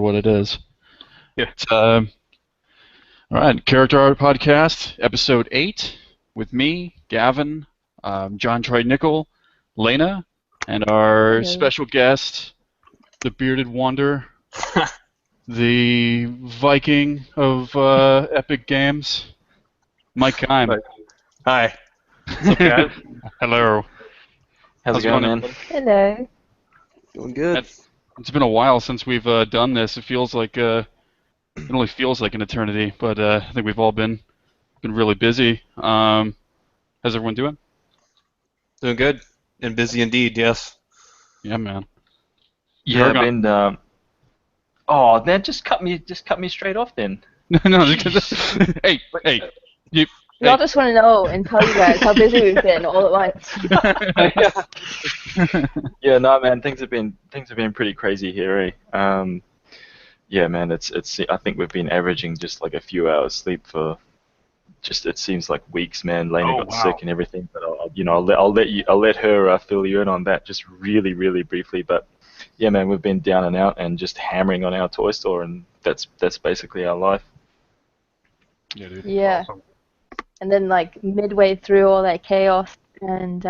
what it is. Yeah. It's, all right, Character Art Podcast, Episode 8, with me, Gavin, Jon Troy Nickel, Layna, and our Hello. special guest, the bearded wonder, the Viking of epic games, Mike Kime. Hi. What's up, guys? Hello. How's it going, man? Hello. Doing good. It's been a while since we've done this. It feels like it only feels like an eternity, but I think we've all been really busy. How's everyone doing? Doing good and busy indeed. Yes. Yeah, man. Yeah, been. Oh, man, just cut me straight off then. No, hey, you. We all just want to know and tell you guys how busy we've been all at once. Yeah, no, man, things have been pretty crazy here, eh? Yeah, man, it's. I think we've been averaging just like a few hours sleep for, just it seems like weeks, man. Layna got sick and everything, but I'll let her fill you in on that just really, really briefly. But yeah, man, we've been down and out and just hammering on our toy store, and that's basically our life. Yeah, dude. Yeah. Awesome. And then, like, midway through all that chaos and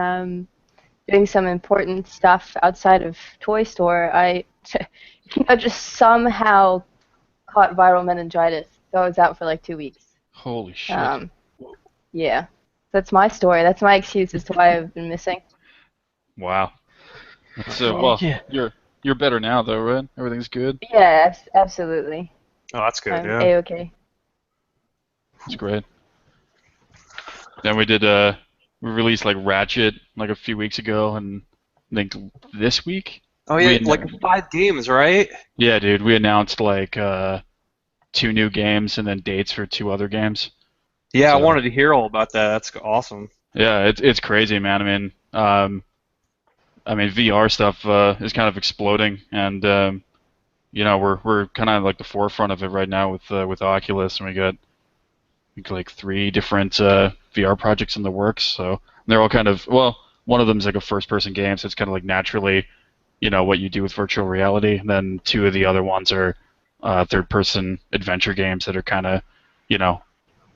doing some important stuff outside of Toy Store, I just somehow caught viral meningitis. So I was out for like 2 weeks. Holy shit. Yeah. That's my story. That's my excuse as to why I've been missing. Wow. So, Yeah. you're better now, though, right? Everything's good. Yeah, absolutely. Oh, that's good. I'm Yeah. A-okay. It's great. Then we released like Ratchet like a few weeks ago, and I think this week. Oh yeah, like 5 games, right? Yeah, dude. We announced like 2 new games and then dates for 2 other games. Yeah, So- I wanted to hear all about that. That's awesome. Yeah, it's crazy, man. I mean, VR stuff is kind of exploding, and we're kind of like the forefront of it right now with Oculus, and we got like 3 different VR projects in the works. So they're all kind of, well, one of them is like a first-person game, so it's kind of like naturally, what you do with virtual reality. And then 2 of the other ones are third-person adventure games that are kind of,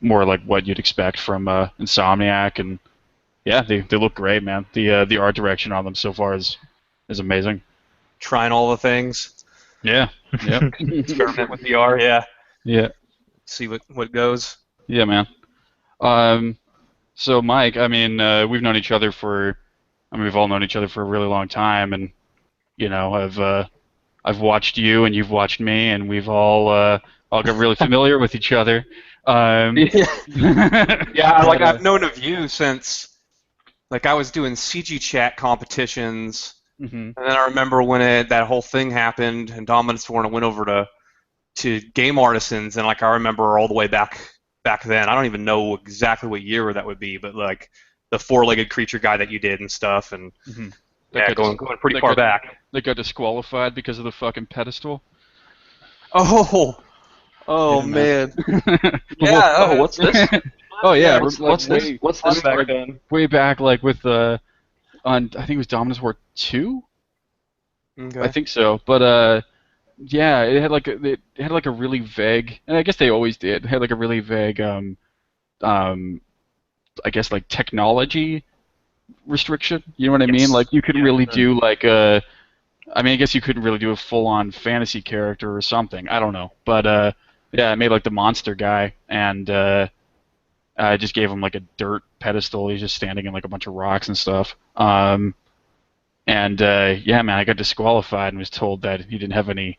more like what you'd expect from Insomniac. And yeah, they look great, man. The art direction on them so far is amazing. Trying all the things. Yeah. Yeah. Experiment with VR. Yeah. Yeah. See what goes. Yeah, man. So Mike, I mean, we've known each other we've all known each other for a really long time, and I've watched you and you've watched me, and we've all got really familiar with each other. Yeah, like I've known of you since, like I was doing CG chat competitions, Mhm. and then I remember when that whole thing happened, and Dominus Warner went over to Game Artisans, and like I remember all the way back then. I don't even know exactly what year that would be, but like the 4-legged creature guy that you did and stuff, and Mhm. yeah, going pretty far back. They got disqualified because of the fucking pedestal. Oh Yeah, man. Yeah. Oh, what's this? Oh yeah, What's this? What's this? Back then. way back, like with on I think it was Dominus War 2. Okay. I think so, but yeah, it had like a really vague, and I guess they always did. It had like a really vague I guess like technology restriction. You know what I mean? Yes. Like you couldn't really do like I guess you couldn't really do a full-on fantasy character or something. I don't know, but yeah, I made like the monster guy, and I just gave him like a dirt pedestal. He's just standing in like a bunch of rocks and stuff. And yeah, man, I got disqualified and was told that he didn't have any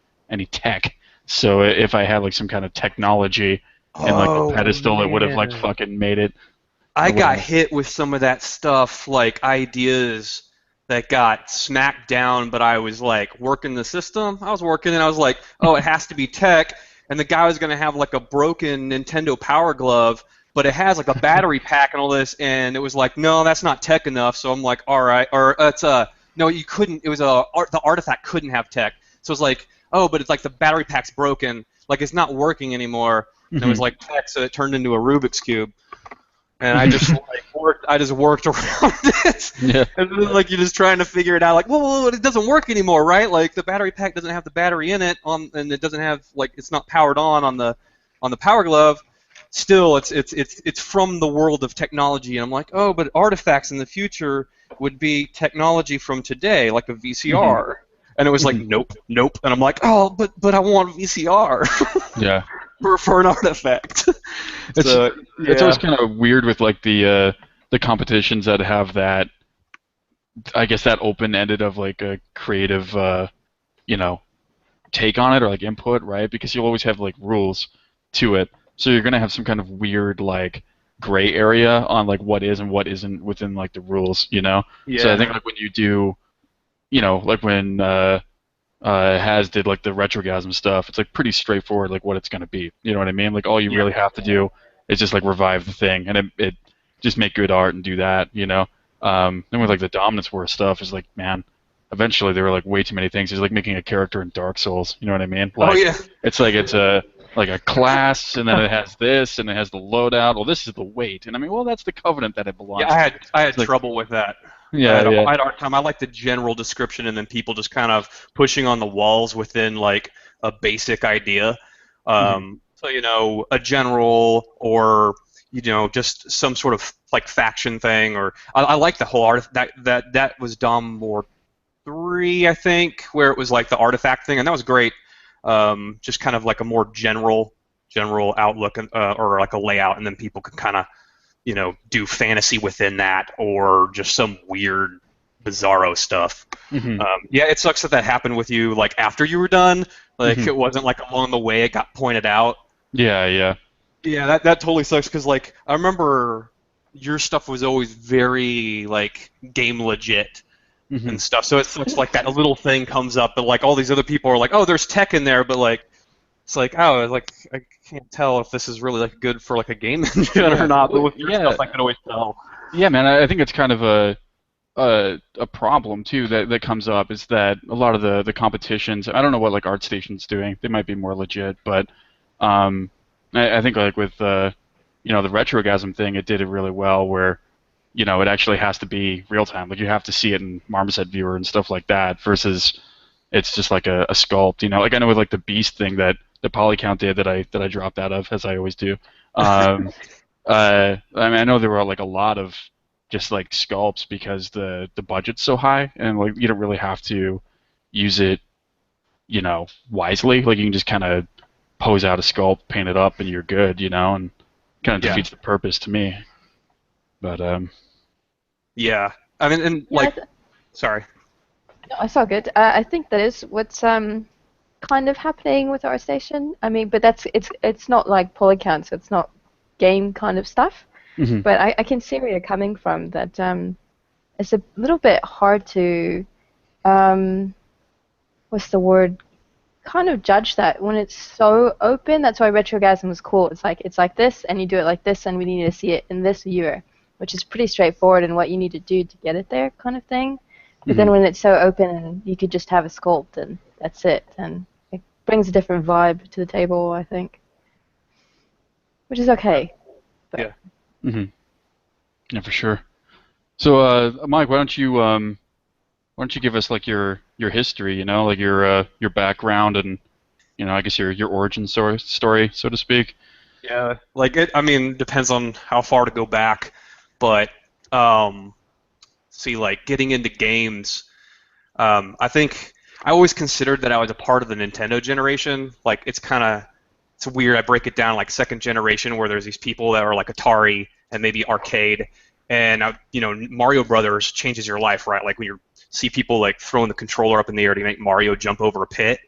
tech. So if I had like some kind of technology and like the pedestal, it would have like fucking made it. I got hit with some of that stuff, like ideas that got smacked down, but I was like working the system. I was working and I was like, oh, it has to be tech. And the guy was going to have like a broken Nintendo Power Glove, but it has like a battery pack and all this. And it was like, no, that's not tech enough. So I'm like, all right. Or it's no, you couldn't. It was the artifact couldn't have tech. So it's like, oh, but it's like the battery pack's broken. Like it's not working anymore. And it was like tech, so it turned into a Rubik's Cube. and I just worked around it. Yeah. And then, like, you're just trying to figure it out. Like, well, it doesn't work anymore, right? Like, the battery pack doesn't have the battery in it, and it doesn't have, like, it's not powered on the Power Glove. Still, it's from the world of technology, and I'm like, oh, but artifacts in the future would be technology from today, like a VCR. And it was like, nope, and I'm like, oh, but I want VCR. Yeah. for an artifact. It's So, it's yeah. always kind of weird with like the competitions that have that, I guess, that open-ended of like a creative you know, take on it or like input, right? Because you'll always have like rules to it. So you're gonna have some kind of weird like gray area on like what is and what isn't within like the rules, you know? So I think like when you do, like when Has did like the retrogasm stuff, it's like pretty straightforward like what it's gonna be. You know what I mean? Like all you really have to do is just like revive the thing and it just make good art and do that, you know? Then with like the Dominance War stuff is like, man, eventually there were like way too many things. It's like making a character in Dark Souls, you know what I mean? Like, Oh yeah. it's like it's a like a class, and then it has this, and it has the loadout. Well, this is the weight, and I mean, well, that's the Covenant that it belongs Yeah, to. I had like- trouble with that. Yeah, I had yeah. a hard time. I like the general description, and then people just kind of pushing on the walls within like a basic idea. So a general or just some sort of like faction thing, or I like the whole art that was Dom War 3, I think, where it was like the artifact thing, and that was great. Just kind of like a more general outlook or like a layout, and then people could kind of do fantasy within that, or just some weird bizarro stuff. Yeah, it sucks that happened with you like after you were done. Like it wasn't like along the way it got pointed out. Yeah. Yeah, that totally sucks because like I remember your stuff was always very like game legit and stuff. So it sucks like that little thing comes up, but like all these other people are like, oh, there's tech in there, but like it's like, oh, like I can't tell if this is really like good for like a game engine or not. But with your stuff, I can always tell. Yeah, man, I think it's kind of a problem too that comes up is that a lot of the competitions. I don't know what like ArtStation's doing. They might be more legit, but I think like with the retrogasm thing, it did it really well where it actually has to be real time. Like you have to see it in Marmoset Viewer and stuff like that versus it's just like a sculpt. Like I know with like the Beast thing that the Polycount did that I dropped out of, as I always do. I mean, I know there were like a lot of just like sculpts because the budget's so high and like you don't really have to use it wisely. Like you can just kind of pose out a sculpt, paint it up, and you're good, and kind of defeats the purpose to me. But yeah, I mean, and like, sorry. No, it's all good. I think that is what's kind of happening with ArtStation. I mean, but it's not like polycount, so it's not game kind of stuff. But I can see where you're coming from. That it's a little bit hard to what's the word? Kind of judge that when it's so open. That's why Retrogasm was cool. It's like this, and you do it like this, and we need to see it in this viewer, which is pretty straightforward and what you need to do to get it there, kind of thing. But then when it's so open, and you could just have a sculpt, and that's it, and it brings a different vibe to the table, I think, which is okay. But. Yeah. Yeah, for sure. So, Mike, why don't you give us like your history, like your background and I guess your origin story, so to speak. Yeah, like I mean, depends on how far to go back, but see, like getting into games, I think I always considered that I was a part of the Nintendo generation. Like it's weird. I break it down like second generation, where there's these people that are like Atari and maybe arcade, and Mario Brothers changes your life, right? Like when you see people like throwing the controller up in the air to make Mario jump over a pit,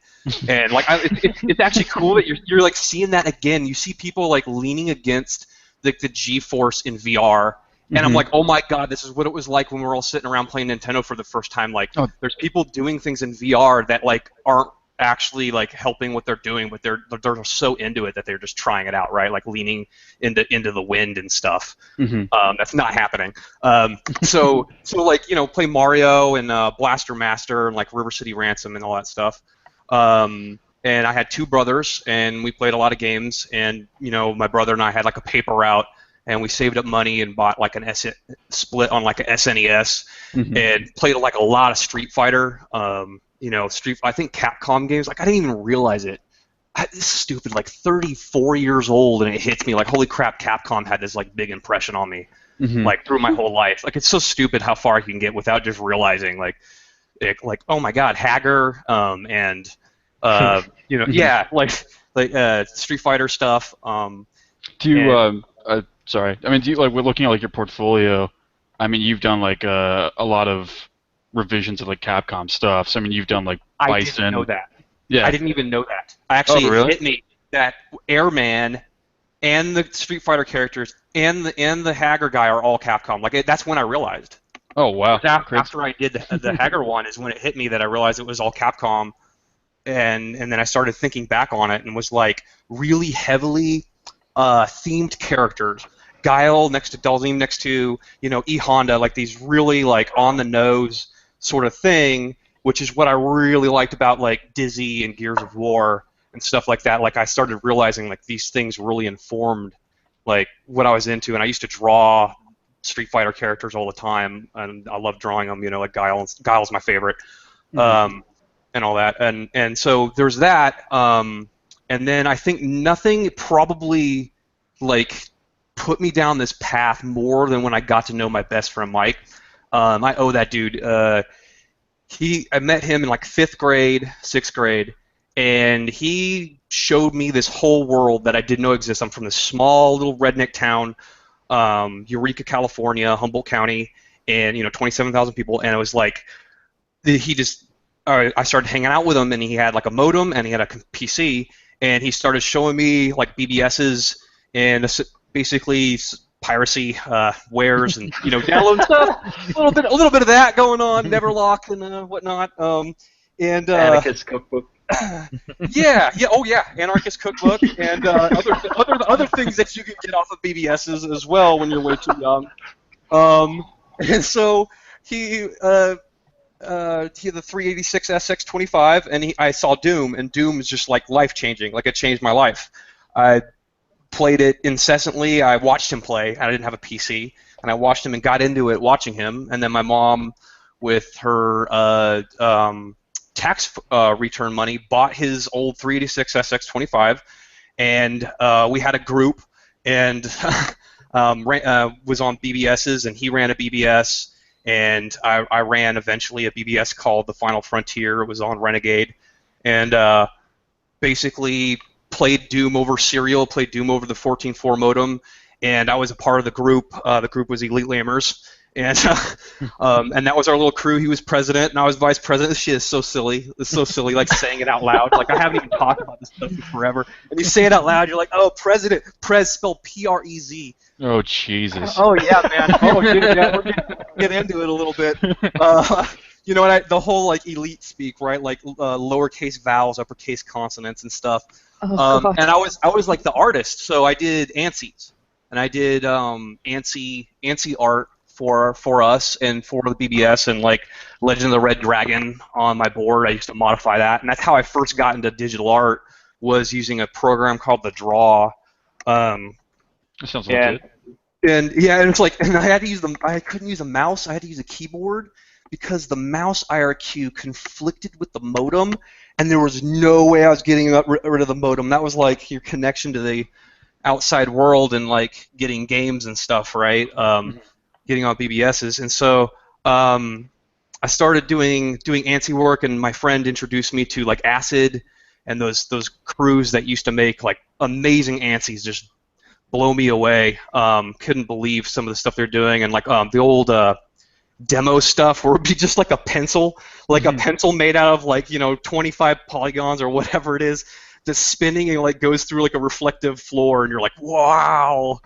and like it's actually cool that you're like seeing that again. You see people like leaning against the G-force in VR. And I'm like, oh my god, this is what it was like when we were all sitting around playing Nintendo for the first time. Like, there's people doing things in VR that like aren't actually like helping what they're doing, but they're so into it that they're just trying it out, right? Like leaning into the wind and stuff. That's not happening. So like play Mario and Blaster Master and like River City Ransom and all that stuff. And I had two brothers, and we played a lot of games. And my brother and I had like a paper route. and we saved up money and bought like split on like a SNES, and played like a lot of Street Fighter. I think Capcom games. Like I didn't even realize it. This is stupid. Like 34 years old, and it hits me like, holy crap! Capcom had this like big impression on me, like through my whole life. Like it's so stupid how far you can get without just realizing like oh my God, Hager, and Street Fighter stuff. Do you sorry, I mean, do you like, we're looking at like your portfolio? I mean, you've done like a lot of revisions of like Capcom stuff. So I mean, you've done like Bison. I didn't know that. Yeah. I didn't even know that. Actually, really? It hit me that Airman and the Street Fighter characters and the Hager guy are all Capcom. Like that's when I realized. Oh wow. After I did the Hager one is when it hit me that I realized it was all Capcom, and then I started thinking back on it and was like really heavily themed characters. Guile next to Dalzim next to E Honda, like these really like on the nose sort of thing, which is what I really liked about like Dizzy and Gears of War and stuff like that. Like I started realizing like these things really informed like what I was into, and I used to draw Street Fighter characters all the time, and I love drawing them. Like Guile's my favorite, and all that, and so there's that, and then I think nothing probably like put me down this path more than when I got to know my best friend Mike. I owe that dude. I met him in like 5th grade, 6th grade, and he showed me this whole world that I didn't know existed. I'm from this small little redneck town, Eureka, California, Humboldt County, and 27,000 people, and it was like I started hanging out with him, and he had like a modem and he had a PC, and he started showing me like BBSs and basically piracy wares and download stuff. A little bit of that going on, Neverlock and whatnot. Anarchist Cookbook. Anarchist Cookbook and other things that you can get off of BBSs as well when you're way too young. And so he had the 386 SX25, and I saw Doom, and Doom is just like life changing. Like it changed my life. I played it incessantly. I watched him play. I didn't have a PC, and I watched him and got into it watching him. And then my mom, with her tax return money, bought his old 386 SX25, and we had a group, and was on BBSs, and he ran a BBS, and I ran eventually a BBS called The Final Frontier. It was on Renegade, and basically played Doom over Serial, played Doom over the 14.4 modem, and I was a part of the group. The group was Elite Lamers, and and that was our little crew. He was president, and I was vice president. This shit is so silly. It's so silly, like saying it out loud. Like I haven't even talked about this stuff in forever, and you say it out loud. You're like, oh, president, Prez spelled Prez. Oh Jesus. Oh yeah, man. Oh, dude, yeah, we're gonna get into it a little bit. The whole like elite speak, right? Like lowercase vowels, uppercase consonants, and stuff. Oh, and I was like the artist, so I did ANSIs, and I did ANSI art for us and for the BBS, and like Legend of the Red Dragon on my board. I used to modify that, and that's how I first got into digital art, was using a program called the Draw. That sounds legit. And it's like, and I couldn't use a mouse. I had to use a keyboard because the mouse IRQ conflicted with the modem, and there was no way I was getting rid of the modem. That was like your connection to the outside world and like getting games and stuff, right? Getting on BBSs, and so I started doing ANSI work, and my friend introduced me to like Acid and those crews that used to make like amazing ANSIs, just blow me away. Couldn't believe some of the stuff they're doing, and like the old demo stuff where it would be just like a pencil, a pencil made out of like 25 polygons or whatever it is, just spinning, and like goes through like a reflective floor, and you're like, wow.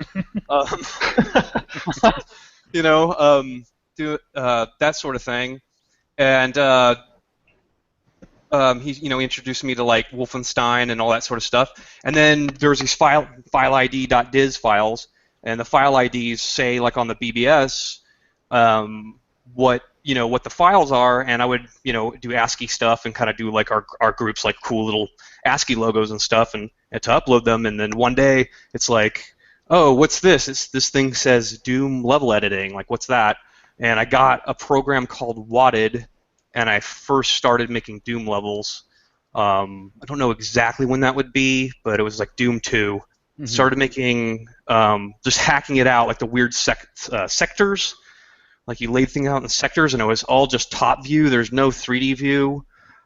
Do that sort of thing, and he introduced me to like Wolfenstein and all that sort of stuff, and then there's these file ID.diz files, and the file IDs say like on the BBS what the files are, and I would do ASCII stuff and kind of do like our groups like cool little ASCII logos and stuff, and to upload them, and then one day it's like oh, what's this? This thing says Doom level editing. Like, what's that? And I got a program called Wadded, and I first started making Doom levels. I don't know exactly when that would be, but it was like Doom 2. Started making, just hacking it out, like the weird sectors. Like you laid things out in sectors, and it was all just top view. There's no 3D view.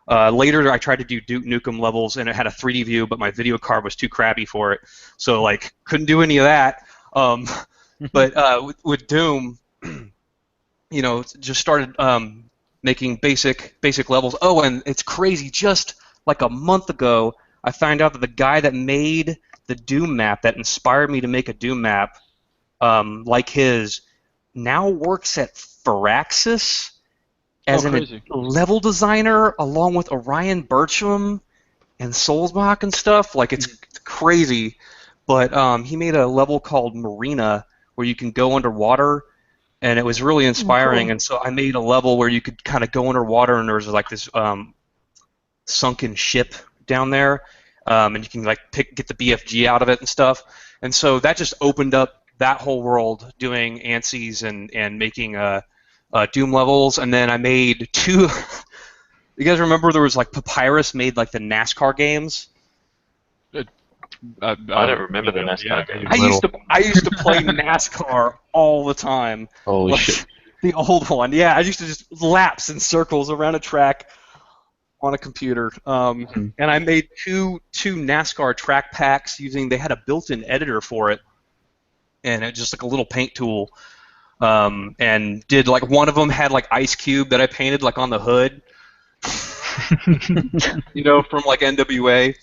Later, I tried to do Duke Nukem levels, and it had a 3D view, but my video card was too crappy for it, so like couldn't do any of that. But with Doom, just started making basic levels. Oh, and it's crazy. Just like a month ago, I found out that the guy that made the Doom map, that inspired me to make a Doom map like his, now works at Firaxis as a level designer, along with Orion Bertram and Soulsbach and stuff. Like, it's crazy. But he made a level called Marina where you can go underwater, and it was really inspiring. Cool. And so I made a level where you could kind of go underwater, and there was like this sunken ship down there, and you can like get the BFG out of it and stuff. And so that just opened up that whole world, doing ANSYs and making Doom levels. And then I made 2. You guys remember there was like Papyrus made like the NASCAR games? I don't remember the NASCAR game. I used to play NASCAR all the time. Holy shit. The old one, yeah. I used to just lapse in circles around a track on a computer. And I made two NASCAR track packs using. They had a built-in editor for it, and it just like a little paint tool. And did like one of them had like Ice Cube that I painted like on the hood, from like NWA.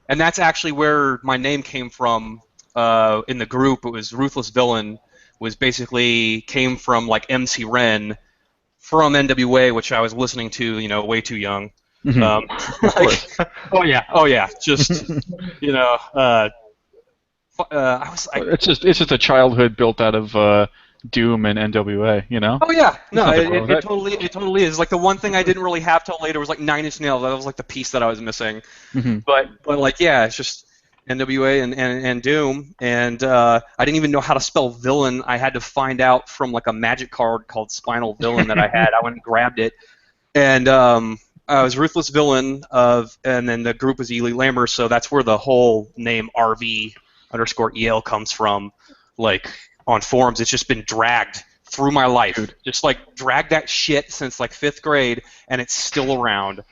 And that's actually where my name came from in the group. It was Ruthless Villain, came from like MC Ren from NWA, which I was listening to, way too young. Oh yeah, just it's just a childhood built out of Doom and NWA, Oh yeah, no, it totally is. Like the one thing I didn't really have till later was like 9 Inch Nails. That was like the piece that I was missing. But like yeah, it's just NWA and Doom, and I didn't even know how to spell villain. I had to find out from like a magic card called Spinal Villain that I had. I went and grabbed it, and I was Ruthless Villain and then the group was Elite Lammer, so that's where the whole name RV_EL comes from. Like on forums, it's just been dragged through my life. Just like dragged that shit since like 5th grade, and it's still around.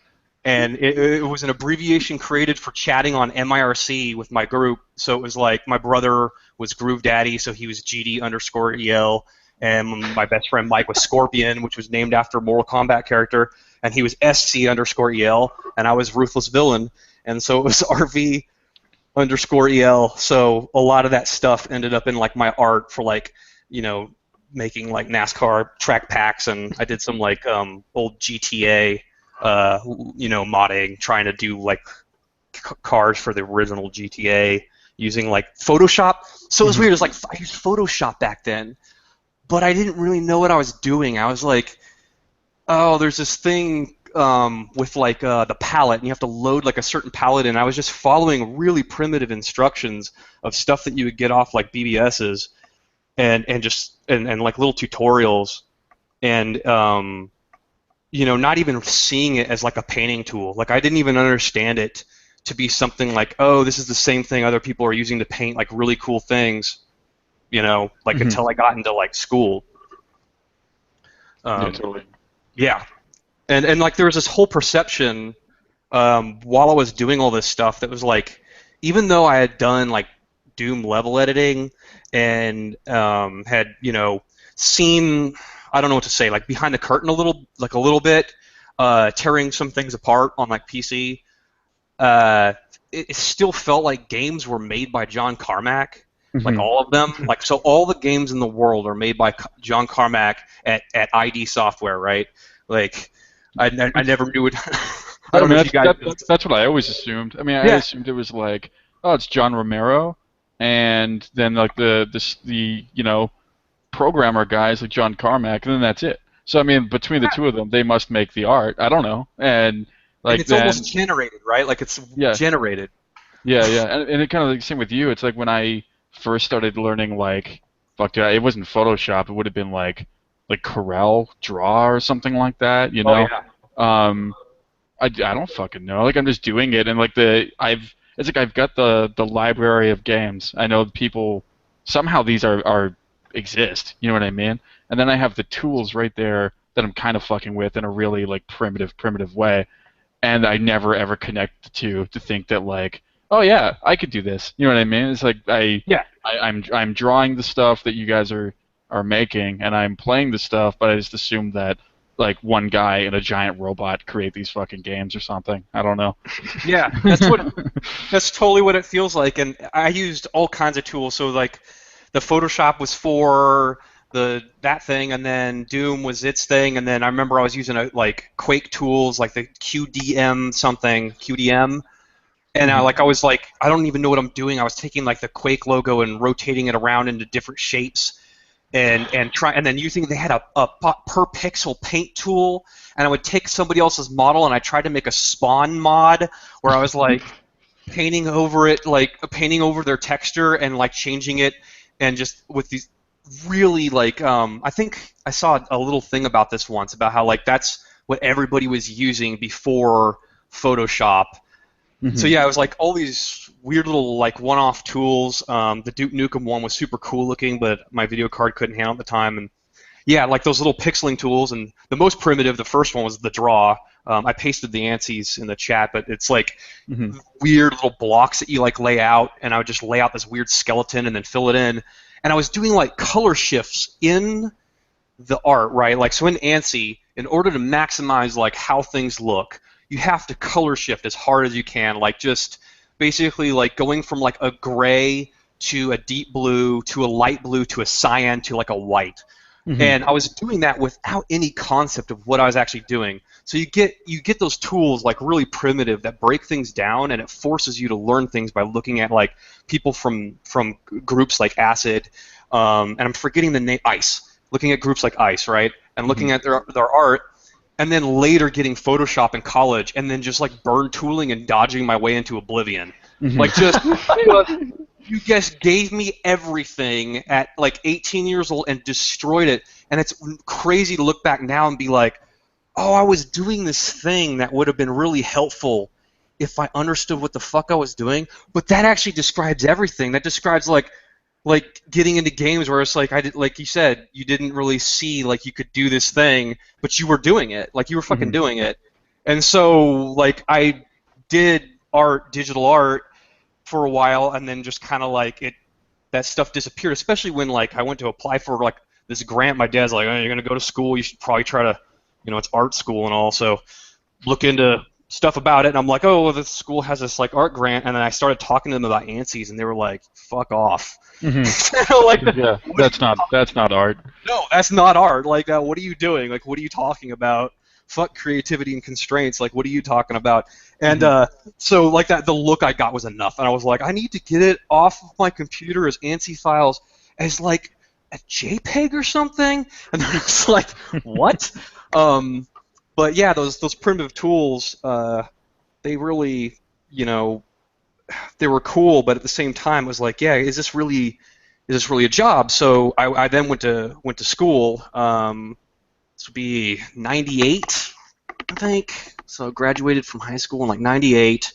And it was an abbreviation created for chatting on MIRC with my group. So it was like my brother was Groove Daddy, so he was GD_EL, and my best friend Mike was Scorpion, which was named after a Mortal Kombat character, and he was SC_EL, and I was Ruthless Villain, and so it was RV_EL. So a lot of that stuff ended up in like my art for like, making like NASCAR track packs, and I did some like old GTA modding, trying to do like cars for the original GTA using like Photoshop. So it was weird. It was like I used Photoshop back then, but I didn't really know what I was doing. I was like, oh, there's this thing with like the palette, and you have to load like a certain palette, and I was just following really primitive instructions of stuff that you would get off like BBSs, and like little tutorials, and not even seeing it as like a painting tool. Like I didn't even understand it to be something like, oh, this is the same thing other people are using to paint like really cool things, until I got into like school. Yeah, totally. Yeah. And like there was this whole perception while I was doing all this stuff that was like, even though I had done like Doom level editing and had seen, I don't know what to say, like behind the curtain a little bit, tearing some things apart on like PC, it still felt like games were made by John Carmack, like all of them. Like so, all the games in the world are made by John Carmack at ID Software, right? Like I never knew it. I don't know if you guys. That's what I always assumed. I mean, I assumed it was like, oh, it's John Romero, and then like the programmer guys like John Carmack, and then that's it. So I mean, between the two of them, they must make the art. I don't know, and like it's almost generated, right? Like it's generated. Yeah, and it kind of like same with you. It's like when I first started learning like, fuck, dude, it wasn't Photoshop. It would have been like Corel Draw or something like that. You Oh know. yeah. I don't fucking know. Like I'm just doing it, and like it's like I've got the library of games. I know people somehow these are exist. You know what I mean? And then I have the tools right there that I'm kind of fucking with in a really like primitive way, and I never ever connect the two to think that like, oh yeah, I could do this. You know what I mean? It's like Yeah. I'm drawing the stuff that you guys are making, and I'm playing the stuff, but I just assume that like one guy and a giant robot create these fucking games or something. I don't know. Yeah, that's totally what it feels like. And I used all kinds of tools. So like the Photoshop was for that thing, and then Doom was its thing, and then I remember I was using like Quake tools, like the QDM, and I was like, I don't even know what I'm doing. I was taking like the Quake logo and rotating it around into different shapes, and then using they had a per pixel paint tool, and I would take somebody else's model and I tried to make a spawn mod where I was like painting over it, like painting over their texture and like changing it, and just with these really like I think I saw a little thing about this once about how like that's what everybody was using before Photoshop. So yeah, it was like all these weird little like one-off tools. The Duke Nukem one was super cool looking, but my video card couldn't handle it at the time. And yeah, like those little pixeling tools. And the most primitive, the first one was the draw. I pasted the ANSYs in the chat, but it's like weird little blocks that you like lay out, and I would just lay out this weird skeleton and then fill it in. And I was doing like color shifts in the art, right? Like so in ANSY, in order to maximize like how things look, you have to color shift as hard as you can, like just basically like going from like a gray to a deep blue to a light blue to a cyan to like a white. And I was doing that without any concept of what I was actually doing. So you get those tools like really primitive that break things down, and it forces you to learn things by looking at like people from groups like Acid, and I'm forgetting the name, Ice. Looking at groups like Ice, right? And looking at their art, and then later getting Photoshop in college, and then just like burn tooling and dodging my way into oblivion. Like just you just gave me everything at like 18 years old and destroyed it. And it's crazy to look back now and be like, oh, I was doing this thing that would have been really helpful if I understood what the fuck I was doing. But that actually describes everything. That describes like getting into games where it's like like you said, you didn't really see like you could do this thing, but you were doing it. Like you were fucking doing it. And so like I did digital art for a while, and then just kind of like that stuff disappeared, especially when like I went to apply for like this grant. My dad's like, oh, you're going to go to school, you should probably try to, it's art school and all, so look into stuff about it. And I'm like, oh, well, the school has this like art grant, and then I started talking to them about ANSYs, and they were like, fuck off. Like, yeah, that's not art. No, that's not art. Like, what are you doing? Like, what are you talking about? Fuck creativity and constraints. Like, what are you talking about? And so, like, the look I got was enough. And I was like, I need to get it off of my computer as ANSI files as, like, a JPEG or something. And then it's like, what? But, yeah, those primitive tools, they really, they were cool. But at the same time, it was like, yeah, is this really a job? So I then went to school. This would be 98, I think. So I graduated from high school in like 98,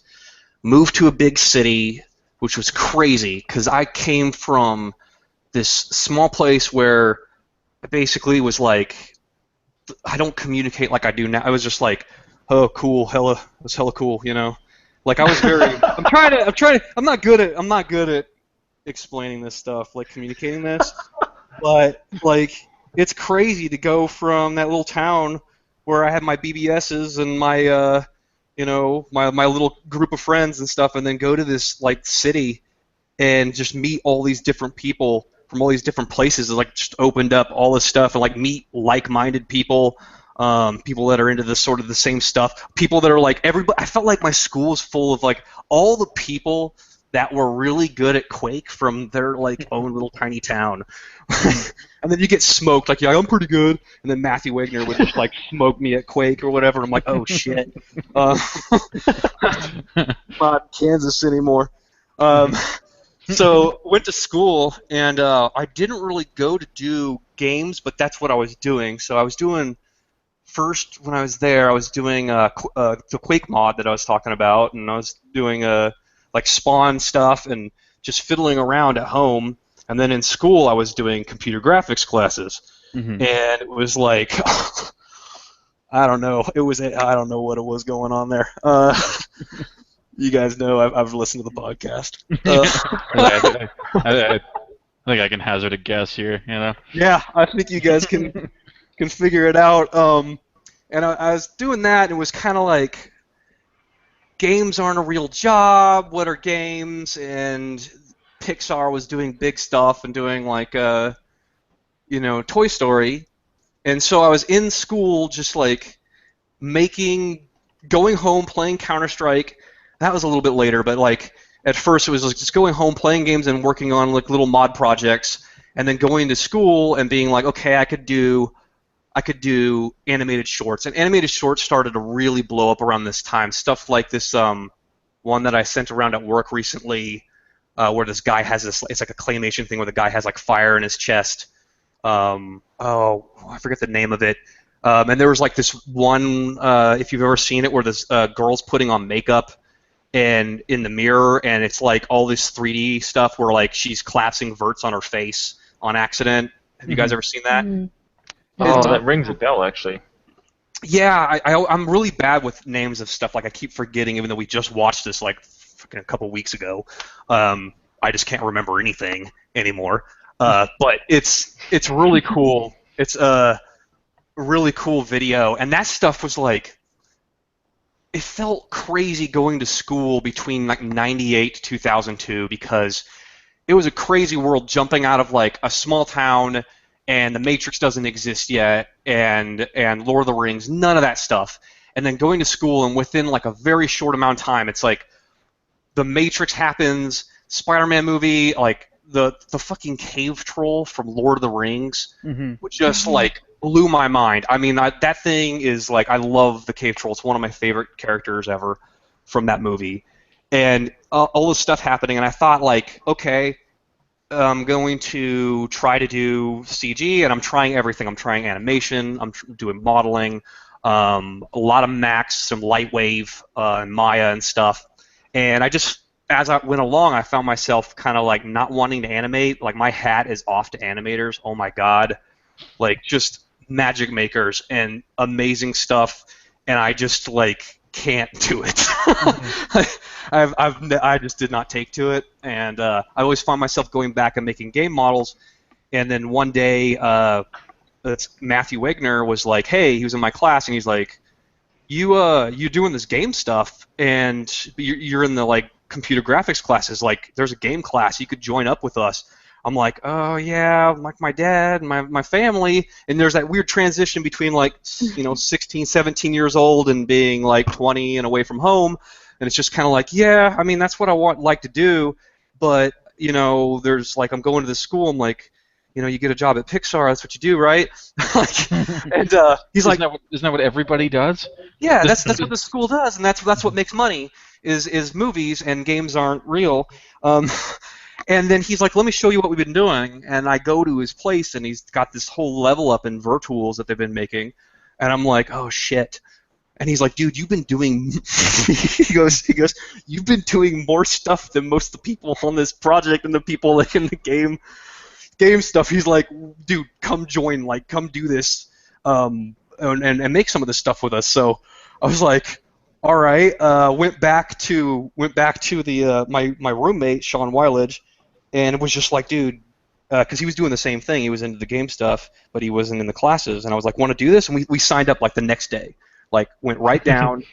moved to a big city, which was crazy because I came from this small place where it basically was like, I don't communicate like I do now. I was just like, oh, cool, it was hella cool, Like I was very, I'm not good at explaining this stuff, like communicating this, but like, it's crazy to go from that little town where I had my BBSs and my, my little group of friends and stuff, and then go to this like city and just meet all these different people from all these different places. It like just opened up all this stuff, and like meet like-minded people, people that are into this sort of the same stuff, people that are like everybody. I felt like my school was full of like all the people that were really good at Quake from their like own little tiny town. And then you get smoked, like, yeah, I'm pretty good. And then Matthew Wagner would just like smoke me at Quake or whatever. I'm like, oh shit. Not Kansas anymore. So went to school, and I didn't really go to do games, but that's what I was doing. So I was doing first when I was there. I was doing the Quake mod that I was talking about, and I was doing like Spawn stuff and just fiddling around at home. And then in school, I was doing computer graphics classes, Mm-hmm. and it was like I don't know. I don't know what it was going on there. You guys know I've listened to the podcast. I think I can hazard a guess here. You know. Yeah, I think you guys can figure it out. And I was doing that, and it was kind of like games aren't a real job. What are games? And Pixar was doing big stuff and doing like Toy Story. And so I was in school just like going home, playing Counter-Strike. That was a little bit later, but like at first it was like just going home, playing games and working on like little mod projects, and then going to school and being like, okay, I could do animated shorts. And animated shorts started to really blow up around this time. Stuff like this one that I sent around at work recently, where this guy has this, it's like a claymation thing where the guy has like fire in his chest. I forget the name of it. And there was like this one, if you've ever seen it, where this girl's putting on makeup and in the mirror, and it's like all this 3D stuff where like she's collapsing verts on her face on accident. Have you guys ever seen that? Mm-hmm. Oh, that rings a bell, actually. Yeah, I'm really bad with names of stuff. Like I keep forgetting, even though we just watched this like a couple weeks ago. I just can't remember anything anymore. But it's really cool. It's a really cool video, and that stuff was like, it felt crazy going to school between like 98 to 2002, because it was a crazy world, jumping out of like a small town, and the Matrix doesn't exist yet, and Lord of the Rings, none of that stuff. And then going to school, and within like a very short amount of time, it's like the Matrix happens, Spider-Man movie, like the fucking cave troll from Lord of the Rings, which just like blew my mind. I mean, that thing is like, I love the cave troll. It's one of my favorite characters ever from that movie. And all this stuff happening, and I thought like, okay, I'm going to try to do CG, and I'm trying everything. I'm trying animation, I'm doing modeling, a lot of Max, some Lightwave, and Maya and stuff. And I just, as I went along, I found myself kind of like not wanting to animate. Like my hat is off to animators. Oh my god, like just magic makers and amazing stuff, and I just like can't do it. I just did not take to it, and I always find myself going back and making game models. And then one day, Matthew Wagner was like, "Hey," he was in my class, and he's like, "You doing this game stuff, and you're in the like computer graphics classes. Like, there's a game class. You could join up with us." I'm like, oh yeah, like my dad and my family, and there's that weird transition between like 16, 17 years old and being like 20 and away from home, and it's just kind of like, yeah, I mean that's what I like to do, but there's like, I'm going to this school, I'm like, you get a job at Pixar, that's what you do, right? And he's like, isn't that what everybody does? Yeah, that's what the school does, and that's what makes money is movies, and games aren't real. And then he's like, let me show you what we've been doing. And I go to his place, and he's got this whole level up in Virtuals that they've been making. And I'm like, oh, shit. And he's like, dude, you've been doing he goes, you've been doing more stuff than most of the people on this project and the people like in the game stuff. He's like, dude, come join, like, come do this and make some of this stuff with us. So I was like, all right. Went back to the my roommate, Sean Wilage, and it was just like, dude, because he was doing the same thing. He was into the game stuff, but he wasn't in the classes. And I was like, want to do this? And we signed up like the next day. Like, went right down.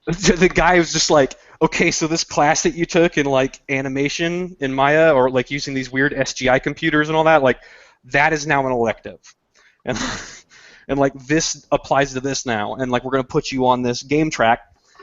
The guy was just like, okay, so this class that you took in like animation in Maya, or like using these weird SGI computers and all that, like that is now an elective. And and like this applies to this now. And like we're gonna put you on this game track.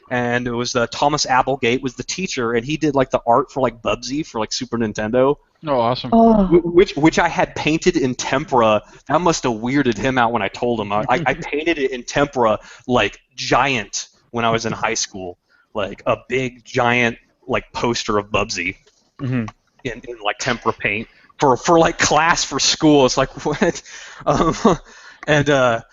And it was Thomas Applegate was the teacher, and he did like the art for like Bubsy for like Super Nintendo. Oh, awesome. Oh, Which I had painted in tempera. That must have weirded him out when I told him. I painted it in tempera like giant when I was in high school, like a big giant like poster of Bubsy. Mm-hmm. in like tempera paint for like class for school. It's like what? Um, and I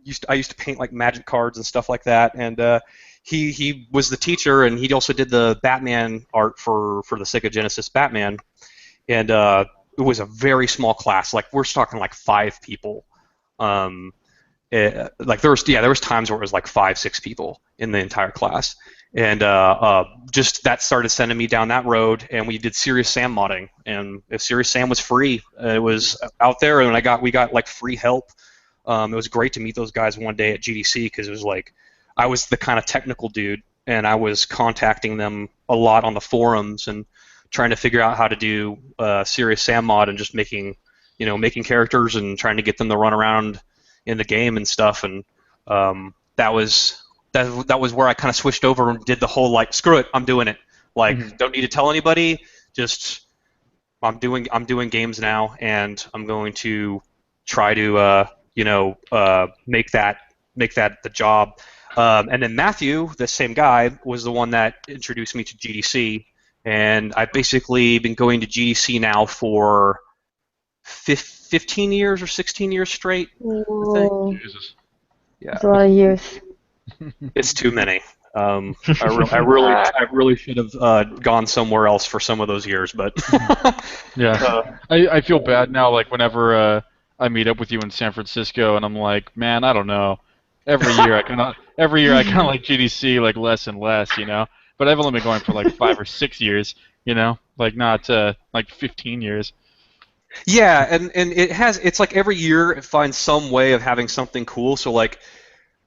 used to paint like magic cards and stuff like that. And he was the teacher, and he also did the Batman art for the Sega Genesis Batman. And it was a very small class. Like we're talking like 5 people. Like there was times where it was like 5, 6 people in the entire class, and just that started sending me down that road. And we did Serious Sam modding, and if Serious Sam was free, it was out there, and we got like free help. It was great to meet those guys one day at GDC because it was like I was the kind of technical dude, and I was contacting them a lot on the forums and trying to figure out how to do Serious Sam mod and just making characters and trying to get them to run around in the game and stuff. And that was where I kind of switched over and did the whole like screw it, I'm doing it. Like don't need to tell anybody. Just I'm doing games now, and I'm going to try to make that the job. And then Matthew, the same guy, was the one that introduced me to GDC, and I've basically been going to GDC now for 15 years or 16 years straight. Whoa. I think. Jesus. Yeah, That's a lot of years. it's too many. I really should have gone somewhere else for some of those years, but Yeah. I feel bad now. Like whenever I meet up with you in San Francisco, and I'm like, man, I don't know. Every year I kind of like GDC like less and less, you know. But I've only been going for like 5 or 6 years, you know, like not like 15 years. yeah, and it's like every year it finds some way of having something cool. So like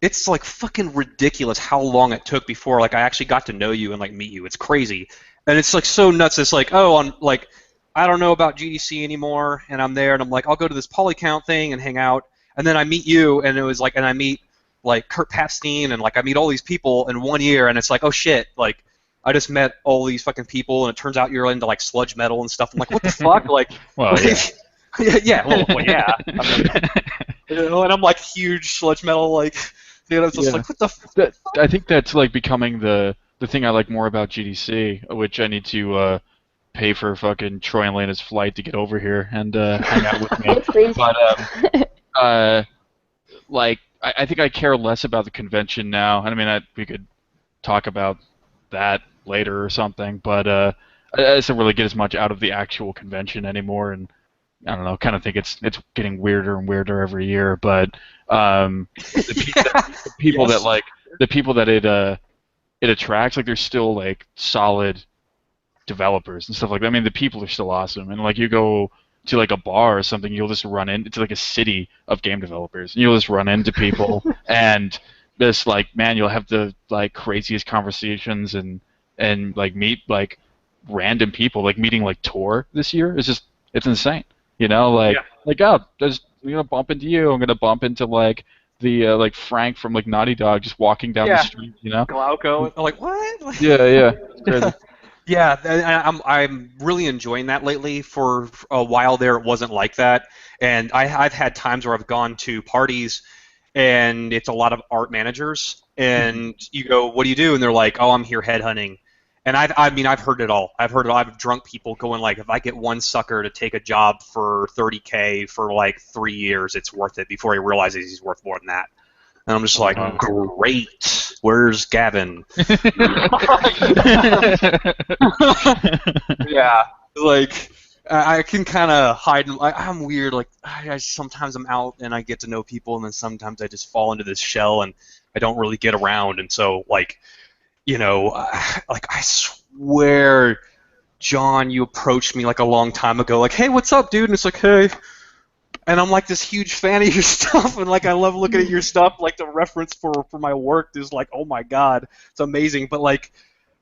it's like fucking ridiculous how long it took before like I actually got to know you and like meet you. It's crazy, and it's like so nuts. It's like I don't know about GDC anymore, and I'm there, and I'm like I'll go to this polycount thing and hang out, and then I meet you, and it was like, and I meet like Kurt Papstein, and like I meet all these people in 1 year, and it's like oh shit, like I just met all these fucking people, and it turns out you're into like sludge metal and stuff. I'm like what the fuck, like Well, yeah, well, yeah. And I'm like huge sludge metal, like. It's just like, what the I think that's like becoming the thing I like more about GDC, which I need to pay for fucking Troy and Layna's flight to get over here and hang out with me. Please. But like I think I care less about the convention now. I mean, we could talk about that later or something, but I just don't really get as much out of the actual convention anymore, and I don't know, kind of think it's getting weirder and weirder every year, but the people Yes. that like the people that it attracts, like they're still like solid developers and stuff like that. I mean, the people are still awesome, and like you go to like a bar or something, you'll just run into like a city of game developers, and you'll just run into people, and just like man, you'll have the like craziest conversations and like meet like random people, like meeting like Tor this year is just it's insane. You know, oh, there's gonna bump into you. I'm gonna bump into like the like Frank from like Naughty Dog just walking down the street. You know, Glauco. I'm like what? yeah, it's crazy. Yeah, and I'm really enjoying that lately. For a while there, it wasn't like that, and I've had times where I've gone to parties, and it's a lot of art managers, and you go, "What do you do?" And they're like, "Oh, I'm here headhunting." And I've heard it all. I've heard it all. I've drunk people going like, if I get one sucker to take a job for $30K for like 3 years, it's worth it before he realizes he's worth more than that. And I'm just like, great. Where's Gavin? Yeah, like I can kind of hide. I'm weird. Like sometimes I'm out and I get to know people, and then sometimes I just fall into this shell and I don't really get around. And so like. Like I swear, John, you approached me like a long time ago, like, hey, what's up, dude? And it's like, hey, and I'm like this huge fan of your stuff, and like I love looking at your stuff. Like the reference for my work is like, oh my god, it's amazing. But like,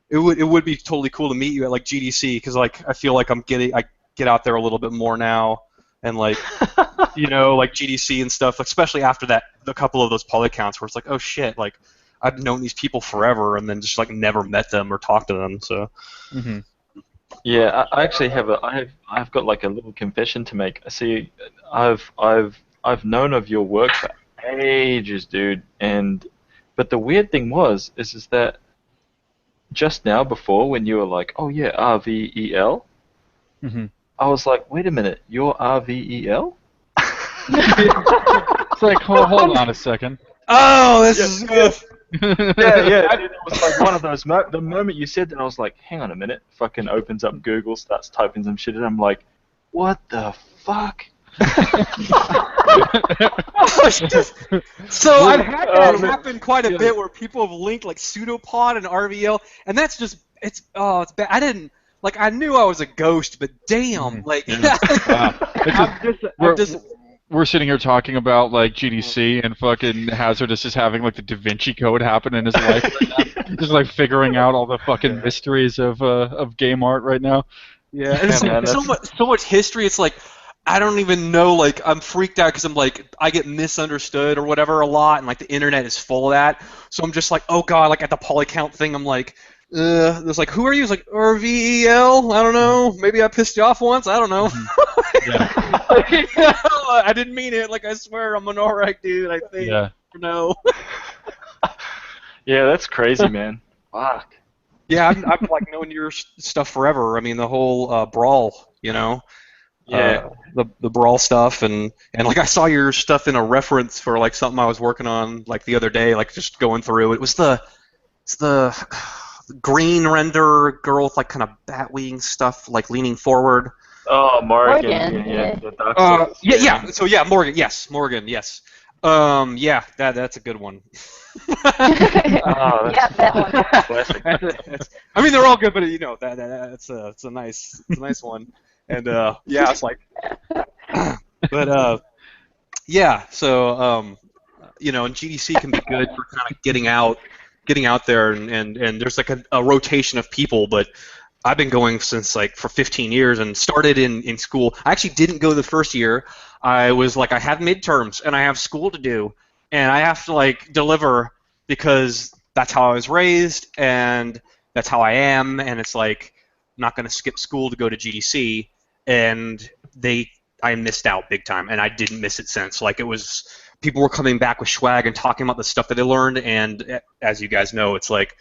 it would be totally cool to meet you at like GDC because like I feel like I get out there a little bit more now, and like like GDC and stuff, like, especially after a couple of those polycounts where it's like, oh shit, like. I've known these people forever, and then just like never met them or talked to them. So, yeah, I actually I've got like a little confession to make. See, I've known of your work for ages, dude, but the weird thing is that just now before when you were like, oh yeah, RVEL, Mm-hmm. I was like, wait a minute, you're RVEL? It's like, hold on a second. Oh, this Yeah, is good. yeah, dude, it was like one of those. The moment you said that, I was like, hang on a minute. Fucking opens up Google, starts typing some shit, and I'm like, what the fuck? So I've had that happen quite a bit where people have linked like pseudopod and RVL, and that's just it's bad. I didn't like I knew I was a ghost, but damn, like Wow. We're sitting here talking about like GDC, and fucking Hazardous is having like the Da Vinci Code happen in his life right now. Just like figuring out all the fucking mysteries of game art right now. yeah, and it's man, so much history. It's like I don't even know. Like I'm freaked out because I'm like I get misunderstood or whatever a lot, and like the internet is full of that. So I'm just like, oh god, like at the polycount thing, I'm like. There's like, who are you? It's like RVEL. I don't know. Maybe I pissed you off once. I don't know. Yeah. I didn't mean it. Like I swear, I'm an alright dude. I think. Yeah. No. Yeah, that's crazy, man. Fuck. Yeah, I've like known your stuff forever. I mean, the whole brawl. Yeah. The brawl stuff, and like I saw your stuff in a reference for like something I was working on like the other day. Like just going through. It's the green render girl with like kind of bat wing stuff, like leaning forward. Oh, Morgan. Morgan, Yeah. yeah. The Dark Souls. Yeah. So yeah, Morgan. Yes. Yeah, that's a good one. Oh, that's Yeah, that one. classic. I mean, they're all good, but that's a nice one. And yeah, it's like, but yeah. So and GDC can be good for kind of getting out there, and there's like a rotation of people, but I've been going since like for 15 years and started in school. I actually didn't go the first year. I was like, I have midterms and I have school to do and I have to like deliver because that's how I was raised and that's how I am, and it's like I'm not going to skip school to go to GDC, and I missed out big time, and I didn't miss it since. Like it was people were coming back with swag and talking about the stuff that they learned, and as you guys know, it's like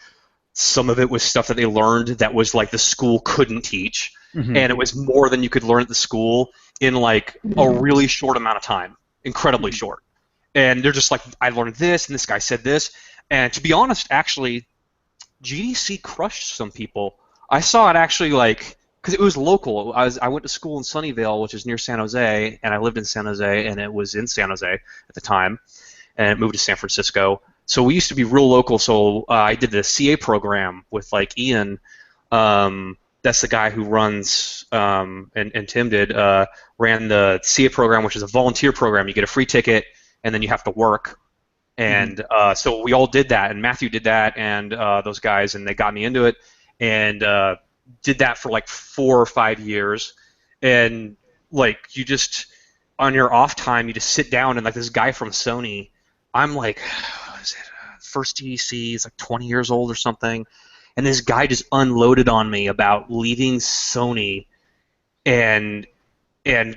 some of it was stuff that they learned that was like the school couldn't teach, Mm-hmm. and it was more than you could learn at the school in like a really short amount of time, incredibly short. And they're just like, I learned this, and this guy said this, and to be honest, actually, GDC crushed some people. I saw it actually like because it was local. I went to school in Sunnyvale, which is near San Jose, and I lived in San Jose, and it was in San Jose at the time, and it moved to San Francisco. So we used to be real local. So I did the CA program with like Ian. That's the guy who runs, and Tim ran the CA program, which is a volunteer program. You get a free ticket, and then you have to work. And so we all did that, and Matthew did that, and those guys, and they got me into it, and did that for like 4 or 5 years. And like you just on your off time, you just sit down, and like this guy from Sony, I'm like, what is it? First GDC, he's like 20 years old or something, and this guy just unloaded on me about leaving Sony and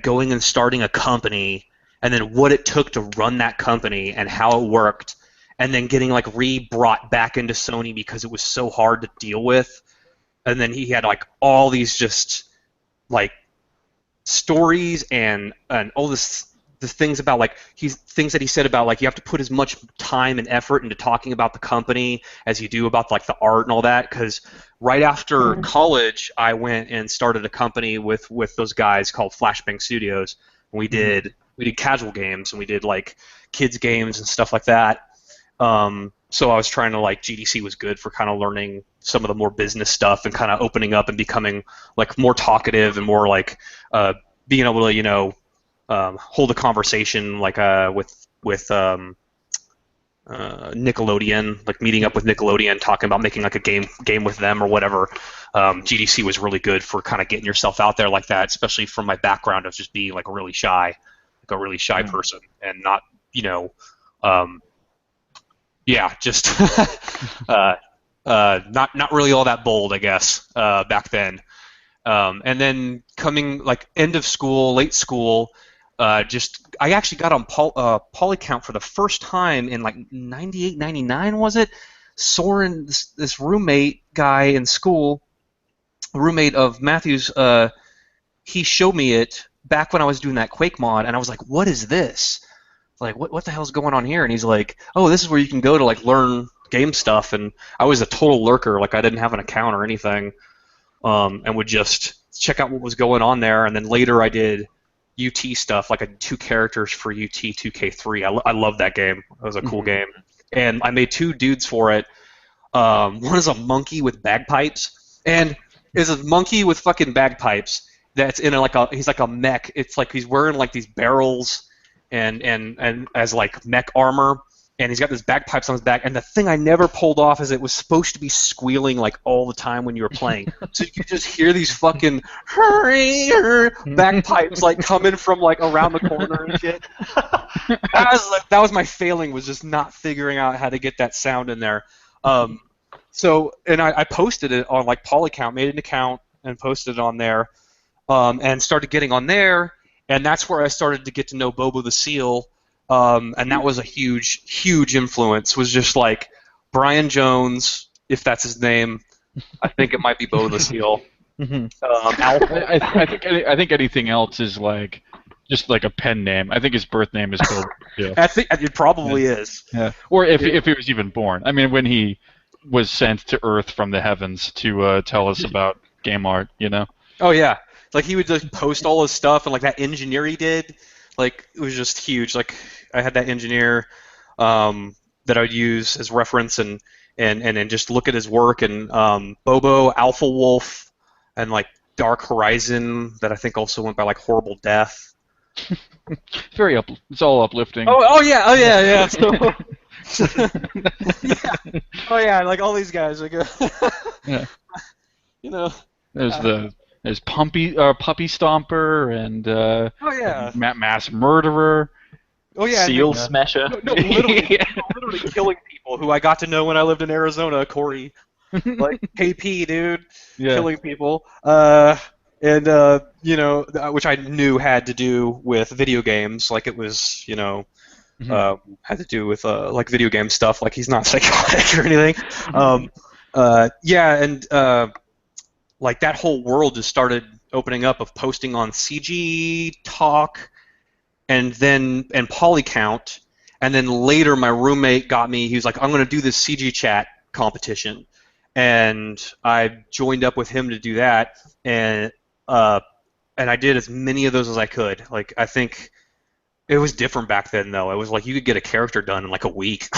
going and starting a company, and then what it took to run that company and how it worked, and then getting like brought back into Sony because it was so hard to deal with. And then he had like all these just like stories and all the things about like things that he said about like you have to put as much time and effort into talking about the company as you do about like the art and all that, because right after college I went and started a company with those guys called Flashbang Studios, and we did casual games, and we did like kids games and stuff like that. So I was trying to like GDC was good for kind of learning some of the more business stuff and kind of opening up and becoming like more talkative and more like being able to hold a conversation like with Nickelodeon, like meeting up with Nickelodeon, talking about making like a game with them or whatever. GDC was really good for kind of getting yourself out there like that, especially from my background of just being like a really shy person and not just not really all that bold, I guess, back then. And then coming like end of school, late school, I actually got on Polycount for the first time in like 98, 99, was it? Soren, this roommate guy in school, roommate of Matthew's, he showed me it back when I was doing that Quake mod, and I was like, what is this? Like, what the hell's going on here? And he's like, oh, this is where you can go to like learn game stuff. And I was a total lurker, like I didn't have an account or anything, and would just check out what was going on there. And then later I did UT stuff, like I did 2 characters for UT 2K3. I love that game. It was a cool game. And I made 2 dudes for it. One is a monkey with bagpipes, and is a monkey with fucking bagpipes that's in he's like a mech. It's like he's wearing like these barrels and as like mech armor, and he's got this bagpipes on his back. And the thing I never pulled off is it was supposed to be squealing like all the time when you were playing, so you could just hear these fucking bagpipes like coming from like around the corner and shit. That was my failing, was just not figuring out how to get that sound in there. So I posted it on like Polycount, made an account and posted it on there, and started getting on there. And that's where I started to get to know Bobo the Seal, and that was a huge, huge influence. Was just like Brian Jones, if that's his name. I think it might be Bobo the Seal. I think anything else is like just like a pen name. I think his birth name is Bobo the Seal. I think it probably is. Yeah. Or if he was even born. I mean, when he was sent to Earth from the heavens to tell us about game art, you know? Oh yeah. Like he would just post all his stuff, and like that engineer he did, like it was just huge. Like I had that engineer that I would use as reference, and just look at his work, and Bobo, Alpha Wolf, and like Dark Horizon, that I think also went by like Horrible Death. It's all uplifting. Oh yeah. So, yeah. Oh yeah, like all these guys, like yeah. You know. There's Puppy Stomper and oh yeah, Mass Murderer. Oh yeah, Seal Smasher. No, literally killing people who I got to know when I lived in Arizona. Corey, like KP, dude, killing people. You know, which I knew had to do with video games. Like it was, you know, had to do with like video game stuff. Like he's not psychotic or anything. Like that whole world just started opening up of posting on CG Talk and Polycount, and then later my roommate got me. He was like, I'm going to do this CG Chat competition, and I joined up with him to do that, and I did as many of those as I could. Like I think it was different back then though. It was like you could get a character done in like a week.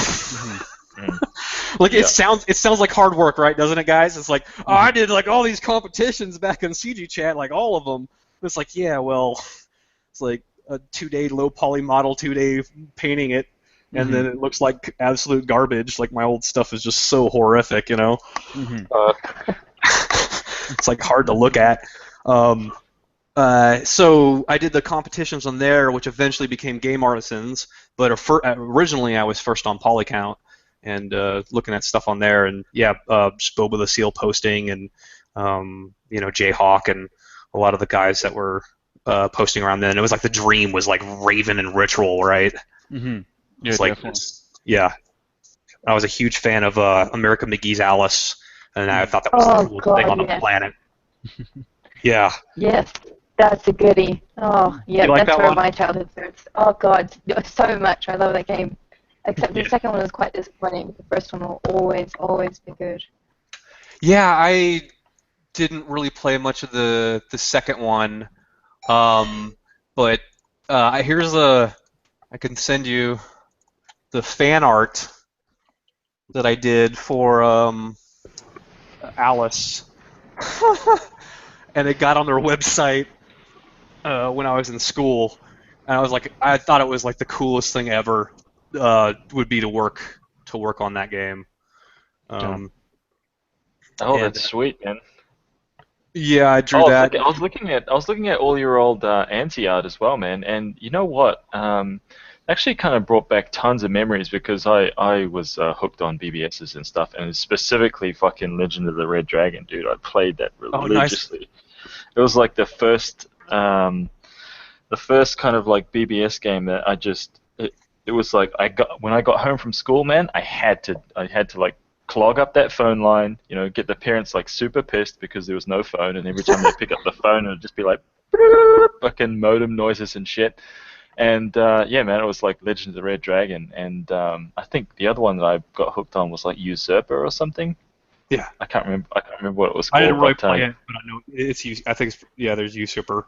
Like it sounds like hard work, right? Doesn't it, guys? It's like, oh, I did like all these competitions back in CG Chat, like all of them. It's like, yeah, well, it's like a 2-day low poly model, 2-day painting it, and then it looks like absolute garbage. Like my old stuff is just so horrific, you know. It's like hard to look at. So I did the competitions on there, which eventually became Game Artisans, but originally I was first on Polycount. And looking at stuff on there, and just Bobo the Seal posting, and you know, Jayhawk, and a lot of the guys that were posting around then. It was like the dream was like Raven and Ritual, right? Yeah, it's like, I was a huge fan of America McGee's Alice, and I thought that was the coolest thing on the planet. Yeah. Yes, that's a goodie. Oh, yeah, like that's that where one? my childhood starts. Oh God, so much. I love that game. Except the second one was quite disappointing. The first one will always be good. Yeah, I didn't really play much of the second one, but I can send you the fan art that I did for Alice, and it got on their website when I was in school, and I was like, I thought it was like the coolest thing ever. Would be to work on that game. That's sweet, man. Yeah, I drew that. I was looking at all your old anti art as well, man. And you know what? Actually, kind of brought back tons of memories because I was hooked on BBSs and stuff, and specifically fucking Legend of the Red Dragon, dude. I played that religiously. Oh, nice. It was like the first kind of like BBS game that I just. It was like when I got home from school, man. I had to like clog up that phone line, get the parents like super pissed because there was no phone, and every time they pick up the phone, it would just be like fucking modem noises and shit. And yeah, man, it was like Legend of the Red Dragon, and I think the other one that I got hooked on was like Usurper or something. Yeah. I can't remember what it was called. I didn't really play it, but I know I think there's Usurper.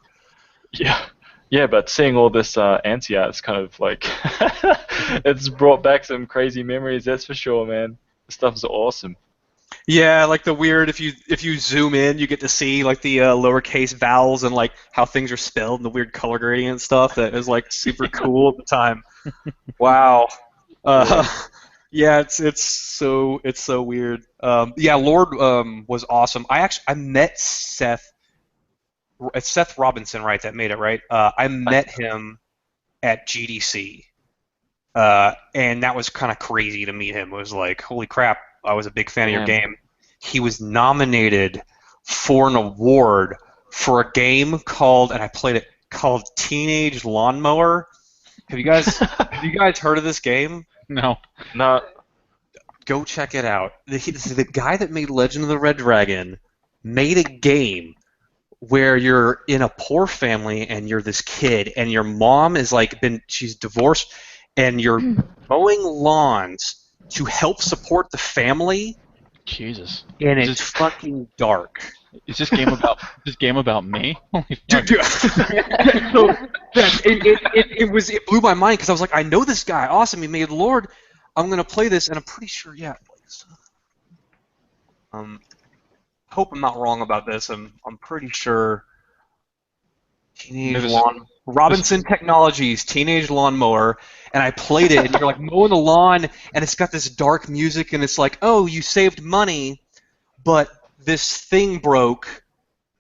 Yeah. Yeah, but seeing all this anti-art is kind of like it's brought back some crazy memories, that's for sure, man. The stuff's awesome. Yeah, like the weird, if you zoom in, you get to see like the lowercase vowels and like how things are spelled and the weird color gradient stuff that is like super cool at the time. Wow. Yeah, it's so weird. Yeah, Lord was awesome. I met Seth. It's Seth Robinson, right? That made it, right? I met him at GDC, and that was kind of crazy to meet him. It was like, holy crap! I was a big fan of your game. He was nominated for an award for a game called, and I played it, called Teenage Lawnmower. Have you guys heard of this game? No. No. Go check it out. The guy that made Legend of the Red Dragon made a game where you're in a poor family and you're this kid and your mom is she's divorced and you're mowing lawns to help support the family. Jesus. And it's fucking dark. Is this game about me? Dude, so it blew my mind because I was like, I know this guy. Awesome, he made Lord. I'm gonna play this, and I'm pretty sure, yeah. Hope I'm not wrong about this. I'm pretty sure. Robinson Technologies Teenage Lawnmower, and I played it, and you're like mowing the lawn, and it's got this dark music, and it's like, oh, you saved money, but this thing broke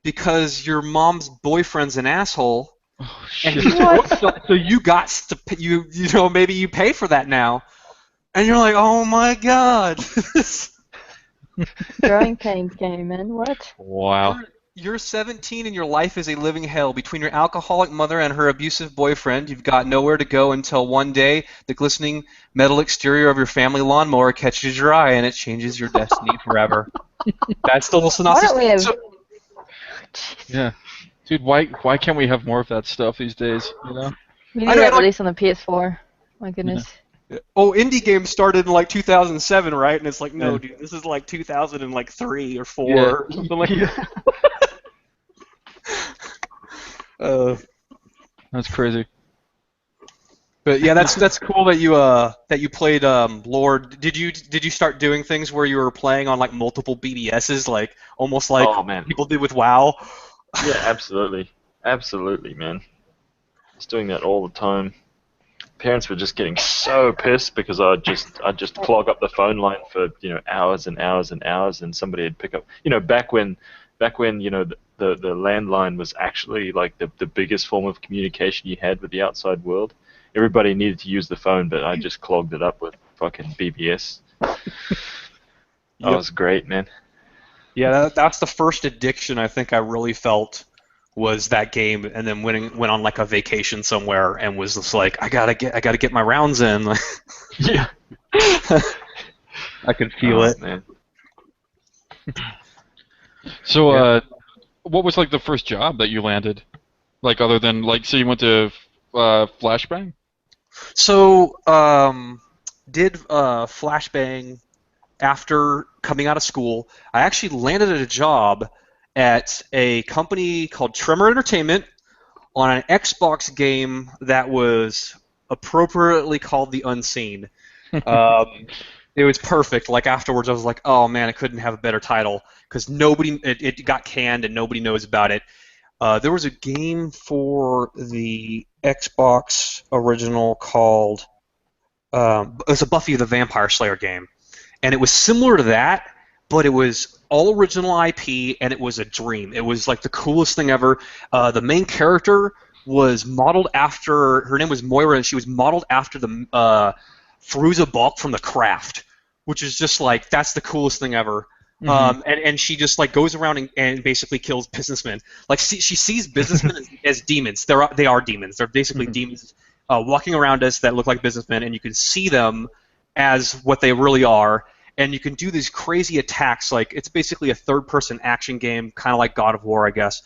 because your mom's boyfriend's an asshole. Oh, shit. And so you got to maybe you pay for that now, and you're like, oh my god. Growing pains game, man. What? Wow. You're 17 and your life is a living hell. Between your alcoholic mother and her abusive boyfriend, you've got nowhere to go until one day the glistening metal exterior of your family lawnmower catches your eye and it changes your destiny forever. That's the little synopsis. Yeah. Dude, why can't we have more of that stuff these days, you know? We need that release on the PS4. My goodness. Yeah. Oh, indie games started in like 2007, right? And it's like, no, dude, this is like 2003 or 4 or something like that. That's crazy. But yeah, that's cool that you played Lord. Did you start doing things where you were playing on like multiple BBSs, like almost like people did with WoW? Yeah, absolutely, man. I was doing that all the time. Parents were just getting so pissed because I'd just clog up the phone line for hours and hours and hours, and somebody would pick up. Back when the landline was actually like the biggest form of communication you had with the outside world. Everybody needed to use the phone, but I just clogged it up with fucking BBS. That was great, man. Yeah, that's the first addiction I think I really felt was that game, and then went on like a vacation somewhere and was just like, I gotta get my rounds in. Yeah. I could feel it, man. So, what was like the first job that you landed? Like other than so you went to Flashbang? So, did Flashbang after coming out of school. I actually landed at a job at a company called Tremor Entertainment on an Xbox game that was appropriately called The Unseen. It was perfect. Like afterwards, I was like, "Oh man, I couldn't have a better title," because it got canned and nobody knows about it. There was a game for the Xbox original called it was a Buffy the Vampire Slayer game, and it was similar to that, but it was all original IP, and it was a dream. It was like the coolest thing ever. The main character was modeled after, her name was Moira, and she was modeled after the Feruza Balk from The Craft, which is just like, that's the coolest thing ever. Mm-hmm. And she just like goes around and basically kills businessmen. Like she sees businessmen as demons. They are demons. They're basically mm-hmm. demons walking around us that look like businessmen, and you can see them as what they really are. and you can do these crazy attacks. Like, it's basically a third-person action game, kind of like God of War, I guess.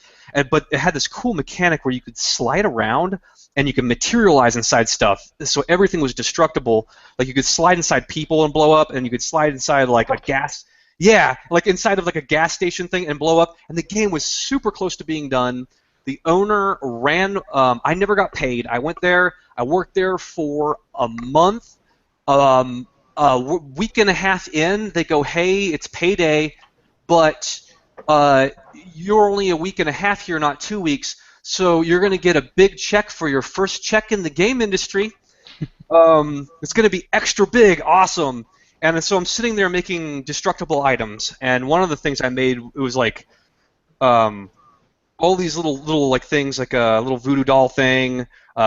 But it had this cool mechanic where you could slide around and you could materialize inside stuff. So everything was destructible. Like, you could slide inside people and blow up, and you could slide inside like a gas. Yeah, like inside of like a gas station thing and blow up. And the game was super close to being done. The owner ran. I never got paid. I went there. I worked there for a month. Week and a half in, they go, "Hey, it's payday, but you're only a week and a half here, not 2 weeks. So you're going to get a big check for your first check in the game industry. It's going to be extra big, awesome." And so I'm sitting there making destructible items, and one of the things I made, it was like all these little like things, like a little voodoo doll thing,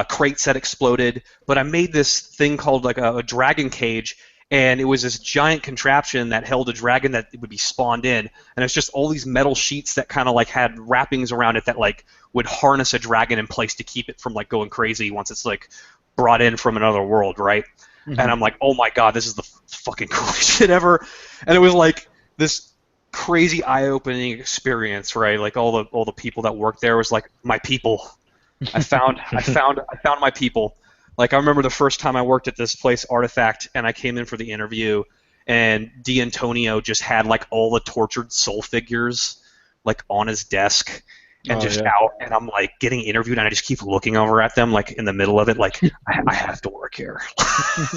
crates that exploded. But I made this thing called like a dragon cage, and it was this giant contraption that held a dragon that would be spawned in, and it's just all these metal sheets that kind of like had wrappings around it that like would harness a dragon in place to keep it from like going crazy once it's like brought in from another world, right? Mm-hmm. And I'm like, oh my god, this is the fucking coolest shit ever. And it was like this crazy eye-opening experience, right? Like all the people that worked there was like my people. I found my people. Like, I remember the first time I worked at this place, Artifact, and I came in for the interview, and D'Antonio just had like all the tortured soul figures like on his desk and out, and I'm like getting interviewed, and I just keep looking over at them like in the middle of it, like I have to work here.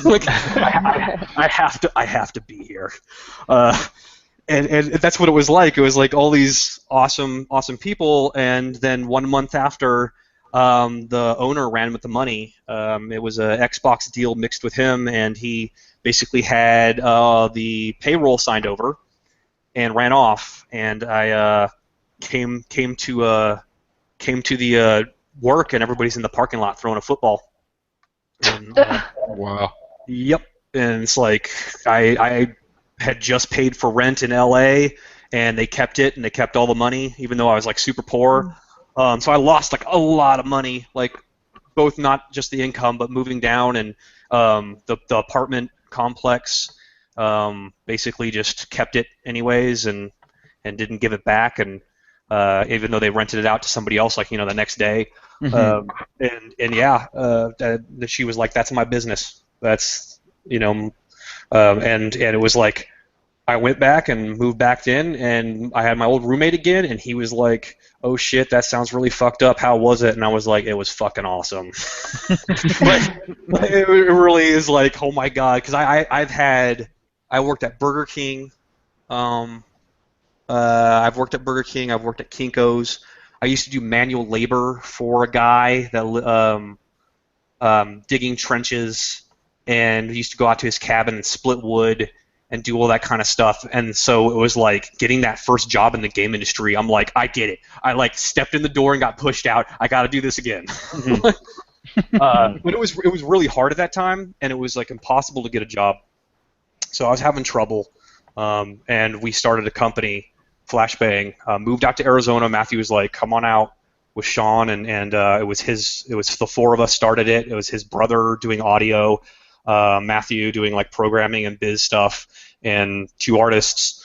Like I have to be here. And that's what it was like. It was like all these awesome people, and then 1 month after, the owner ran with the money. It was an Xbox deal mixed with him, and he basically had the payroll signed over and ran off. And I came to the work, and everybody's in the parking lot throwing a football. And, wow. Yep. And it's like I had just paid for rent in LA, and they kept it, and they kept all the money, even though I was like super poor. So I lost like a lot of money, like both not just the income, but moving down, and the apartment complex basically just kept it anyways, and didn't give it back, and even though they rented it out to somebody else, like, the next day. Mm-hmm. And she was like, "That's my business. That's and it was like, I went back and moved back in, and I had my old roommate again, and he was like, "Oh shit, that sounds really fucked up. How was it?" And I was like, "It was fucking awesome." It really is like, oh my god, because I worked at Burger King. I've worked at Burger King. I've worked at Kinko's. I used to do manual labor for a guy that digging trenches, and we used to go out to his cabin and split wood and do all that kind of stuff. And so it was like getting that first job in the game industry. I'm like, I get it. I like stepped in the door and got pushed out. I got to do this again. Mm-hmm. But it was really hard at that time, and it was like impossible to get a job. So I was having trouble, and we started a company, Flashbang. Moved out to Arizona. Matthew was like, "Come on out," with Sean, and it was the four of us started it. It was his brother doing audio, Matthew doing like programming and biz stuff, and two artists.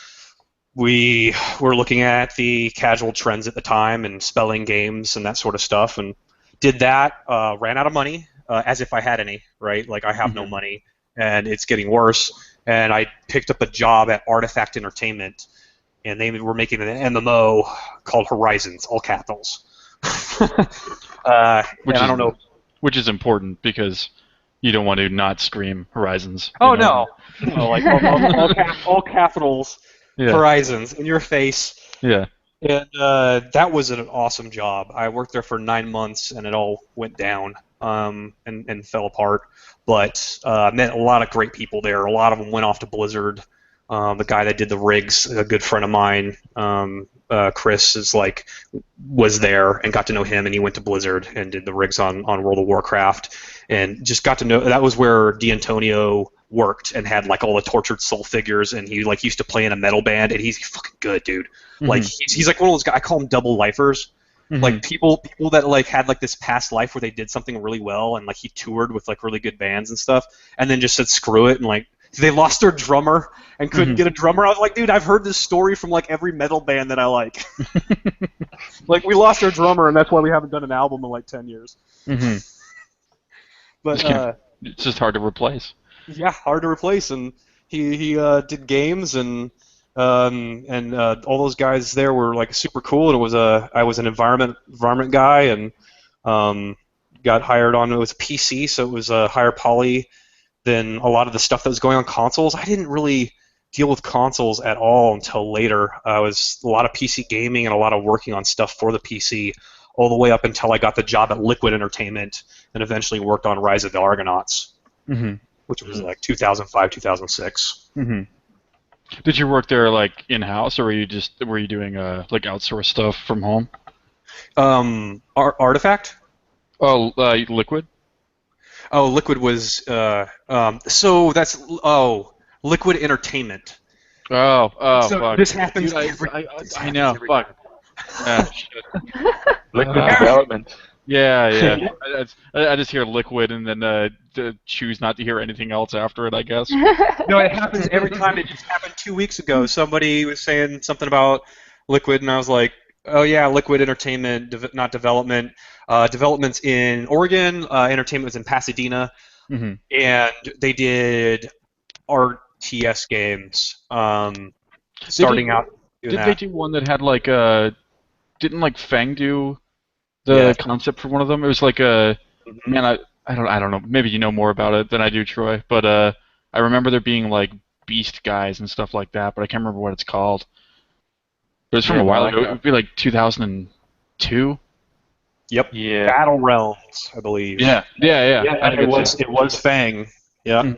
We were looking at the casual trends at the time and spelling games and that sort of stuff, and did that. Ran out of money, as if I had any, right? Like, I have no money, and it's getting worse. And I picked up a job at Artifact Entertainment, and they were making an MMO called Horizons, all capitals. I don't know. Which is important because you don't want to not scream Horizons. Oh, no. Like all capitals, yeah. Horizons, in your face. Yeah. And that was an awesome job. I worked there for 9 months, and it all went down and fell apart. But I met a lot of great people there. A lot of them went off to Blizzard. The guy that did the rigs, a good friend of mine, Chris, was there and got to know him, and he went to Blizzard and did the rigs on World of Warcraft, and just got to know. That was where D'Antonio worked and had like all the tortured soul figures, and he like used to play in a metal band, and he's fucking good, dude. Mm-hmm. Like he's like one of those guys. I call him double lifers. Mm-hmm. Like people that like had like this past life where they did something really well, and like he toured with like really good bands and stuff, and then just said screw it and like they lost their drummer and couldn't get a drummer. I was like, dude, I've heard this story from like every metal band that I like. Like, we lost our drummer, and that's why we haven't done an album in like 10 years. But it's just hard to replace. Yeah, hard to replace. And he did games, and all those guys there were like super cool. And it was I was an environment guy, and got hired on. It was PC, so it was a higher poly than a lot of the stuff that was going on consoles. I didn't really deal with consoles at all until later. I was a lot of PC gaming and a lot of working on stuff for the PC, all the way up until I got the job at Liquid Entertainment and eventually worked on Rise of the Argonauts, which was like 2005, 2006. Did you work there like in-house, or were you doing like outsourced stuff from home? Artifact? Oh, Liquid? Oh, Liquid was so that's Liquid Entertainment. So fuck. This happens. Dude, I know. Fuck. Shit. Liquid development. Yeah. I just hear Liquid and then choose not to hear anything else after it, I guess. No, it happens every time. It just happened 2 weeks ago. Somebody was saying something about Liquid, and I was like, oh yeah, Liquid Entertainment, not development. Development's in Oregon. Entertainment was in Pasadena, and they did RTS games. Starting out. Did they do one that had like didn't like Fang do the concept for one of them? It was like a man. I don't know. Maybe you know more about it than I do, Troy. But I remember there being like Beast guys and stuff like that. But I can't remember what it's called. But it's from a while ago. It would be like 2002. Yep. Yeah. Battle Realms, I believe. Yeah. It was Fang. Yeah.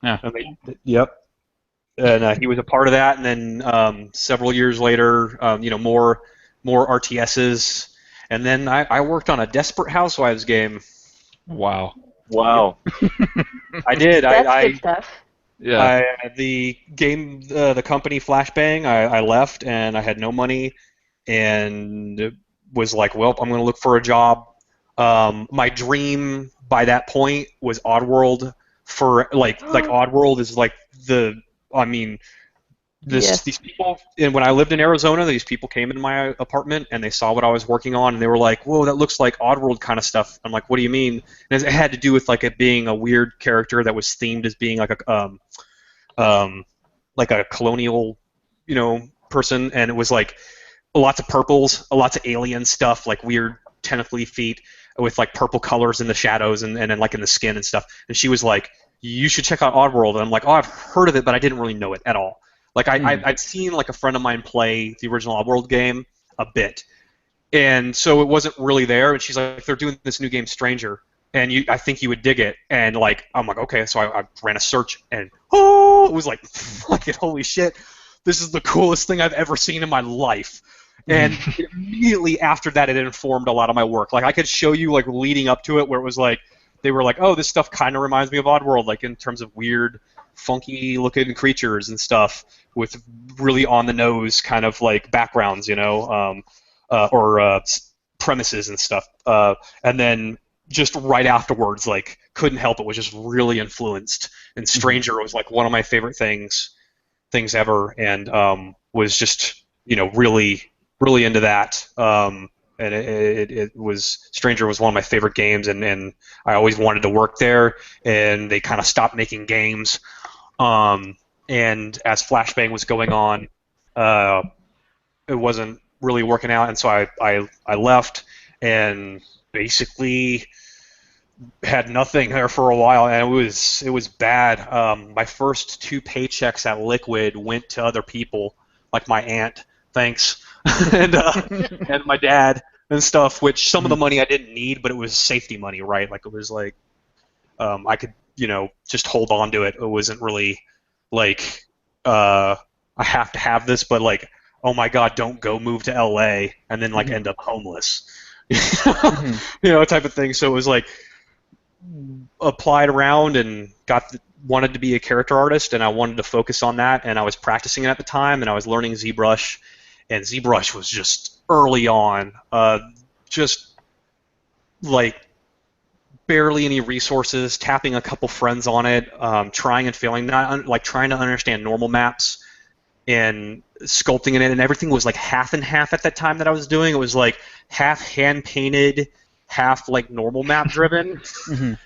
Yeah. Yep. And he was a part of that, and then several years later, more RTSs, and then I worked on a Desperate Housewives game. Wow. I did. That's good stuff. Yeah. The game, the company Flashbang, I left, and I had no money, and was like, well, I'm going to look for a job. My dream by that point was Oddworld. For like Oddworld is like these people, and when I lived in Arizona, these people came into my apartment and they saw what I was working on, and they were like, whoa, that looks like Oddworld kind of stuff. I'm like, what do you mean? And it had to do with like it being a weird character that was themed as being like a colonial, person, and it was like lots of purples, lots of alien stuff, like weird tentacly feet with like purple colors in the shadows and like in the skin and stuff. And she was like, you should check out Oddworld. And I'm like, oh, I've heard of it, but I didn't really know it at all. Like I'd seen like a friend of mine play the original Oddworld game a bit, and so it wasn't really there. And she's like, they're doing this new game, Stranger, and I think you would dig it. And like, I'm like, okay. So I ran a search, and it was like, fucking holy shit, this is the coolest thing I've ever seen in my life. And immediately after that, it informed a lot of my work. Like I could show you like leading up to it, where it was like they were like, oh, this stuff kind of reminds me of Oddworld, like in terms of weird, funky looking creatures and stuff with really on the nose kind of like backgrounds, or premises and stuff. And then just right afterwards, like couldn't help it, was just really influenced. And Stranger was like one of my favorite things ever, and was just really into that. And it was Stranger was one of my favorite games, and I always wanted to work there. And they kind of stopped making games. And as Flashbang was going on, it wasn't really working out, and so I left and basically had nothing there for a while, and it was bad. My first 2 paychecks at Liquid went to other people, like my aunt, thanks, and my dad and stuff. Which some of the money I didn't need, but it was safety money, right? Like it was like I could just hold on to it. It wasn't really like I have to have this, but like, oh my god, don't go move to LA and then like end up homeless, type of thing. So it was like applied around and wanted to be a character artist, and I wanted to focus on that, and I was practicing it at the time, and I was learning ZBrush, and ZBrush was just early on, just like barely any resources, tapping a couple friends on it, trying and failing, trying to understand normal maps and sculpting in it, and everything was like half and half at that time that I was doing. It was like half hand painted, half like normal map driven. Mhm.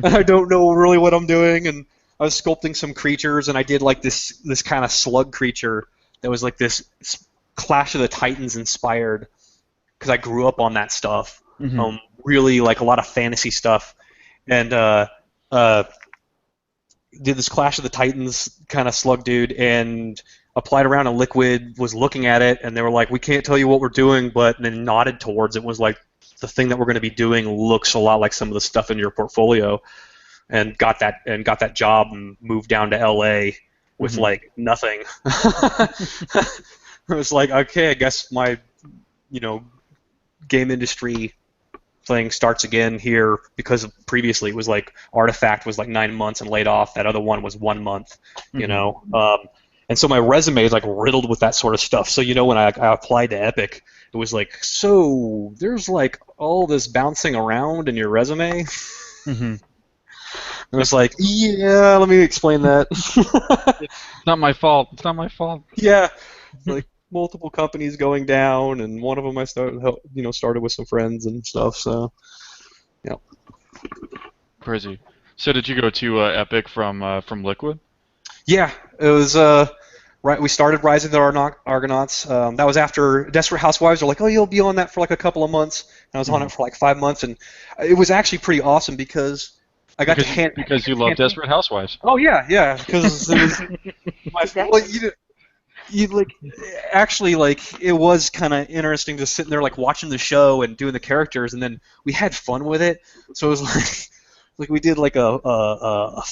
I don't know really what I'm doing, and I was sculpting some creatures, and I did like this kind of slug creature that was like this Clash of the Titans inspired, because I grew up on that stuff. Mhm. Really like a lot of fantasy stuff, and did this Clash of the Titans kind of slug dude, and applied around a liquid, was looking at it, and they were like, we can't tell you what we're doing, but and then nodded towards it, was like, the thing that we're going to be doing looks a lot like some of the stuff in your portfolio, and got that job and moved down to LA with like nothing. It was like, okay, I guess my game industry thing starts again here, because previously it was like Artifact was like 9 months and laid off. That other one was 1 month, and so my resume is like riddled with that sort of stuff. So when I applied to Epic, it was like, so there's like all this bouncing around in your resume. Mhm. And it's like, yeah, let me explain that. It's not my fault. It's not my fault. Yeah, like multiple companies going down, and one of them I started with some friends and stuff. So, yeah. Crazy. So did you go to Epic from Liquid? Yeah, it was right. We started Rise of the Argonauts. That was after Desperate Housewives were like, oh, you'll be on that for like a couple of months. And I was on it for like 5 months, and it was actually pretty awesally because I got because you love Desperate Housewives. Oh yeah, because it was well, you like actually like it was kind of interesting just sitting there like watching the show and doing the characters, and then we had fun with it. So it was like we did like a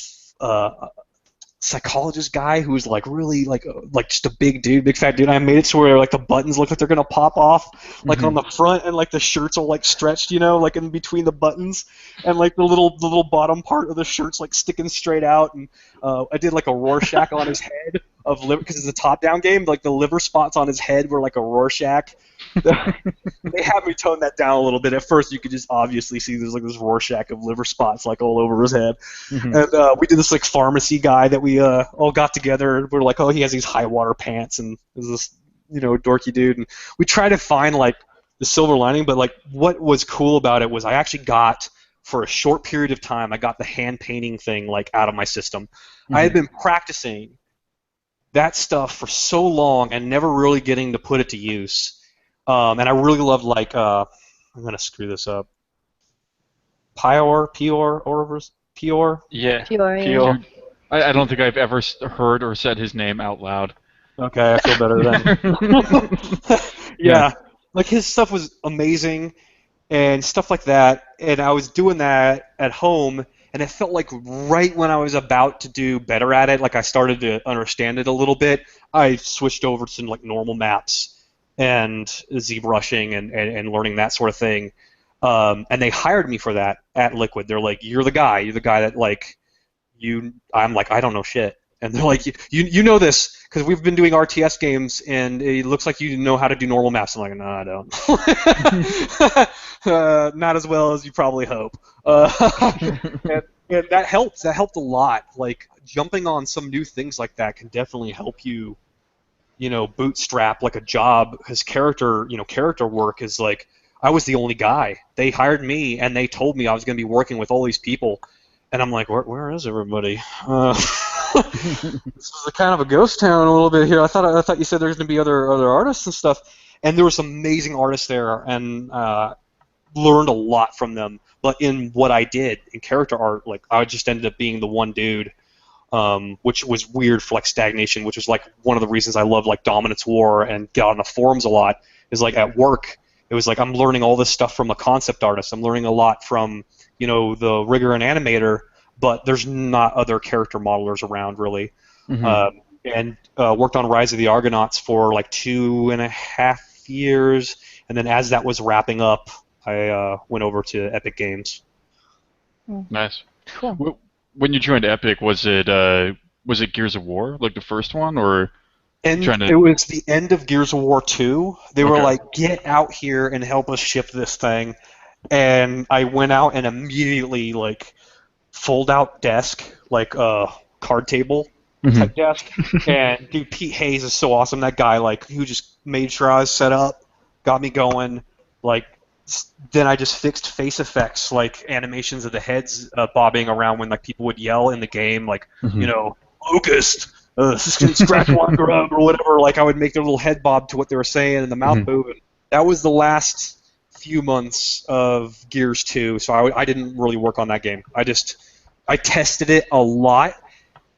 psychologist guy who was like really like just a big fat dude. I made it to where like the buttons look like they're gonna pop off like on the front, and like the shirts are like stretched, like in between the buttons, and like the little bottom part of the shirt's like sticking straight out. And I did like a Rorschach on his head of liver, because it's a top-down game. Like the liver spots on his head were like a Rorschach. They had me tone that down a little bit. At first, you could just obviously see there's like this Rorschach of liver spots like all over his head. And we did this like pharmacy guy that we all got together, and we were like, oh, he has these high water pants, and there's this dorky dude, and we tried to find like the silver lining. But like what was cool about it was I actually got, for a short period of time, I got the hand painting thing like out of my system. I had been practicing that stuff for so long and never really getting to put it to use. And I really loved like I'm gonna screw this up. Pior. Yeah. Peoria. I don't think I've ever heard or said his name out loud. Okay, I feel better then. Yeah, like his stuff was amazing and stuff like that. And I was doing that at home, and it felt like right when I was about to do better at it, like I started to understand it a little bit, I switched over to like normal maps and ZBrushing and learning that sort of thing. And they hired me for that at Liquid. They're like, you're the guy that like I'm like, I don't know shit. And they're like, you know this because we've been doing RTS games, and it looks like you know how to do normal maps. I'm like, no, I don't. Not as well as you probably hope. And that helps. That helped a lot. Like jumping on some new things like that can definitely help you, bootstrap like a job. Because character work is like, I was the only guy. They hired me, and they told me I was going to be working with all these people. And I'm like, where is everybody? This is a kind of a ghost town a little bit here. I thought you said there's going to be other artists and stuff. And there were some amazing artists there, and learned a lot from them. But in what I did in character art, like I just ended up being the one dude, which was weird for like stagnation, which was like one of the reasons I love like Dominance War and get on the forums a lot. Is like at work, it was like I'm learning all this stuff from a concept artist. I'm learning a lot from the rigger and animator, but there's not other character modelers around really. And worked on Rise of the Argonauts for like 2.5 years, and then as that was wrapping up, I went over to Epic Games. Nice. Cool. When you joined Epic, was it Gears of War, like the first one, or? And it was the end of Gears of War 2. They were like, get out here and help us ship this thing. and I went out and immediately like fold out desk, like a card table type desk. And dude, Pete Hayes is so awesome. That guy, like, who just made sure I was set up, got me going. Like, then I just fixed face effects, like animations of the heads bobbing around when like people would yell in the game, like, you know, Locust, scratch one grub or whatever. Like, I would make their little head bob to what they were saying and the mouth move. And that was the last few months of Gears 2, so I didn't really work on that game. I tested it a lot,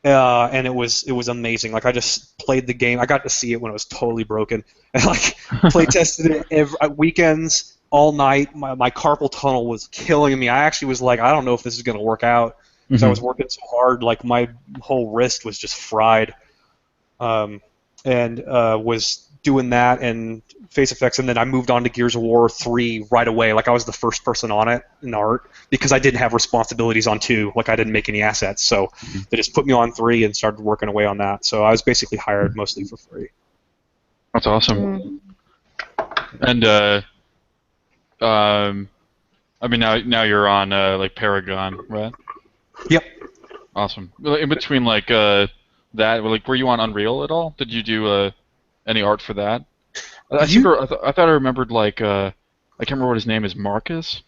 and it was amazing. Like, I just played the game. I got to see it when it was totally broken, and like play tested it weekends, all night. My carpal tunnel was killing me. I actually was like, I don't know if this is gonna work out because I was working so hard. Like, my whole wrist was just fried, and was doing that and face effects, and then I moved on to Gears of War 3 right away. Like, I was the first person on it in art because I didn't have responsibilities on 2. Like, I didn't make any assets, so they just put me on 3 and started working away on that. So I was basically hired mostly for free. That's awesome. And I mean, now you're on like Paragon, right? Yep. Awesome. In between like that, like, were you on Unreal at all? Did you do any art for that? I thought I remembered, like, I can't remember what his name is. Marcus?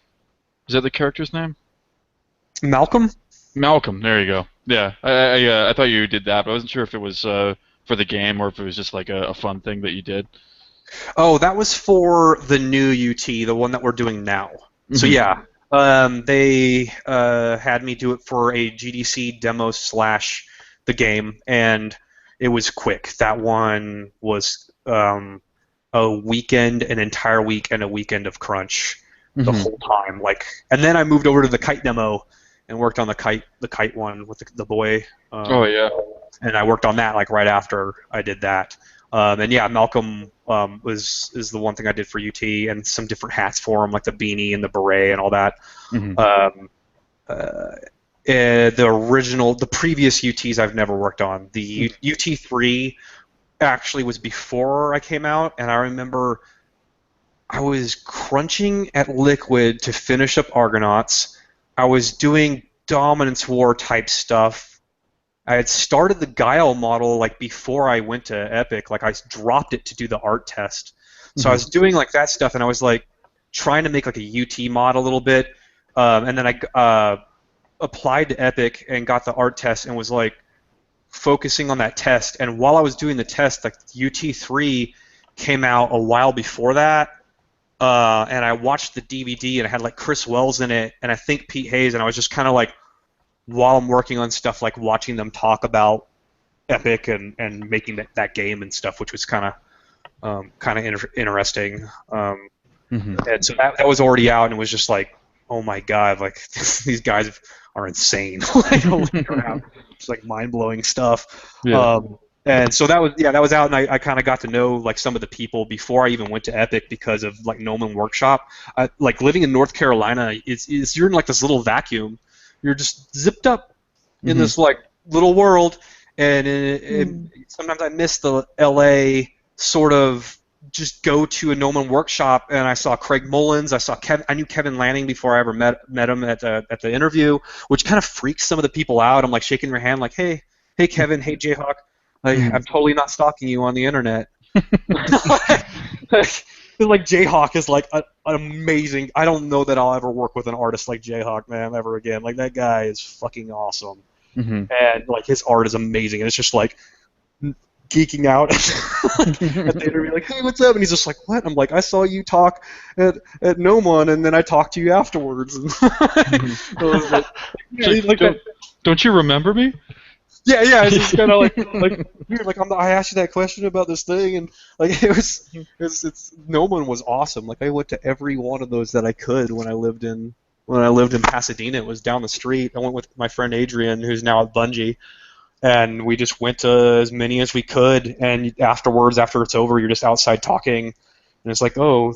Is that the character's name? Malcolm? Malcolm. There you go. Yeah, I thought you did that, but I wasn't sure if it was for the game or if it was just like a fun thing that you did. Oh, that was for the new UT, the one that we're doing now. So yeah, they had me do it for a GDC demo / the game, and it was quick. That one was a weekend, an entire week, and a weekend of crunch the whole time. Like, and then I moved over to the kite demo and worked on the kite one with the boy. Oh yeah. And I worked on that like right after I did that. And yeah, Malcolm is the one thing I did for UT, and some different hats for him, like the beanie and the beret and all that. The previous UTs I've never worked on. The UT3 actually was before I came out, and I remember I was crunching at Liquid to finish up Argonauts. I was doing Dominance War type stuff. I had started the Guile model like before I went to Epic. Like, I dropped it to do the art test. So I was doing like that stuff, and I was like trying to make like a UT mod a little bit, and then I applied to Epic and got the art test and was like focusing on that test. And while I was doing the test, like, UT3 came out a while before that, and I watched the DVD, and it had like Chris Wells in it, and I think Pete Hayes, and I was just kind of like, while I'm working on stuff, like watching them talk about Epic and making that game and stuff, which was kind of interesting. And so that was already out, and it was just like, oh my god, like these guys are insane. Like, holy crap. It's like mind-blowing stuff. Yeah. And so that was out, and I kind of got to know like some of the people before I even went to Epic because of like Gnomon Workshop. Like, living in North Carolina, you're in like this little vacuum. You're just zipped up in this like little world, and sometimes I miss the LA sort of just go to a Gnomon Workshop, and I saw Craig Mullins. I knew Kevin Lanning before I ever met him at the interview, which kind of freaks some of the people out. I'm like shaking their hand, like, hey Kevin, hey Jayhawk, like, I'm totally not stalking you on the internet. Like, Jayhawk is like an amazing. I don't know that I'll ever work with an artist like Jayhawk, man, ever again. Like, that guy is fucking awesome, and like his art is amazing, and it's just like geeking out at the interview, like, hey, what's up? And he's just like, what? I'm like, I saw you talk at Nomon, and then I talked to you afterwards. And I was like, yeah, don't you remember me? Yeah, it's just kind of like weird. Like, I asked you that question about this thing, and like Nomon was awesome. Like, I went to every one of those that I could when I lived in Pasadena. It was down the street. I went with my friend Adrian, who's now at Bungie. And we just went to as many as we could, and afterwards, after it's over, you're just outside talking, and it's like, oh,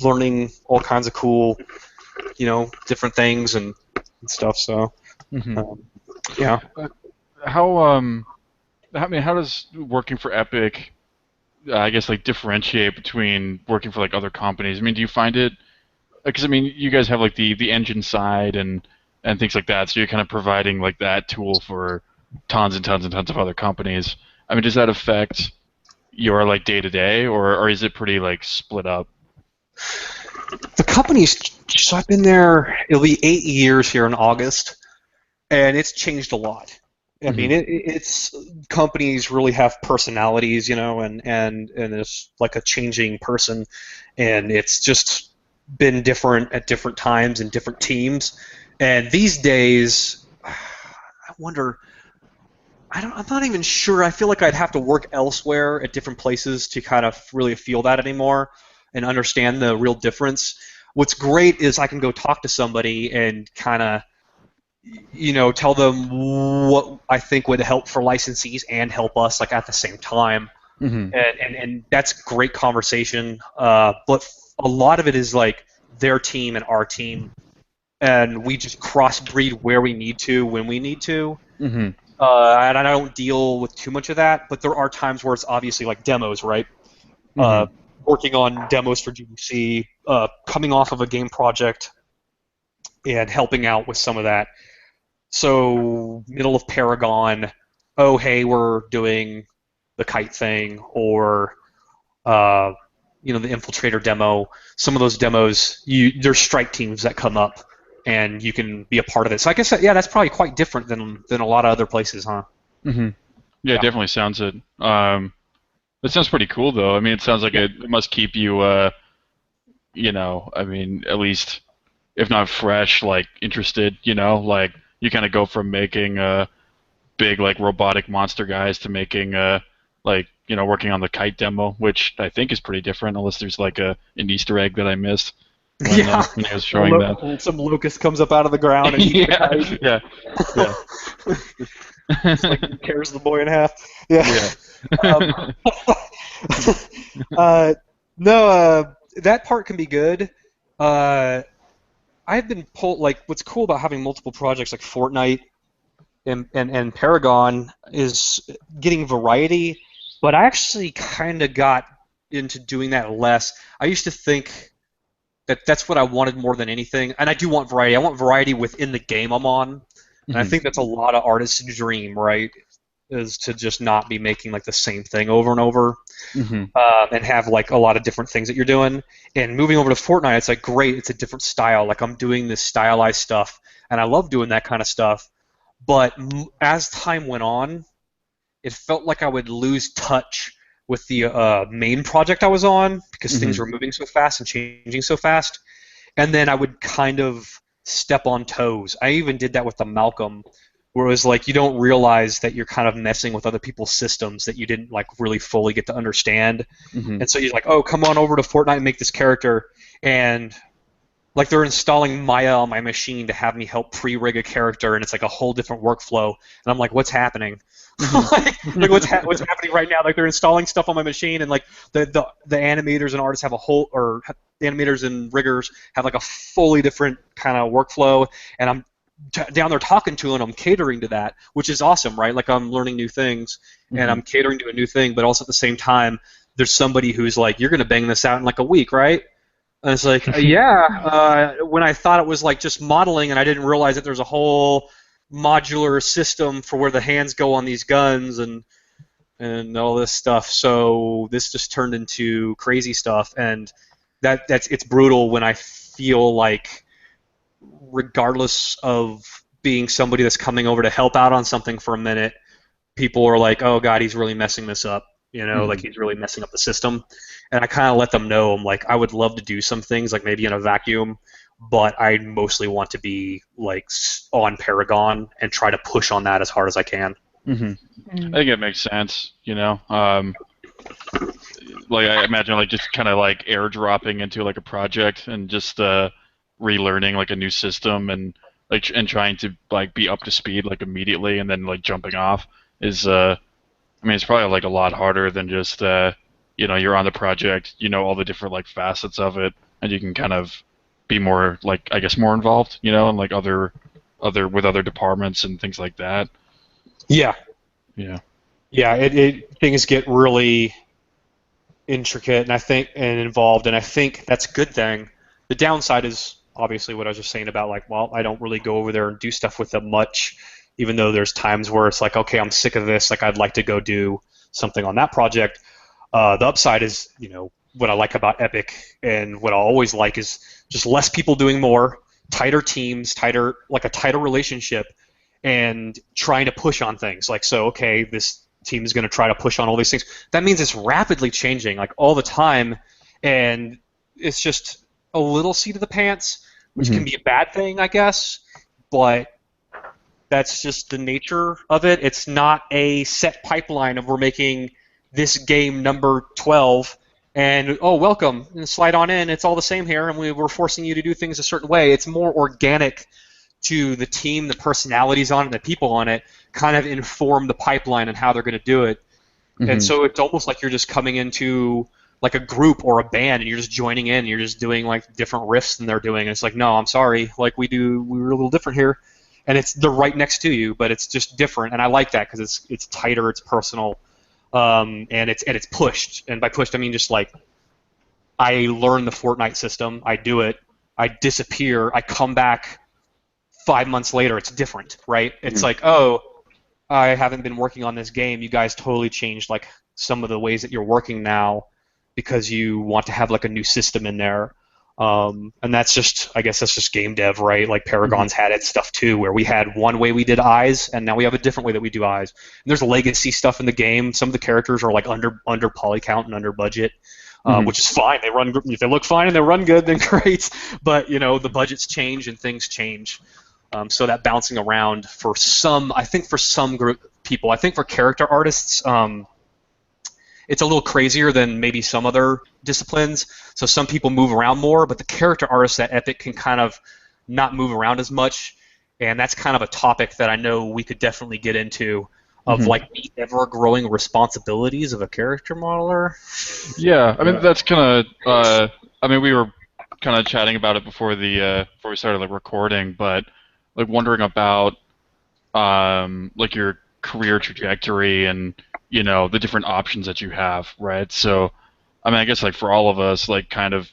learning all kinds of cool, different things and stuff. So, yeah. How does working for Epic, I guess, like, differentiate between working for like other companies? I mean, do you find it because I mean, you guys have like the engine side and things like that, so you're kind of providing like that tool for tons and tons and tons of other companies. I mean, does that affect your like day to day, or is it pretty like split up? The company's, so I've been there, it'll be 8 years here in August, and it's changed a lot. I mean, it's companies really have personalities, and it's like a changing person, and it's just been different at different times and different teams. And these days, I wonder, I'm not even sure. I feel like I'd have to work elsewhere at different places to kind of really feel that anymore and understand the real difference. What's great is I can go talk to somebody and kind of, tell them what I think would help for licensees and help us like at the same time. And that's great conversation. But a lot of it is like their team and our team, and we just crossbreed where we need to when we need to. And I don't deal with too much of that, but there are times where it's obviously like demos, right? Working on demos for GDC, coming off of a game project, and helping out with some of that. So, middle of Paragon, oh, hey, we're doing the kite thing, or, the Infiltrator demo. Some of those demos, there's strike teams that come up, and you can be a part of it. So I guess, that's probably quite different than a lot of other places, huh? Yeah, it definitely sounds it. That sounds pretty cool, though. I mean, it sounds like it must keep you, I mean, at least, if not fresh, like, interested, like, you kind of go from making big, like, robotic monster guys to making, working on the kite demo, which I think is pretty different, unless there's, like, an Easter egg that I missed when I was showing that. Some locust comes up out of the ground and eats the kite. It's like he tears the boy in half. That part can be good. I've been pulled, like, what's cool about having multiple projects like Fortnite and Paragon is getting variety, but I actually kind of got into doing that less. I used to think that's what I wanted more than anything, and I do want variety. I want variety within the game I'm on, and I think that's a lot of artists' dream, right? Is to just not be making like the same thing over and over, and have like a lot of different things that you're doing. And moving over to Fortnite, it's like great, it's a different style. Like I'm doing this stylized stuff, and I love doing that kind of stuff. But as time went on, it felt like I would lose touch with the main project I was on because things were moving so fast and changing so fast, and then I would kind of step on toes. I even did that with the Malcolm, where it was like you don't realize that you're kind of messing with other people's systems that you didn't like really fully get to understand. And so you're like, oh, come on over to Fortnite and make this character, and like they're installing Maya on my machine to have me help pre-rig a character, and it's like a whole different workflow, and I'm like, what's happening? like what's happening right now? Like they're installing stuff on my machine, and like the animators and artists have a whole, or animators and riggers have like a fully different kind of workflow, and I'm down there talking to them, I'm catering to that, which is awesome, right? Like I'm learning new things, and I'm catering to a new thing, but also at the same time, there's somebody who's like, you're going to bang this out in like a week, right? And it's like, when I thought it was like just modeling, and I didn't realize that there's a whole modular system for where the hands go on these guns and all this stuff. So this just turned into crazy stuff, and it's brutal when I feel like, regardless of being somebody that's coming over to help out on something for a minute, people are like, oh god, he's really messing this up, like he's really messing up the system. And I kind of let them know, I'm like, I would love to do some things, like maybe in a vacuum, but I mostly want to be like on Paragon and try to push on that as hard as I can. I think it makes sense, like I imagine like just kind of like airdropping into like a project and just relearning like a new system and trying to like be up to speed like immediately, and then like jumping off is I mean, it's probably like a lot harder than just you're on the project, all the different like facets of it, and you can kind of be more like, I guess, more involved, and like other with other departments and things like that. Things get really intricate and involved, and I think that's a good thing. The downside is obviously what I was just saying about like, well, I don't really go over there and do stuff with them much, even though there's times where it's like, okay, I'm sick of this, like I'd like to go do something on that project. The upside is, what I like about Epic and what I always like is just less people doing more, tighter teams, like a tighter relationship, and trying to push on things. Like, so, okay, this team is going to try to push on all these things. That means it's rapidly changing, like all the time, and it's just a little seat of the pants, which can be a bad thing, I guess, but that's just the nature of it. It's not a set pipeline of we're making this game number 12 and, oh, welcome, and slide on in, it's all the same here, and we're forcing you to do things a certain way. It's more organic to the team, the personalities on it, the people on it, kind of inform the pipeline and how they're going to do it. And so it's almost like you're just coming into like a group or a band and you're just joining in, and you're just doing like different riffs than they're doing. And it's like, no, I'm sorry, like we're a little different here. And they're right next to you, but it's just different, and I like that because it's tighter, it's personal, and it's pushed. And by pushed, I mean just like I learn the Fortnite system, I do it, I disappear, I come back 5 months later, it's different, right? It's like, oh, I haven't been working on this game. You guys totally changed like some of the ways that you're working now because you want to have like a new system in there. And that's just, I guess that's just game dev, right? Like Paragon's had its stuff too, where we had one way we did eyes, and now we have a different way that we do eyes. And there's legacy stuff in the game. Some of the characters are like under poly count and under budget, which is fine. They run, if they look fine and they run good, then great. But the budgets change and things change. So that bouncing around for some, I think for some group people, I think for character artists, it's a little crazier than maybe some other disciplines. So some people move around more, but the character artists at Epic can kind of not move around as much, and that's kind of a topic that I know we could definitely get into, of like the ever-growing responsibilities of a character modeler. Yeah, I mean that's kind of. I mean we were kind of chatting about it before we started like recording, but like wondering about like your career trajectory and the different options that you have, right? So, I mean, I guess like for all of us, like kind of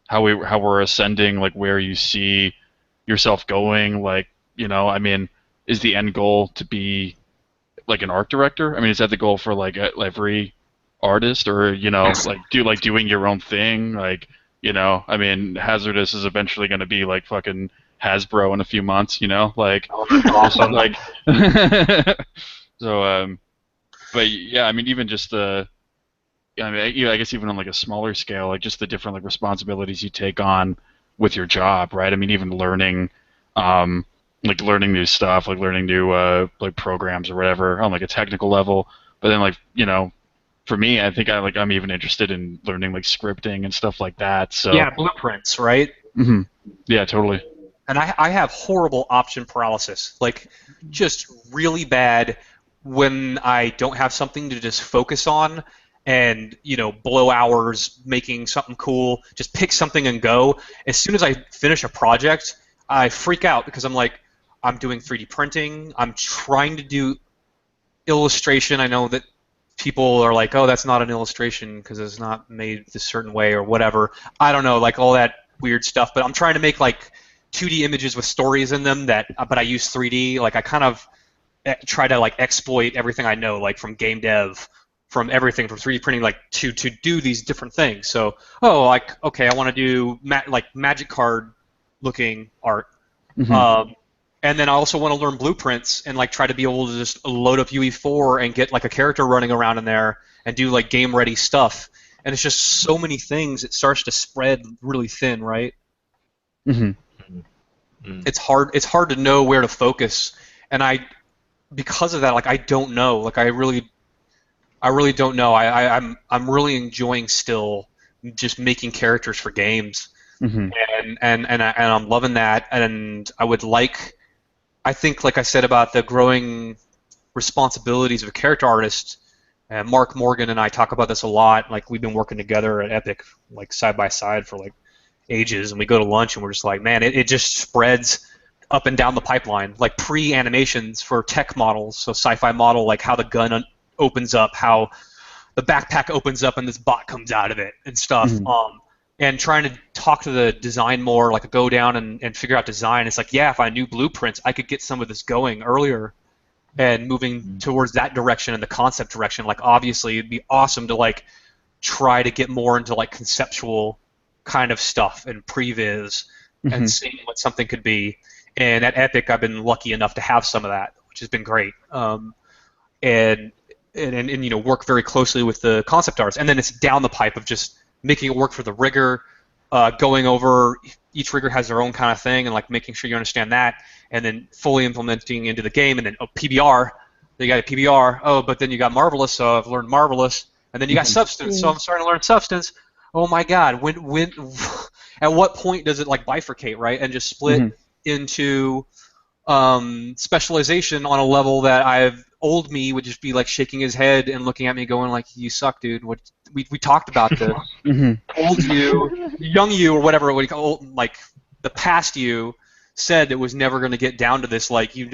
how we're ascending, like where you see yourself going, like I mean, is the end goal to be like an art director? I mean, is that the goal for like every artist, or like doing your own thing, like I mean, Hazardous is eventually going to be like fucking Hasbro in a few months, like Awesome. like so but yeah, I mean, even just I mean, I guess even on like a smaller scale, like just the different like responsibilities you take on with your job, right? I mean, even learning, like learning new stuff, like learning new like programs or whatever on like a technical level. But then like for me, I think I'm even interested in learning like scripting and stuff like that. So Yeah, blueprints, right? Yeah, totally. And I have horrible option paralysis, like just really bad when I don't have something to just focus on and, blow hours making something cool, just pick something and go. As soon as I finish a project, I freak out because I'm like, I'm doing 3D printing, I'm trying to do illustration. I know that people are like, oh, that's not an illustration because it's not made this certain way or whatever. I don't know, like all that weird stuff, but I'm trying to make like 2D images with stories in them but I use 3D. Like I kind of try to like exploit everything I know, like from game dev, from everything from 3D printing, like to do these different things. So, like okay, I want to do like magic card looking art, and then I also want to learn blueprints and like try to be able to just load up UE4 and get like a character running around in there and do like game ready stuff. And it's just so many things. It starts to spread really thin, right? It's hard to know where to focus, and because of that, like I don't know. Like I really don't know. I'm really enjoying still just making characters for games, and I'm loving that. And I think like I said about the growing responsibilities of a character artist. And Mark Morgan and I talk about this a lot. Like we've been working together at Epic, like side by side for like ages, and we go to lunch and we're just like, man, it just spreads up and down the pipeline, like pre-animations for tech models. So sci-fi model, like how the gun opens up, how the backpack opens up and this bot comes out of it and stuff. and trying to talk to the design more, like go down and figure out design. It's like, yeah, if I knew blueprints, I could get some of this going earlier and moving towards that direction and the concept direction. Like, obviously, it'd be awesome to like try to get more into like conceptual kind of stuff and previs and seeing what something could be. And at Epic, I've been lucky enough to have some of that, which has been great. And you know, work very closely with the concept artists. And then it's down the pipe of just making it work for the rigger, going over each rigger has their own kind of thing, and like making sure you understand that, and then fully implementing into the game. And then PBR, you got a PBR. Oh, but then you got Marvelous, so I've learned Marvelous, and then you got Substance, so I'm starting to learn Substance. Oh my God, when at what point does it like bifurcate, right, and just split into specialization on a level that old me would just be like shaking his head and looking at me going like, you suck, dude. What we talked about this. Old you, young you, or whatever we call, like the past you said it was never going to get down to this, like you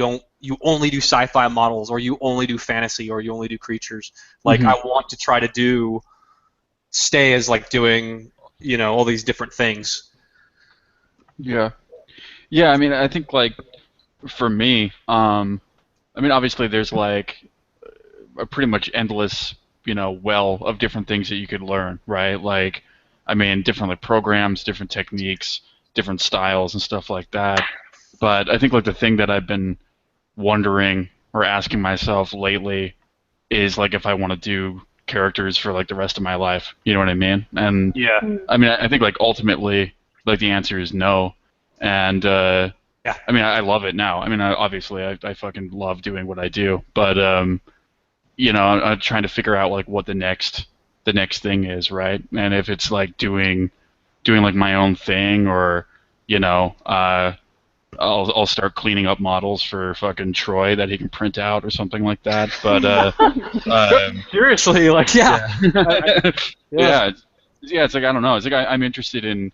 only do sci-fi models, or you only do fantasy, or you only do creatures. Like I want to try to stay as like doing, you know, all these different things. Yeah. I mean, I think like for me, I mean, obviously there's like a pretty much endless, you know, well of different things that you could learn, right? Like, I mean, different like programs, different techniques, different styles and stuff like that. But I think like the thing that I've been wondering or asking myself lately is like if I want to do characters for like the rest of my life. You know what I mean? And Yeah. I mean, I think like ultimately, like the answer is no. And Yeah. I mean, I love it now. I mean, obviously, I fucking love doing what I do. But you know, I'm trying to figure out like what the next thing is, right? And if it's like doing like my own thing, or you know, I'll start cleaning up models for fucking Troy that he can print out or something like that. But seriously, like yeah. Yeah, it's like I don't know. It's like I'm interested in.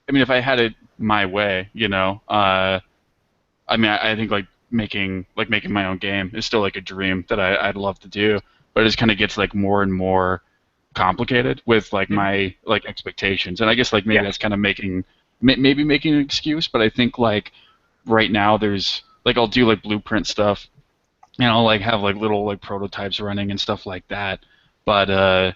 I mean, if I had it my way, you know, I mean, I think like making my own game is still like a dream that I'd love to do, but it just kind of gets like more and more complicated with like my like expectations, and I guess like maybe that's kind of maybe making an excuse, but I think like right now there's like I'll do like blueprint stuff, and I'll like have like little like prototypes running and stuff like that, but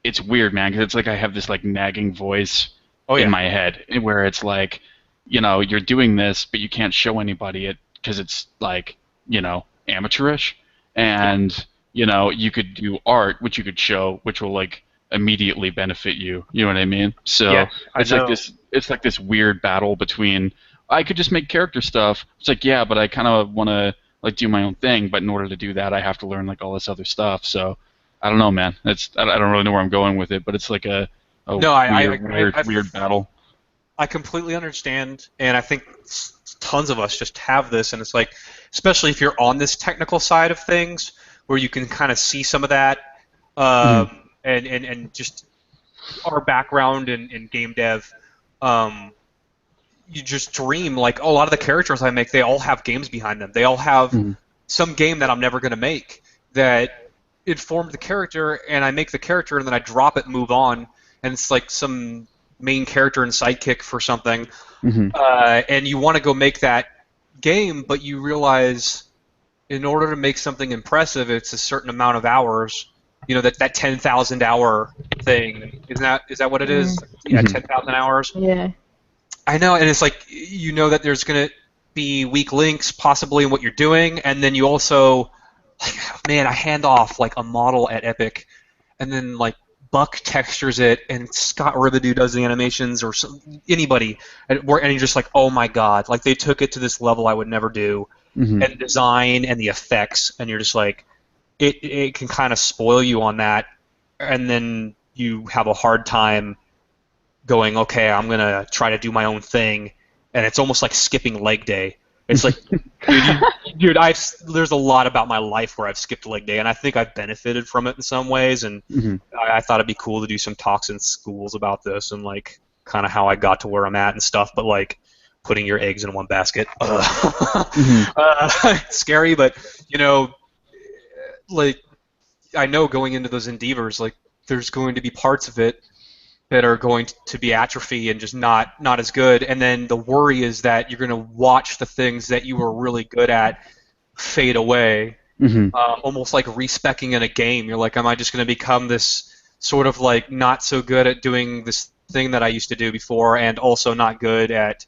it's weird, man, because it's like I have this like nagging voice in my head where it's like, you know, you're doing this, but you can't show anybody it because it's like, you know, amateurish, and you know, you could do art which you could show, which will like immediately benefit you. You know what I mean? So it's like this weird battle between I could just make character stuff. It's like, yeah, but I kind of want to like do my own thing, but in order to do that, I have to learn like all this other stuff. So I don't know, man. I don't really know where I'm going with it, but it's like a weird battle. I completely understand, and I think tons of us just have this, and it's like, especially if you're on this technical side of things, where you can kind of see some of that, and just our background in game dev, you just dream, like a lot of the characters I make, they all have games behind them. They all have some game that I'm never going to make that informed the character, and I make the character, and then I drop it and move on, and it's like some main character and sidekick for something, and you want to go make that game, but you realize in order to make something impressive, it's a certain amount of hours. You know, that 10,000 hour thing. Is that what it is? Yeah, 10,000 hours. Yeah. I know, and it's like, you know that there's going to be weak links possibly in what you're doing, and then you also, like, man, I hand off like a model at Epic, and then like Buck textures it, and Scott Ribideau does the animations, or anybody, and you're just like, oh my god, like they took it to this level I would never do, and design and the effects, and you're just like, it can kind of spoil you on that, and then you have a hard time going, okay, I'm gonna try to do my own thing, and it's almost like skipping leg day. It's like, dude, there's a lot about my life where I've skipped leg day, and I think I've benefited from it in some ways, and I thought it'd be cool to do some talks in schools about this, and like kind of how I got to where I'm at and stuff, but like putting your eggs in one basket, scary, but you know, like I know going into those endeavors, like there's going to be parts of it that are going to be atrophy and just not as good. And then the worry is that you're going to watch the things that you were really good at fade away, almost like respecing in a game. You're like, am I just going to become this sort of like not so good at doing this thing that I used to do before, and also not good at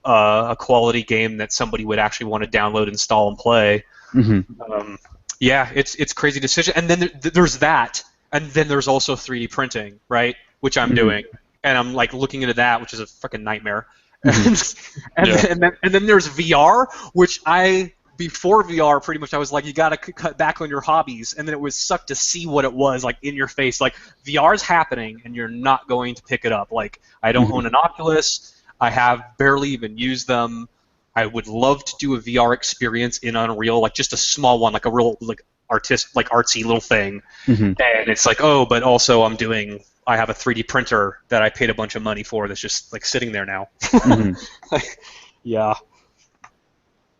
a quality game that somebody would actually want to download, install, and play. Yeah, it's crazy decision. And then there's that, and then there's also 3D printing, right? Which I'm doing, and I'm like looking into that, which is a freaking nightmare. And then there's VR, which before VR, pretty much I was like, you gotta cut back on your hobbies, and then it was sucked to see what it was like in your face. Like VR's happening, and you're not going to pick it up. Like I don't own an Oculus. I have barely even used them. I would love to do a VR experience in Unreal, like just a small one, like a real like artsy little thing. And it's like, oh, but also I have a 3D printer that I paid a bunch of money for that's just like sitting there now. Yeah.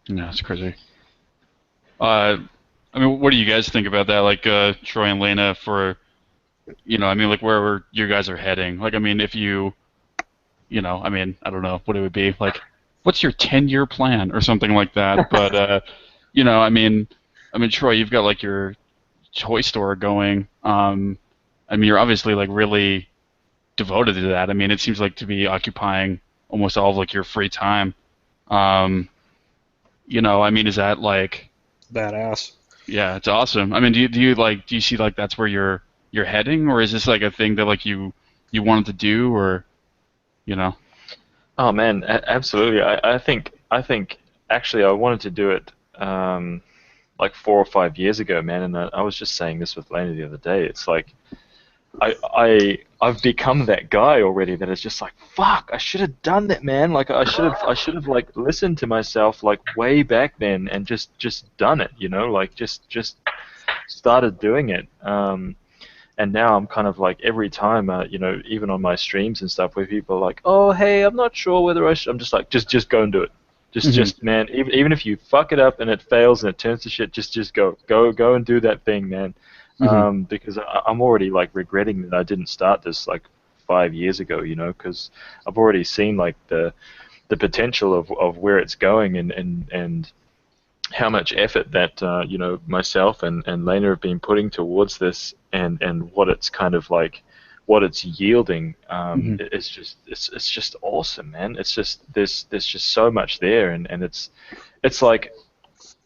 Yeah, it's crazy. I mean, what do you guys think about that? Like Troy and Layna, for I mean, like where you guys are heading. Like, I mean, if I mean, I don't know what it would be. Like, what's your 10-year plan or something like that? But I mean, Troy, you've got like your toy store going. I mean, you're obviously like really devoted to that. I mean, it seems like to be occupying almost all of like your free time. I mean, is that like badass? Yeah, it's awesome. I mean, do you see like that's where you're heading, or is this like a thing that like you wanted to do, or Oh man, absolutely. I think actually I wanted to do it like 4 or 5 years ago, man. And I was just saying this with Layna the other day. It's like I've become that guy already that is just like, fuck, I should have done that, man. Like I should have like listened to myself like way back then and just done it, like just started doing it. And now I'm kind of like every time, even on my streams and stuff, where people are like, "Oh, hey, I'm not sure whether I should." I'm just like, just go and do it. Just man, even if you fuck it up and it fails and it turns to shit, just go and do that thing, man. Because I'm already like regretting that I didn't start this like 5 years ago, because I've already seen like the potential of where it's going and how much effort that myself and Layna have been putting towards this, and what it's kind of like, what it's yielding. It's just awesome, man. It's just there's just so much there, and it's like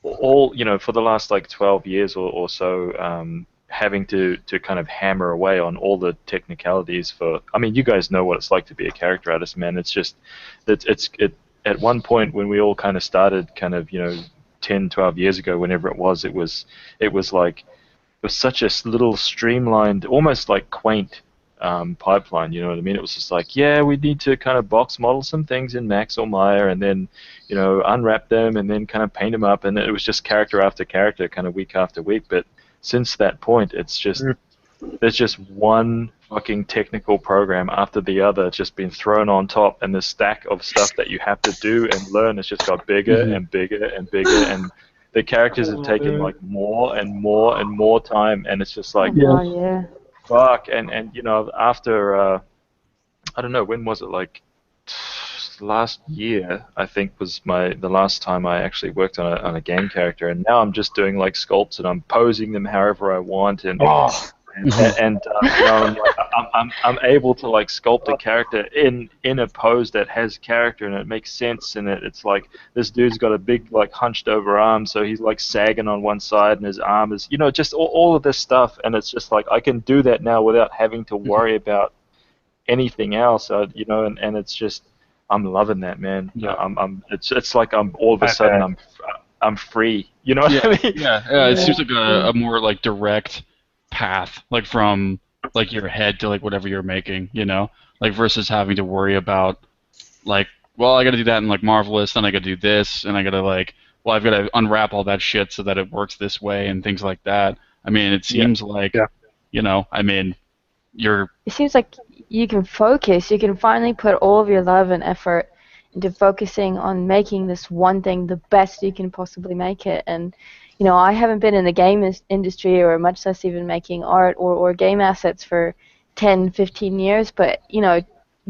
all for the last like 12 years or so, having to kind of hammer away on all the technicalities for. I mean, you guys know what it's like to be a character artist, man. It's just it's at one point when we all kind of started, 10, 12 years ago, whenever it was like, it was such a little streamlined, almost like quaint pipeline, you know what I mean? It was just like, yeah, we need to kind of box model some things in Max or Maya, and then, unwrap them, and then kind of paint them up, and it was just character after character, kind of week after week. But since that point, it's just, there's just one fucking technical program after the other just been thrown on top, and the stack of stuff that you have to do and learn has just got bigger and bigger and bigger, and the characters have taken like more and more and more time, and it's just like, fuck. And after I don't know, when was it, like last year I think was the last time I actually worked on a game character, and now I'm just doing like sculpts and I'm posing them however I want, and I'm able to like sculpt a character in a pose that has character and it makes sense, and it's like, this dude's got a big like hunched over arm, so he's like sagging on one side and his arm is, just all of this stuff, and it's just like I can do that now without having to worry about anything else, and it's just, I'm loving that, man. It's like I'm all of a sudden I'm free, you know what I mean? It seems like a more like direct path, like from like your head to like whatever you're making, like versus having to worry about like, well, I got to do that in like Marvelous, then I got to do this, and I got to like, well, I've got to unwrap all that shit so that it works this way and things like that. I mean, it seems like, I mean, it seems like you can focus. You can finally put all of your love and effort into focusing on making this one thing the best you can possibly make it. And I haven't been in the game industry, or much less even making art or game assets, for 10, 15 years, but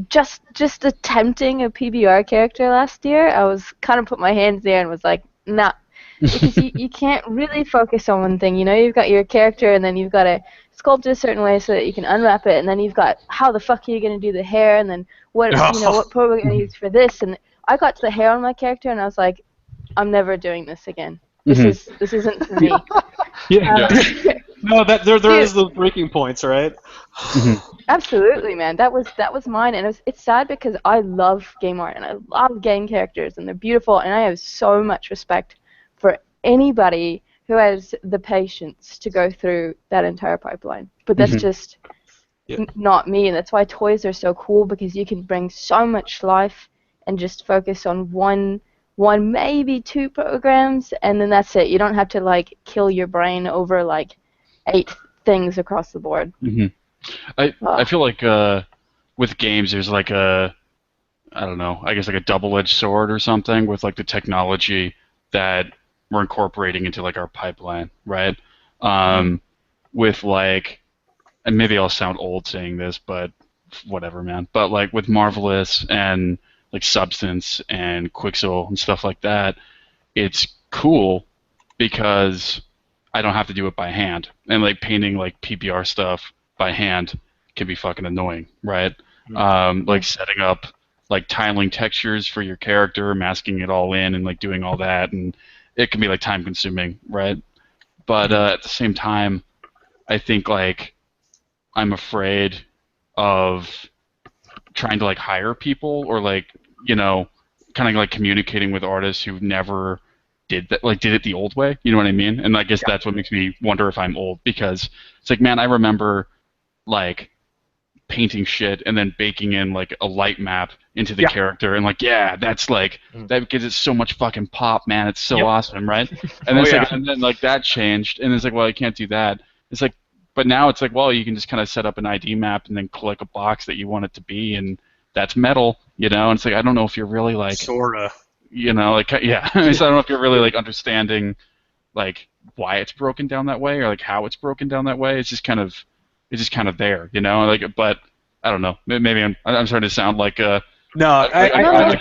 just attempting a PBR character last year, I was kind of put my hands there and was like, nah, because you can't really focus on one thing. You've got your character, and then you've got to sculpt it a certain way so that you can unwrap it, and then you've got how the fuck are you going to do the hair, and then what program are you going to use for this. And I got to the hair on my character, and I was like, I'm never doing this again. This isn't for me. Yeah. No, there is those breaking points, right? Absolutely, man. That was mine, and it's sad because I love game art and I love game characters, and they're beautiful, and I have so much respect for anybody who has the patience to go through that entire pipeline. But that's just not me, and that's why toys are so cool, because you can bring so much life and just focus on one, maybe two programs, and then that's it. You don't have to like kill your brain over like 8 things across the board. I feel like with games there's like I don't know, I guess like a double-edged sword or something with like the technology that we're incorporating into like our pipeline, right? With like, and maybe I'll sound old saying this, but whatever, man. But like with Marvelous and like Substance and Quixel and stuff like that, it's cool because I don't have to do it by hand. And like painting like PBR stuff by hand can be fucking annoying, right? Like setting up like tiling textures for your character, masking it all in, and like doing all that, and it can be like time consuming, right? But at the same time, I think like I'm afraid of trying to like hire people, or like kind of like communicating with artists who never did it the old way. You know what I mean? And I guess that's what makes me wonder if I'm old, because it's like, man, I remember like painting shit and then baking in like a light map into the character, and like, yeah, that's like that gives it so much fucking pop, man. It's so awesome, right? And then and then like that changed, and it's like, well, I can't do that. It's like, but now it's like, well, you can just kind of set up an ID map and then click a box that you want it to be, and that's metal, And it's like, I don't know if you're really like sorta, like, yeah. So I don't know if you're really like understanding like why it's broken down that way, or like how it's broken down that way. It's just kind of there, like. But I don't know. Maybe I'm starting to sound like a guy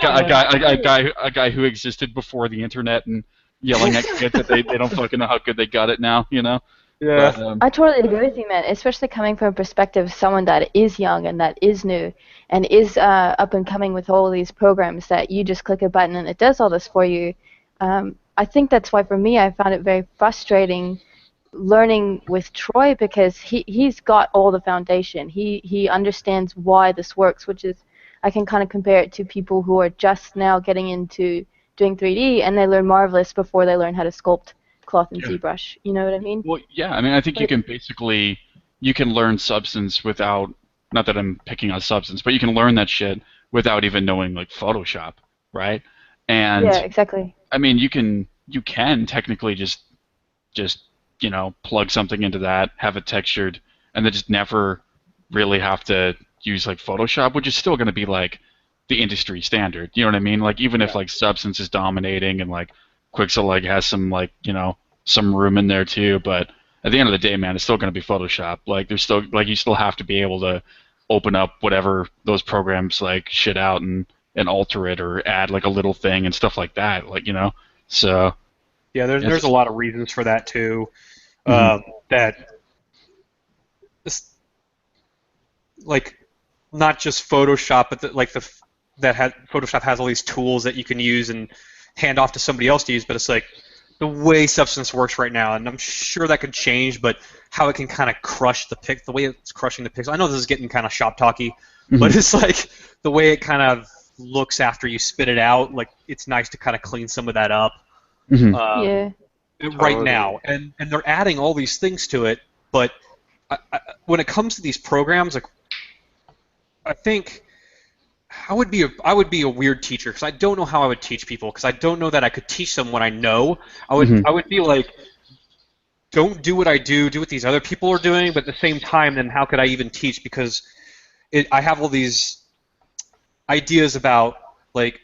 who existed before the internet and yelling at kids that they don't fucking know how good they got it now, Yeah. But, I totally agree with you, man. Especially coming from a perspective of someone that is young and that is new and is up and coming with all these programs that you just click a button and it does all this for you. I think that's why for me I found it very frustrating learning with Troy, because he's got all the foundation. He understands why this works, which is, I can kind of compare it to people who are just now getting into doing 3D and they learn Marvelous before they learn how to sculpt cloth and ZBrush. You know what I mean? Well, yeah. I mean, I think you can learn Substance without, not that I'm picking on Substance, but you can learn that shit without even knowing like Photoshop, right? And yeah, exactly. I mean, you can technically just plug something into that, have it textured, and then just never really have to use like Photoshop, which is still going to be like the industry standard. You know what I mean? Like even if like Substance is dominating and like Quixel like has some like some room in there too, but at the end of the day, man, it's still going to be Photoshop. Like there's still like you still have to be able to open up whatever those programs like shit out and alter it or add like a little thing and stuff like that. Like so. Yeah, there's a lot of reasons for that too. That like not just Photoshop, but Photoshop has all these tools that you can use and hand off to somebody else to use. But it's like the way Substance works right now, and I'm sure that could change. But how it can kind of crush the way it's crushing the pixel. I know this is getting kind of shop talky, but it's like the way it kind of looks after you spit it out. Like it's nice to kind of clean some of that up. Right now, and they're adding all these things to it, but when it comes to these programs, like I think I would be a weird teacher, because I don't know how I would teach people, because I don't know that I could teach them what I know. I would be like, don't do what I do what these other people are doing, but at the same time, then how could I even teach? Because I have all these ideas about like,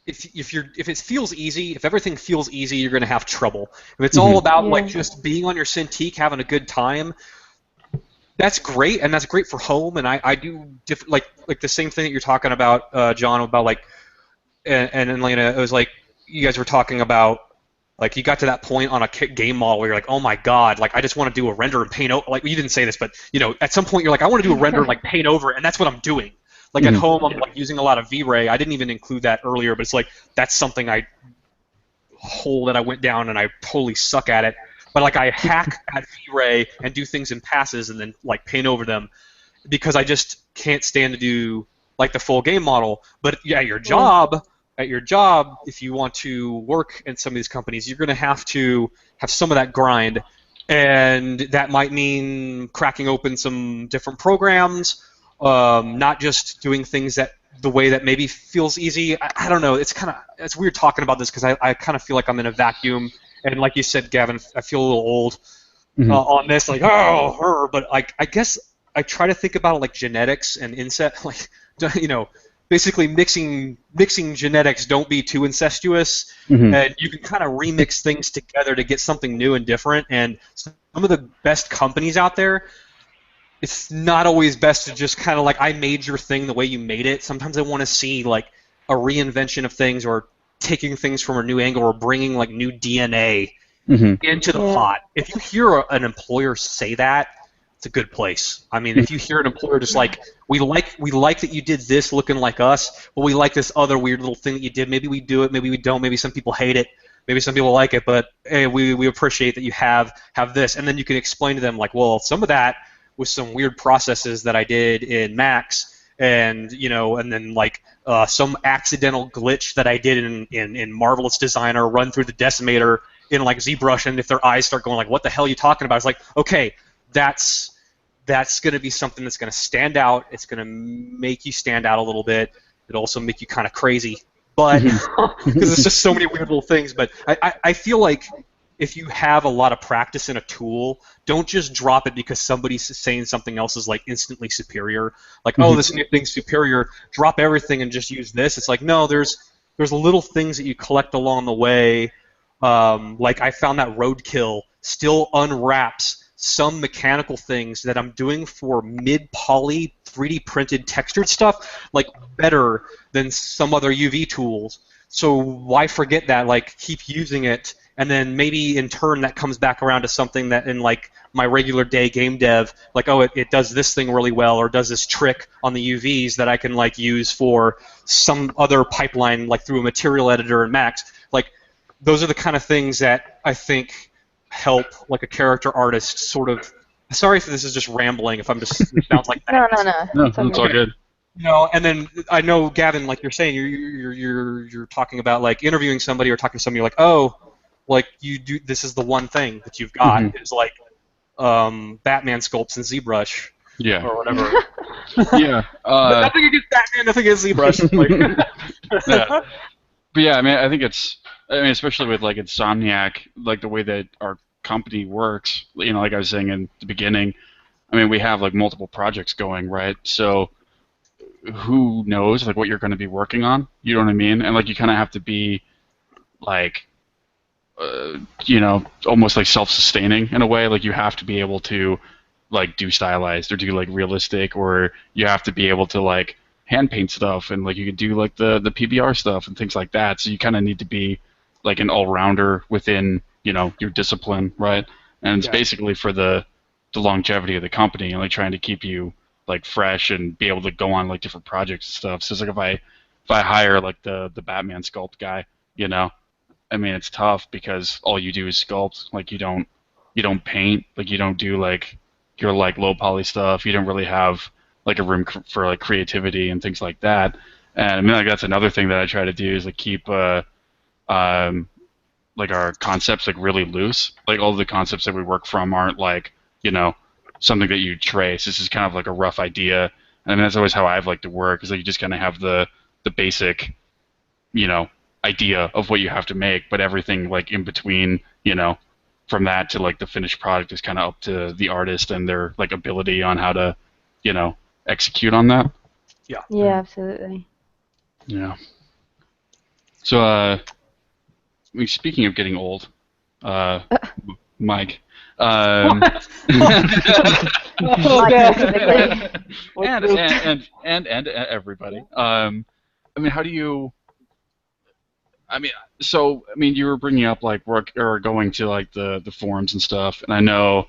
if it feels easy, if everything feels easy, you're gonna have trouble. If it's all about like just being on your Cintiq, having a good time, that's great, and that's great for home. And I do like the same thing that you're talking about, John, about like and Layna, it was like you guys were talking about like you got to that point on a game model where you're like, oh my god, like I just want to do a render and paint over. Like you didn't say this, but you know, at some point you're like, I want to do a render and like paint over it, and that's what I'm doing. Like at home, I'm like using a lot of V-Ray. I didn't even include that earlier, but it's like that's something hole that I went down and I totally suck at it. But like I hack at V-Ray and do things in passes and then like paint over them because I just can't stand to do like the full game model. But yeah, at your job, if you want to work in some of these companies, you're going to have some of that grind, and that might mean cracking open some different programs, not just doing things the way that maybe feels easy. I don't know. It's weird talking about this because I kind of feel like I'm in a vacuum, and like you said, Gavin, I feel a little old on this. Like but like I guess I try to think about it like genetics and insect, like you know. Basically, mixing genetics, don't be too incestuous, and you can kind of remix things together to get something new and different. And some of the best companies out there, it's not always best to just kind of like I made your thing the way you made it. Sometimes I want to see like a reinvention of things or taking things from a new angle or bringing like new DNA into the pot. If you hear an employer say that, it's a good place. I mean, if you hear an employer just like, we like that you did this looking like us, but we like this other weird little thing that you did. Maybe we do it, maybe we don't. Maybe some people hate it, maybe some people like it, but hey, we appreciate that you have this. And then you can explain to them like, well, some of that was some weird processes that I did in Max, and you know, and then like some accidental glitch that I did in Marvelous Designer run through the decimator in like ZBrush, and if their eyes start going like, what the hell are you talking about? It's like, okay, that's going to be something that's going to stand out. It's going to make you stand out a little bit. It'll also make you kind of crazy, but because it's just so many weird little things. But I feel like if you have a lot of practice in a tool, don't just drop it because somebody's saying something else is like instantly superior. Like, oh, this new thing's superior. Drop everything and just use this. It's like, no, there's little things that you collect along the way. Like I found that roadkill still unwraps some mechanical things that I'm doing for mid-poly 3D printed textured stuff like better than some other UV tools. So why forget that? Like keep using it, and then maybe in turn that comes back around to something that in like my regular day game dev, like oh it does this thing really well or does this trick on the UVs that I can like use for some other pipeline like through a material editor in Max. Like those are the kind of things that I think help like a character artist sort of. Sorry if this is just rambling. If I'm just it sounds like that. No. It's all good. You know, and then I know Gavin, like you're saying, you're talking about like interviewing somebody or talking to somebody. You're like, oh, like you do. This is the one thing that you've got is like Batman sculpts in ZBrush. Yeah. Or whatever. Yeah. Nothing against Batman. Nothing against ZBrush. Like, yeah. But yeah, I mean, I think especially with like Insomniac, like the way that our company works, you know, like I was saying in the beginning, I mean, we have like multiple projects going, right? So who knows like what you're going to be working on? You know what I mean? And like you kind of have to be like, you know, almost like self-sustaining in a way. Like you have to be able to like do stylized or do like realistic, or you have to be able to like hand paint stuff, and like you could do like the PBR stuff and things like that. So you kind of need to be like an all-rounder within, you know, your discipline, right? And it's basically for the longevity of the company and like trying to keep you like fresh and be able to go on like different projects and stuff. So it's like if I hire like the Batman sculpt guy, you know, I mean it's tough because all you do is sculpt. Like you don't paint, like you don't do like your like low poly stuff. You don't really have like a room for like creativity and things like that. And I mean like that's another thing that I try to do is like keep like our concepts like really loose. Like all of the concepts that we work from aren't like, you know, something that you trace. This is kind of like a rough idea. And I mean that's always how I've liked to work, is like you just kind of have the basic, you know, idea of what you have to make, but everything like in between, you know, from that to like the finished product is kind of up to the artist and their like ability on how to, you know, execute on that. Yeah. Yeah, absolutely. Yeah. So, I mean, speaking of getting old, Mike. What? Mike specifically. And everybody. I mean, how do you? I mean, you were bringing up like work or going to like the forums and stuff, and I know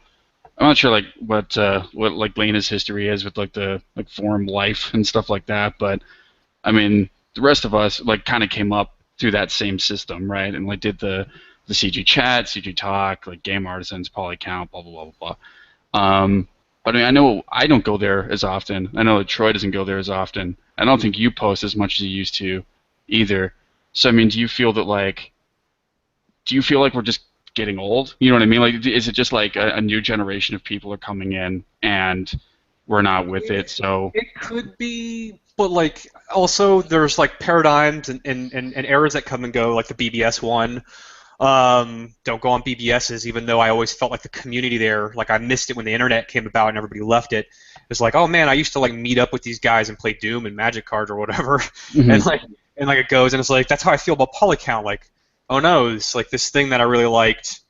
I'm not sure like what like Layna's history is with like the like forum life and stuff like that, but I mean, the rest of us like kind of came up through that same system, right? And like did the CG chat, CG talk, like game artisans, polycount, blah blah blah blah blah. But I mean, I know I don't go there as often. I know that Troy doesn't go there as often. I don't think you post as much as you used to, either. So I mean, do you feel like we're just getting old? You know what I mean? Like, is it just like a new generation of people are coming in and we're not with it? So It could be, but like also there's like paradigms and eras that come and go, like the BBS one. Don't go on BBSs, even though I always felt like the community there, like I missed it when the internet came about and everybody left it. It's like, oh man, I used to like meet up with these guys and play Doom and Magic cards or whatever, and like it goes, and it's like that's how I feel about Polycount. Like, oh no, it's like this thing that I really liked.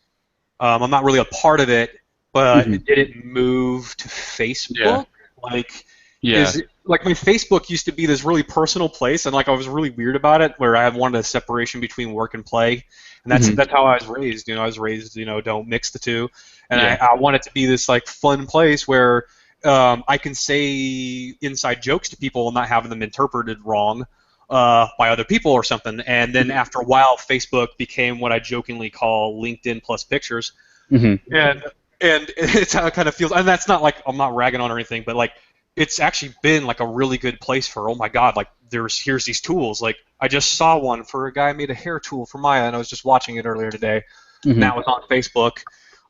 I'm not really a part of it, but it didn't move to Facebook. Yeah. Like, yeah, like my Facebook used to be this really personal place, and like I was really weird about it, where I wanted a separation between work and play, and that's how I was raised. I was raised, don't mix the two, and I want it to be this like fun place where I can say inside jokes to people and not having them interpreted wrong by other people or something. And then after a while, Facebook became what I jokingly call LinkedIn plus pictures, and it's how it kind of feels. And that's not like I'm not ragging on or anything, but like it's actually been like a really good place for, oh my god, like here's these tools. Like I just saw one for a guy who made a hair tool for Maya, and I was just watching it earlier today. And that was on Facebook.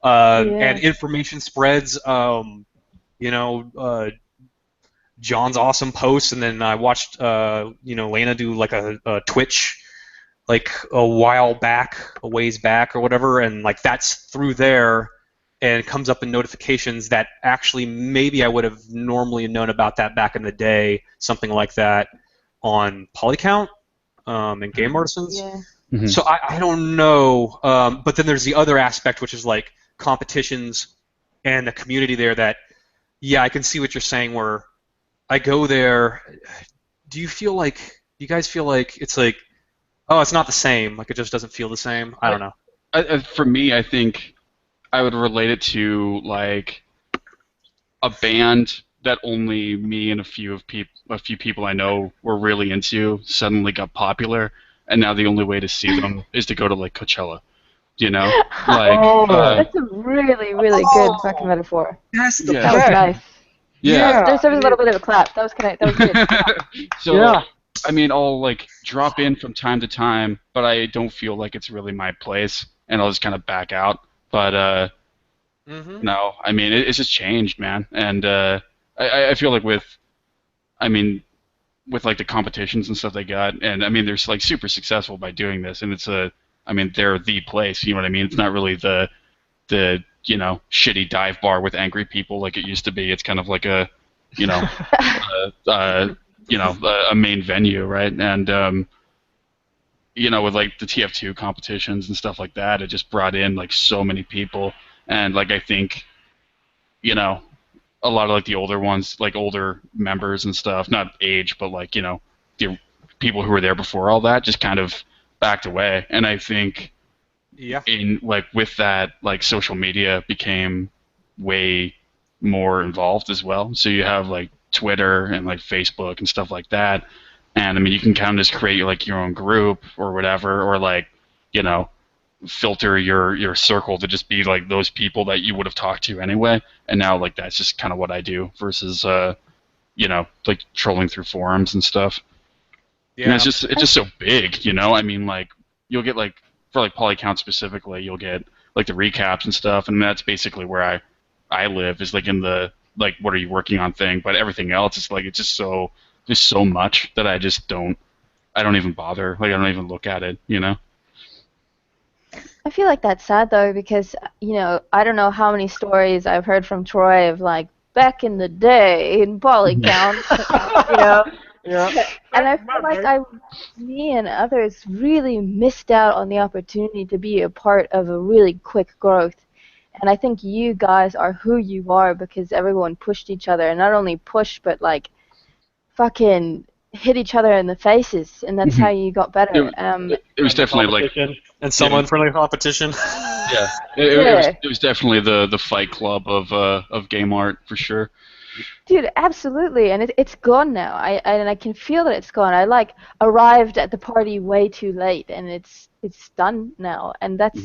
And information spreads. John's awesome posts, and then I watched Layna do like a Twitch like a ways back or whatever, and like that's through there, and it comes up in notifications that actually maybe I would have normally known about that back in the day, something like that on Polycount and Game Artisans. Yeah. So I don't know, but then there's the other aspect, which is like competitions and the community there that, yeah, I can see what you're saying where I go there. Do you guys feel like it's like, oh, it's not the same, like it just doesn't feel the same? I don't know. For me, I think I would relate it to like a band that only me and a few people I know were really into suddenly got popular, and now the only way to see them is to go to like Coachella. Like That's a really, really good fucking metaphor. That's the That was nice. yeah. There's a little bit of a clap. That was good. So I mean, I'll like drop in from time to time, but I don't feel like it's really my place, and I'll just kind of back out. But no, I mean, it's just changed, man, and I feel like with like the competitions and stuff they got, and I mean they're like super successful by doing this, and they're the place, you know what I mean? It's not really the shitty dive bar with angry people like it used to be. It's kind of like a a main venue, right? And with like the TF2 competitions and stuff like that, it just brought in like so many people, and like I think a lot of like the older ones, like older members and stuff, not age, but like the people who were there before all that just kind of backed away. And I think in like with that, like social media became way more involved as well. So you have like Twitter and like Facebook and stuff like that, and I mean you can kind of just create like your own group or whatever, or like filter your circle to just be like those people that you would have talked to anyway. And now like that's just kind of what I do versus like trolling through forums and stuff. And it's just so big, I mean, like you'll get like for like Polycount specifically, you'll get like the recaps and stuff, and that's basically where I live, is like in the like what are you working on thing. But everything else is like it's just so much that I don't even bother. Like I don't even look at it. I feel like that's sad though, because I don't know how many stories I've heard from Troy of like back in the day in Polycount, And I feel like me and others really missed out on the opportunity to be a part of a really quick growth. And I think you guys are who you are because everyone pushed each other, and not only pushed, but like fucking hit each other in the faces, and that's how you got better. It was definitely like and someone friendly competition. yeah, it was definitely the Fight Club of game art for sure. Dude, absolutely, and it's gone now. I can feel that it's gone. I like arrived at the party way too late, and it's done now, and that's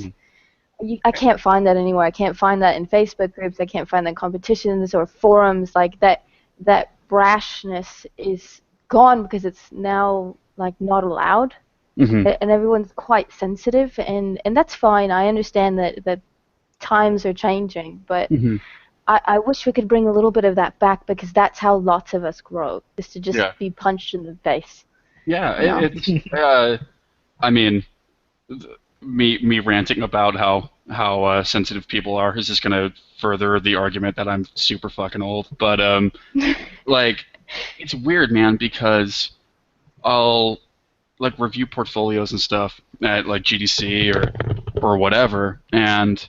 I can't find that anywhere. I can't find that in Facebook groups. I can't find that in competitions or forums. Like that brashness is gone because it's now like not allowed, and everyone's quite sensitive, and that's fine. I understand that times are changing, but. I wish we could bring a little bit of that back because that's how lots of us grow, is to just be punched in the face. Yeah, it's. I mean, me ranting about how sensitive people are is just gonna further the argument that I'm super fucking old. But like, it's weird, man, because I'll like review portfolios and stuff at like GDC or whatever, and.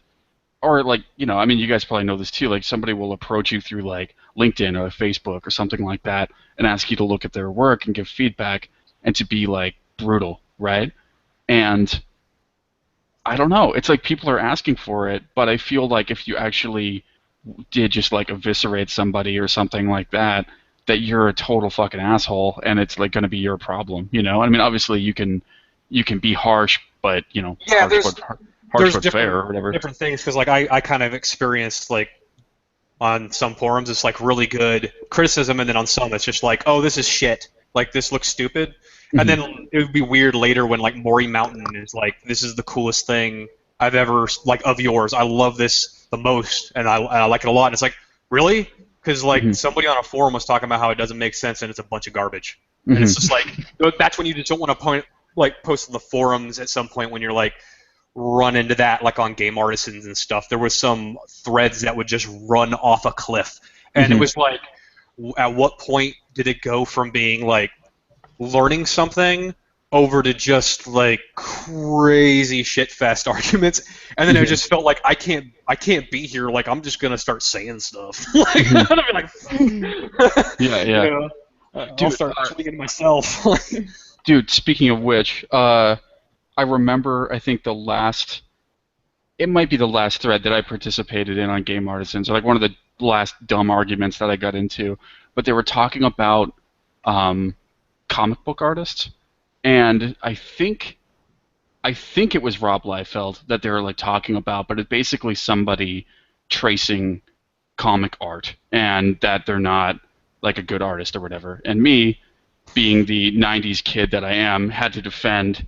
Or like, you know, I mean, you guys probably know this too. Like, somebody will approach you through like LinkedIn or Facebook or something like that, and ask you to look at their work and give feedback, and to be like brutal, right? And I don't know. It's like people are asking for it, but I feel like if you actually did just like eviscerate somebody or something like that, that you're a total fucking asshole, and it's like going to be your problem. You know? I mean, obviously you can be harsh, but you know, harsh but fair or whatever. Different things, because like I kind of experienced like on some forums it's like really good criticism, and then on some it's just like, oh, this is shit, like this looks stupid, and then it would be weird later when like Maury Mountain is like, this is the coolest thing I've ever like of yours, I love this the most, and I like it a lot, and it's like, really? Because like somebody on a forum was talking about how it doesn't make sense and it's a bunch of garbage, and it's just like, that's when you just don't want to post on the forums at some point when you're like run into that, like on Game Artisans and stuff. There was some threads that would just run off a cliff, and it was like, at what point did it go from being like learning something over to just like crazy shitfest arguments? And then it just felt like I can't be here. Like, I'm just gonna start saying stuff. Like, I'm gonna be like, yeah. You know, I'll start tweeting myself. Dude, speaking of which, I remember, I think it might be the last thread that I participated in on Game Artisans, or like one of the last dumb arguments that I got into, but they were talking about comic book artists, and I think it was Rob Liefeld that they were like talking about, but it's basically somebody tracing comic art, and that they're not like a good artist or whatever, and me, being the 90s kid that I am, had to defend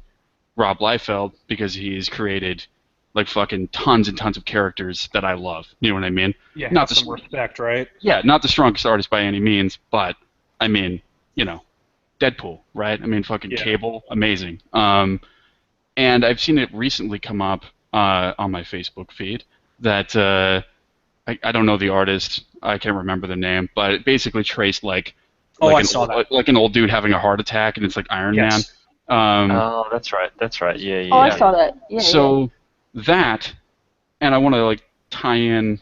Rob Liefeld because he's created like fucking tons and tons of characters that I love. You know what I mean? Yeah, not some respect, right? Yeah, not the strongest artist by any means, but I mean, you know, Deadpool, right? I mean, fucking Cable, amazing. And I've seen it recently come up on my Facebook feed that I don't know the artist, I can't remember the name, but it basically traced like I saw that. Like an old dude having a heart attack, and it's like Iron Man. Oh, that's right. Yeah. Oh, I saw that. Yeah. So that, and I want to like tie in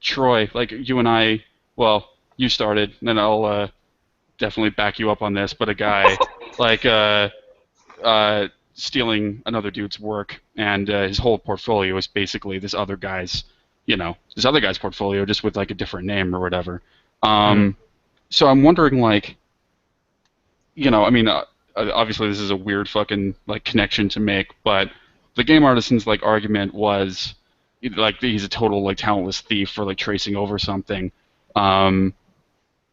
Troy. Like you and I, well, you started, and then I'll definitely back you up on this. But a guy like stealing another dude's work, and his whole portfolio is basically this other guy's portfolio, just with like a different name or whatever. So I'm wondering, like, you know, I mean. Obviously, this is a weird fucking like connection to make, but the Game Artisan's like argument was like he's a total like talentless thief for like tracing over something, and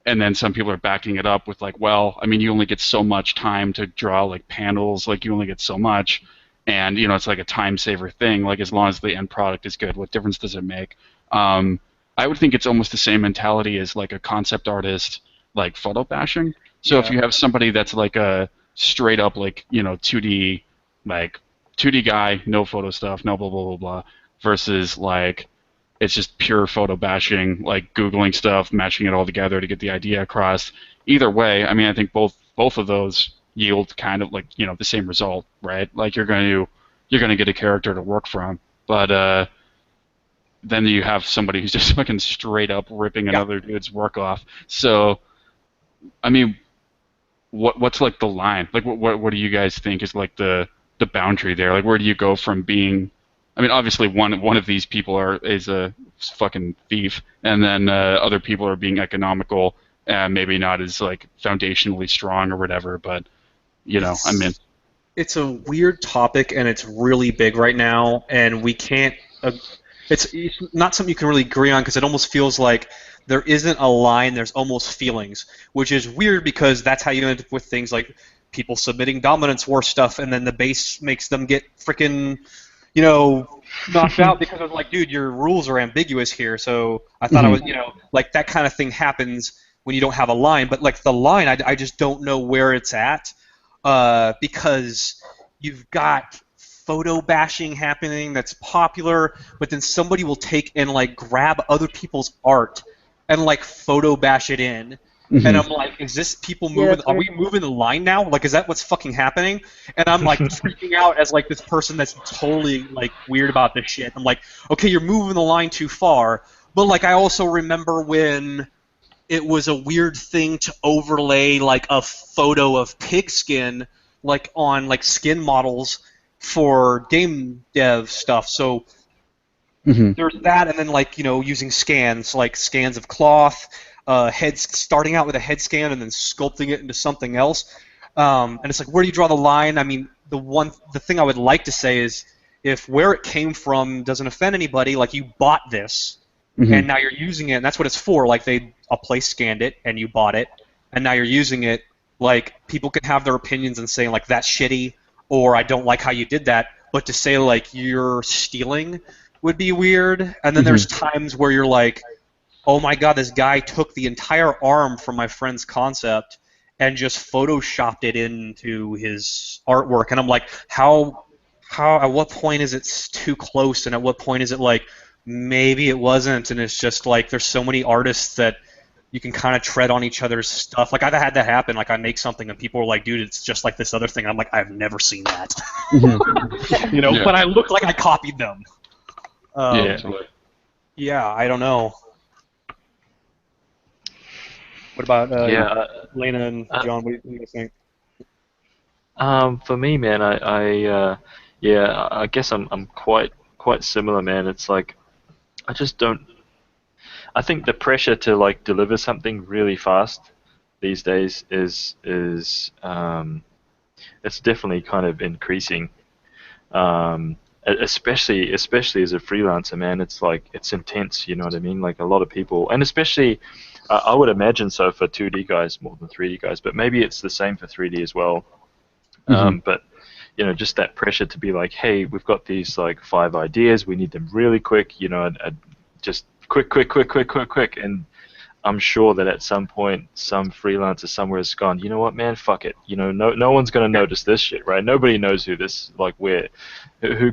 then some people are backing it up with like, well, I mean, you only get so much time to draw like panels, like you only get so much, and you know it's like a time saver thing. Like as long as the end product is good, what difference does it make? I would think it's almost the same mentality as like a concept artist like photo bashing. So if you have somebody that's like a straight up like, you know, 2D guy, no photo stuff, no blah blah blah blah, versus like it's just pure photo bashing, like Googling stuff, matching it all together to get the idea across. Either way, I mean, I think both of those yield kind of like, you know, the same result, right? Like you're going to get a character to work from, but then you have somebody who's just fucking straight up ripping another dude's work off. So, I mean, what's like the line? Like, what do you guys think is like the boundary there? Like, where do you go from being? I mean, obviously one of these people is a fucking thief, and then other people are being economical and maybe not as like foundationally strong or whatever. But I mean, it's a weird topic, and it's really big right now, and we can't. It's not something you can really agree on because it almost feels like there isn't a line. There's almost feelings, which is weird because that's how you end up with things like people submitting dominance war stuff, and then the base makes them get freaking, knocked out because of like, dude, your rules are ambiguous here. So I thought I was, like that kind of thing happens when you don't have a line. But like the line, I just don't know where it's at because you've got photo bashing happening that's popular, but then somebody will take and like grab other people's art and like photo bash it in. And I'm like, is this people moving? Are we moving the line now? Like, is that what's fucking happening? And I'm like freaking out as like this person that's totally like weird about this shit. I'm like, okay, you're moving the line too far. But like, I also remember when it was a weird thing to overlay like a photo of pigskin like on like skin models for game dev stuff. So there's that, and then like using scans, like scans of cloth, heads, starting out with a head scan and then sculpting it into something else. And it's like, where do you draw the line? I mean, the thing I would like to say is, if where it came from doesn't offend anybody, like you bought this and now you're using it, and that's what it's for. Like a place scanned it and you bought it, and now you're using it. Like people can have their opinions and say like that's shitty, or I don't like how you did that, but to say like you're stealing would be weird. And then there's times where you're like, oh my god, this guy took the entire arm from my friend's concept and just photoshopped it into his artwork. And I'm like, how at what point is it too close, and at what point is it like maybe it wasn't, and it's just like there's so many artists that you can kind of tread on each other's stuff. Like I've had that happen. Like I make something and people are like, dude, it's just like this other thing. I'm like, I've never seen that. But I look like I copied them. Yeah, I don't know. What about Layna and John? What do you think? For me, man, I guess I'm quite similar, man. It's like I just don't. I think the pressure to like deliver something really fast these days is it's definitely kind of increasing. Especially as a freelancer, man, it's like it's intense. You know what I mean? Like a lot of people, and especially I would imagine so for 2D guys more than 3D guys, but maybe it's the same for 3D as well. But just that pressure to be like, hey, we've got these like 5 ideas, we need them really quick, just quick, and I'm sure that at some point some freelancer somewhere has gone, you know what, man, fuck it, no one's gonna notice this shit, right? Nobody knows who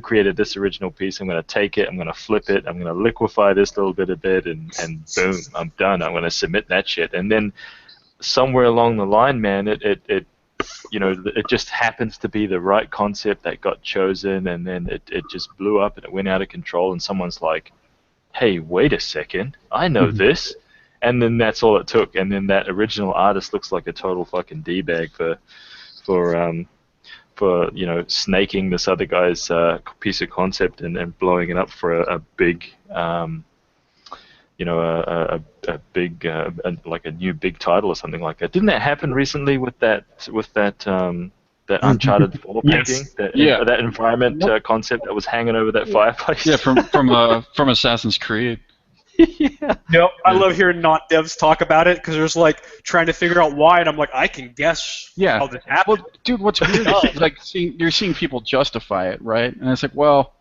created this original piece. I'm gonna take it, I'm gonna flip it, I'm gonna liquefy this little bit of it, and boom, I'm done. I'm gonna submit that shit, and then somewhere along the line, man, it just happens to be the right concept that got chosen, and then it just blew up and it went out of control, and someone's like, hey, wait a second, I know this. And then that's all it took, and then that original artist looks like a total fucking d-bag for snaking this other guy's piece of concept and blowing it up for a big like a new big title or something like that. Didn't that happen recently with that Uncharted 4 painting, that environment concept that was hanging over that fireplace? Yeah, from Assassin's Creed. I love hearing not devs talk about it because there's like trying to figure out why, and I'm like, I can guess how this happened. Well, dude, what's weird is like you're seeing people justify it, right? And it's like, well,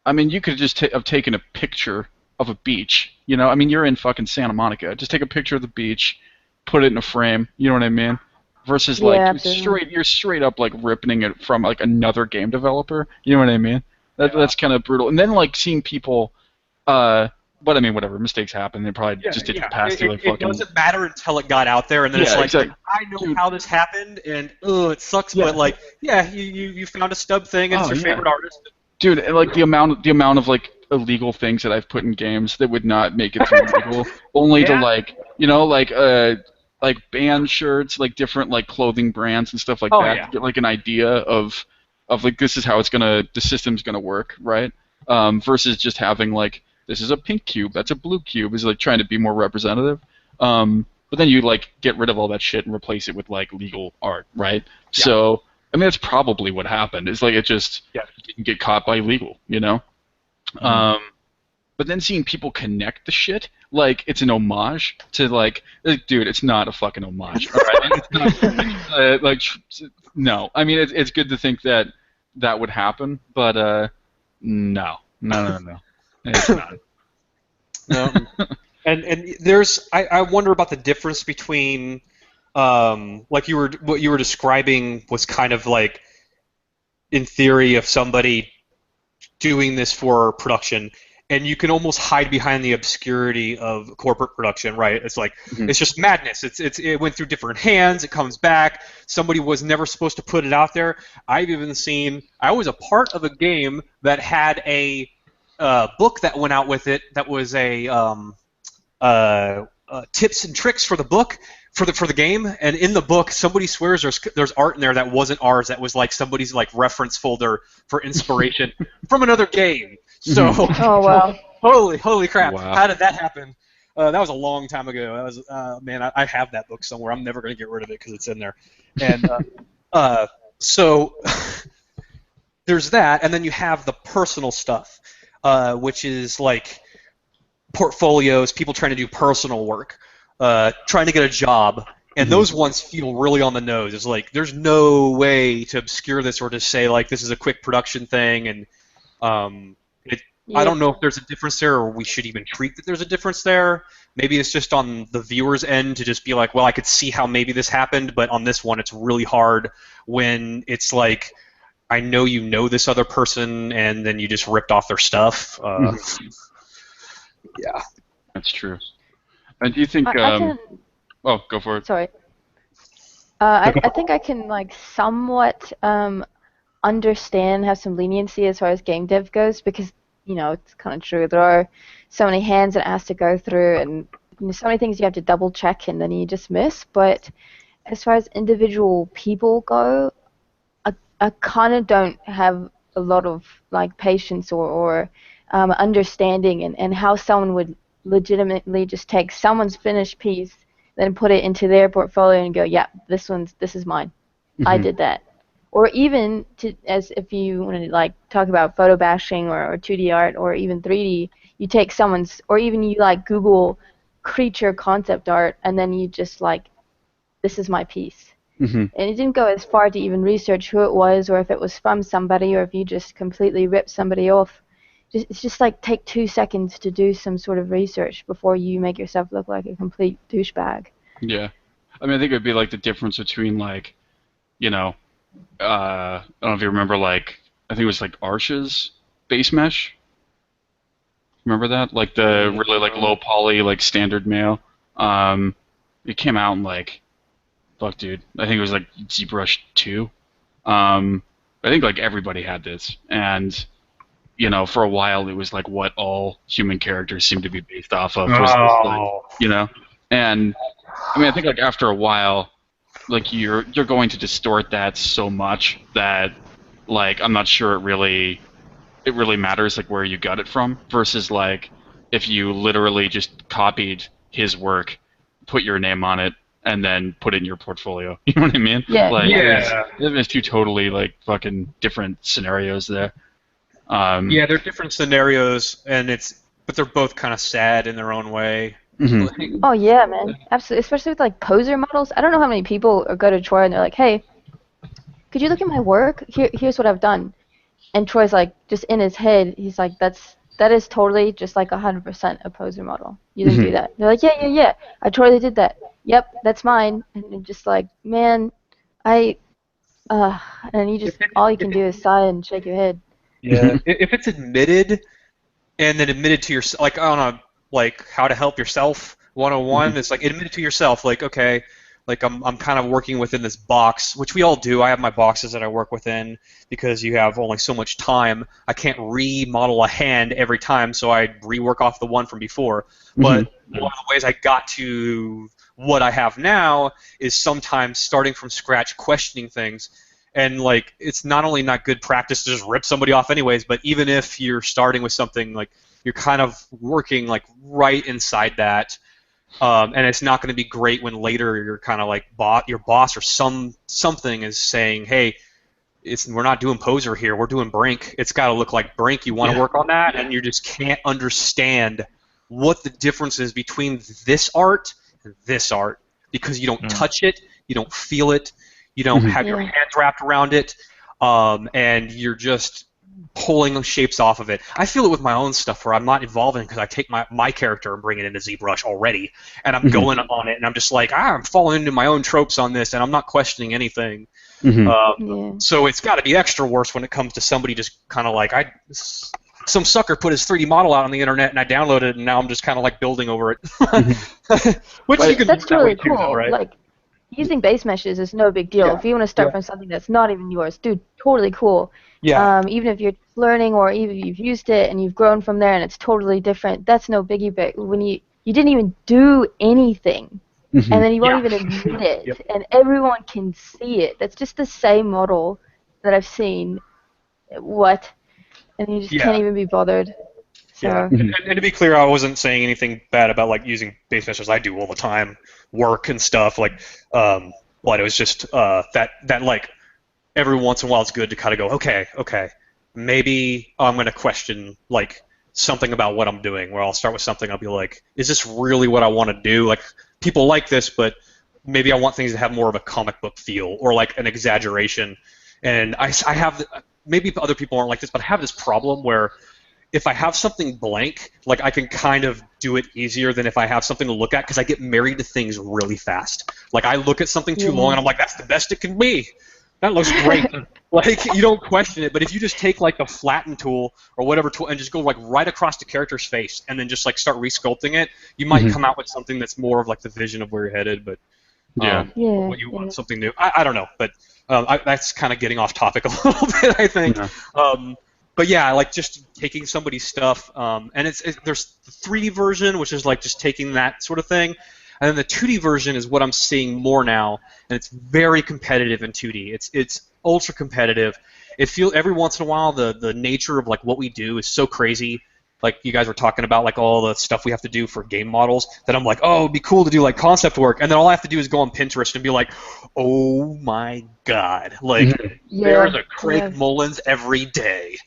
I mean, you could just have taken a picture of a beach. I mean, you're in fucking Santa Monica. Just take a picture of the beach, put it in a frame. You know what I mean? Versus like you're straight up like ripping it from like another game developer. You know what I mean? That's kind of brutal. And then like seeing people. But I mean, whatever, mistakes happen. They probably just didn't pass through like fucking. It doesn't matter until it got out there, and then it's like, exactly. I know how this happened, and it sucks. But like, you found a stub thing, and it's your favorite artist. Dude, and like the amount of like illegal things that I've put in games that would not make it through legal, only to like, like band shirts, like different like clothing brands and stuff like that, to get like an idea of like this is how the system's gonna work, right? Versus just having like this is a pink cube, that's a blue cube, is like trying to be more representative. But then you like get rid of all that shit and replace it with like legal art, right? Yeah. So I mean that's probably what happened. It's like it just didn't get caught by legal, you know. Mm-hmm. But then seeing people connect the shit like it's an homage to like, dude, it's not a fucking homage, all right? It's not, no. I mean, it's good to think that would happen, but no, it's not. No. And there's I wonder about the difference between like what you were describing was kind of like in theory of somebody doing this for production, and you can almost hide behind the obscurity of corporate production, right? It's like it's just madness. It went through different hands. It comes back. Somebody was never supposed to put it out there. I've even seen. I was a part of a game that had a book that went out with it. That was a tips and tricks for the book for the game. And in the book, somebody swears there's art in there that wasn't ours. That was like somebody's like reference folder for inspiration from another game. So, oh wow! Holy crap! Wow. How did that happen? That was a long time ago. That was man. I have that book somewhere. I'm never going to get rid of it because it's in there. And so there's that, and then you have the personal stuff, which is like portfolios, people trying to do personal work, trying to get a job. And those ones feel really on the nose. It's like there's no way to obscure this or to say like this is a quick production thing, and I don't know if there's a difference there, or we should even treat that there's a difference there. Maybe it's just on the viewer's end to just be like, well, I could see how maybe this happened, but on this one it's really hard when it's like, I know you know this other person, and then you just ripped off their stuff. Yeah. That's true. And do you think... Oh, go for it. Sorry. I think I can like somewhat understand, have some leniency as far as game dev goes, because it's kind of true. There are so many hands it has to go through, and so many things you have to double check, and then you just miss. But as far as individual people go, I kind of don't have a lot of like patience or understanding and how someone would legitimately just take someone's finished piece, then put it into their portfolio and go, yeah, this is mine. I did that. Or even as if you want to like talk about photo bashing or 2D art or even 3D, you take someone's, or even you like Google creature concept art, and then you just like, this is my piece. And it didn't go as far to even research who it was, or if it was from somebody, or if you just completely ripped somebody off. It's just like take 2 seconds to do some sort of research before you make yourself look like a complete douchebag. Yeah. I mean, I think it would be like the difference between like, I don't know if you remember, like, I think it was like Arch's base mesh. Remember that? Like the really like low poly, like standard mail. It came out in like, fuck, dude. I think it was like ZBrush 2. I think like everybody had this, and for a while it was like what all human characters seemed to be based off of. And I mean, I think like after a while, like you're going to distort that so much that like I'm not sure it really matters like where you got it from, versus like if you literally just copied his work, put your name on it, and then put it in your portfolio. You know what I mean? Yeah. Like, yeah. There's two totally like fucking different scenarios there. Yeah, they're different scenarios, but they're both kind of sad in their own way. Oh yeah, man, absolutely. Especially with like poser models. I don't know how many people go to Troy and they're like, "Hey, could you look at my work? Here's what I've done." And Troy's like, just in his head, he's like, that is totally just like 100% a poser model. You didn't do that. They're like, yeah, I totally did that. Yep, that's mine. And you're just like, man, and you just all you can do is sigh and shake your head. Yeah, if it's admitted, and then admitted to yourself, like on a like how to help yourself 101, it's like admit it to yourself, like, okay, like I'm kind of working within this box, which we all do. I have my boxes that I work within because you have only so much time. I can't remodel a hand every time, so I rework off the one from before. But one of the ways I got to what I have now is sometimes starting from scratch, questioning things. And like, it's not only not good practice to just rip somebody off anyways, but even if you're starting with something, like, you're kind of working like right inside that. And it's not going to be great when later you're kind of like your boss or something is saying, hey, we're not doing poser here, we're doing Brink. It's got to look like Brink. You want to work on that, and you just can't understand what the difference is between this art and this art because you don't touch it, you don't feel it, you don't have your hands wrapped around it, and you're just pulling shapes off of it. I feel it with my own stuff where I'm not evolving because I take my character and bring it into ZBrush already, and I'm going on it, and I'm just like, I'm falling into my own tropes on this, and I'm not questioning anything. So it's got to be extra worse when it comes to somebody just kind of like, some sucker put his 3D model out on the internet, and I downloaded it, and now I'm just kind of like building over it. Which you can that's do totally that way too, cool. though, right? Like, using base meshes is no big deal. If you want to start from something that's not even yours, dude, totally cool. Even if you're learning or even if you've used it and you've grown from there and it's totally different, that's no biggie. But when you didn't even do anything, and then you won't even admit it, and everyone can see it. That's just the same model that I've seen. What? And you just can't even be bothered. So. And to be clear, I wasn't saying anything bad about like using base meshes. I do all the time, work and stuff. Like, but it was just that like every once in a while it's good to kind of go, okay, maybe I'm going to question like something about what I'm doing. Where I'll start with something, I'll be like, is this really what I want to do? Like, people like this, but maybe I want things to have more of a comic book feel or like an exaggeration. And I have, maybe other people aren't like this, but I have this problem where if I have something blank, like I can kind of do it easier than if I have something to look at because I get married to things really fast. Like I look at something too long and I'm like, that's the best it can be. That looks great. Like you don't question it, but if you just take like the flatten tool or whatever tool and just go like right across the character's face and then just like start resculpting it, you might come out with something that's more of like the vision of where you're headed, but what you want, something new. I don't know, but that's kind of getting off topic a little bit, I think. But yeah, like just taking somebody's stuff, and there's the 3D version, which is like just taking that sort of thing, and then the 2D version is what I'm seeing more now, and it's very competitive in 2D. It's ultra competitive. It feels every once in a while the nature of like what we do is so crazy. Like you guys were talking about like all the stuff we have to do for game models that I'm like, oh, it'd be cool to do like concept work, and then all I have to do is go on Pinterest and be like, oh my god, like there's a Craig Mullins every day.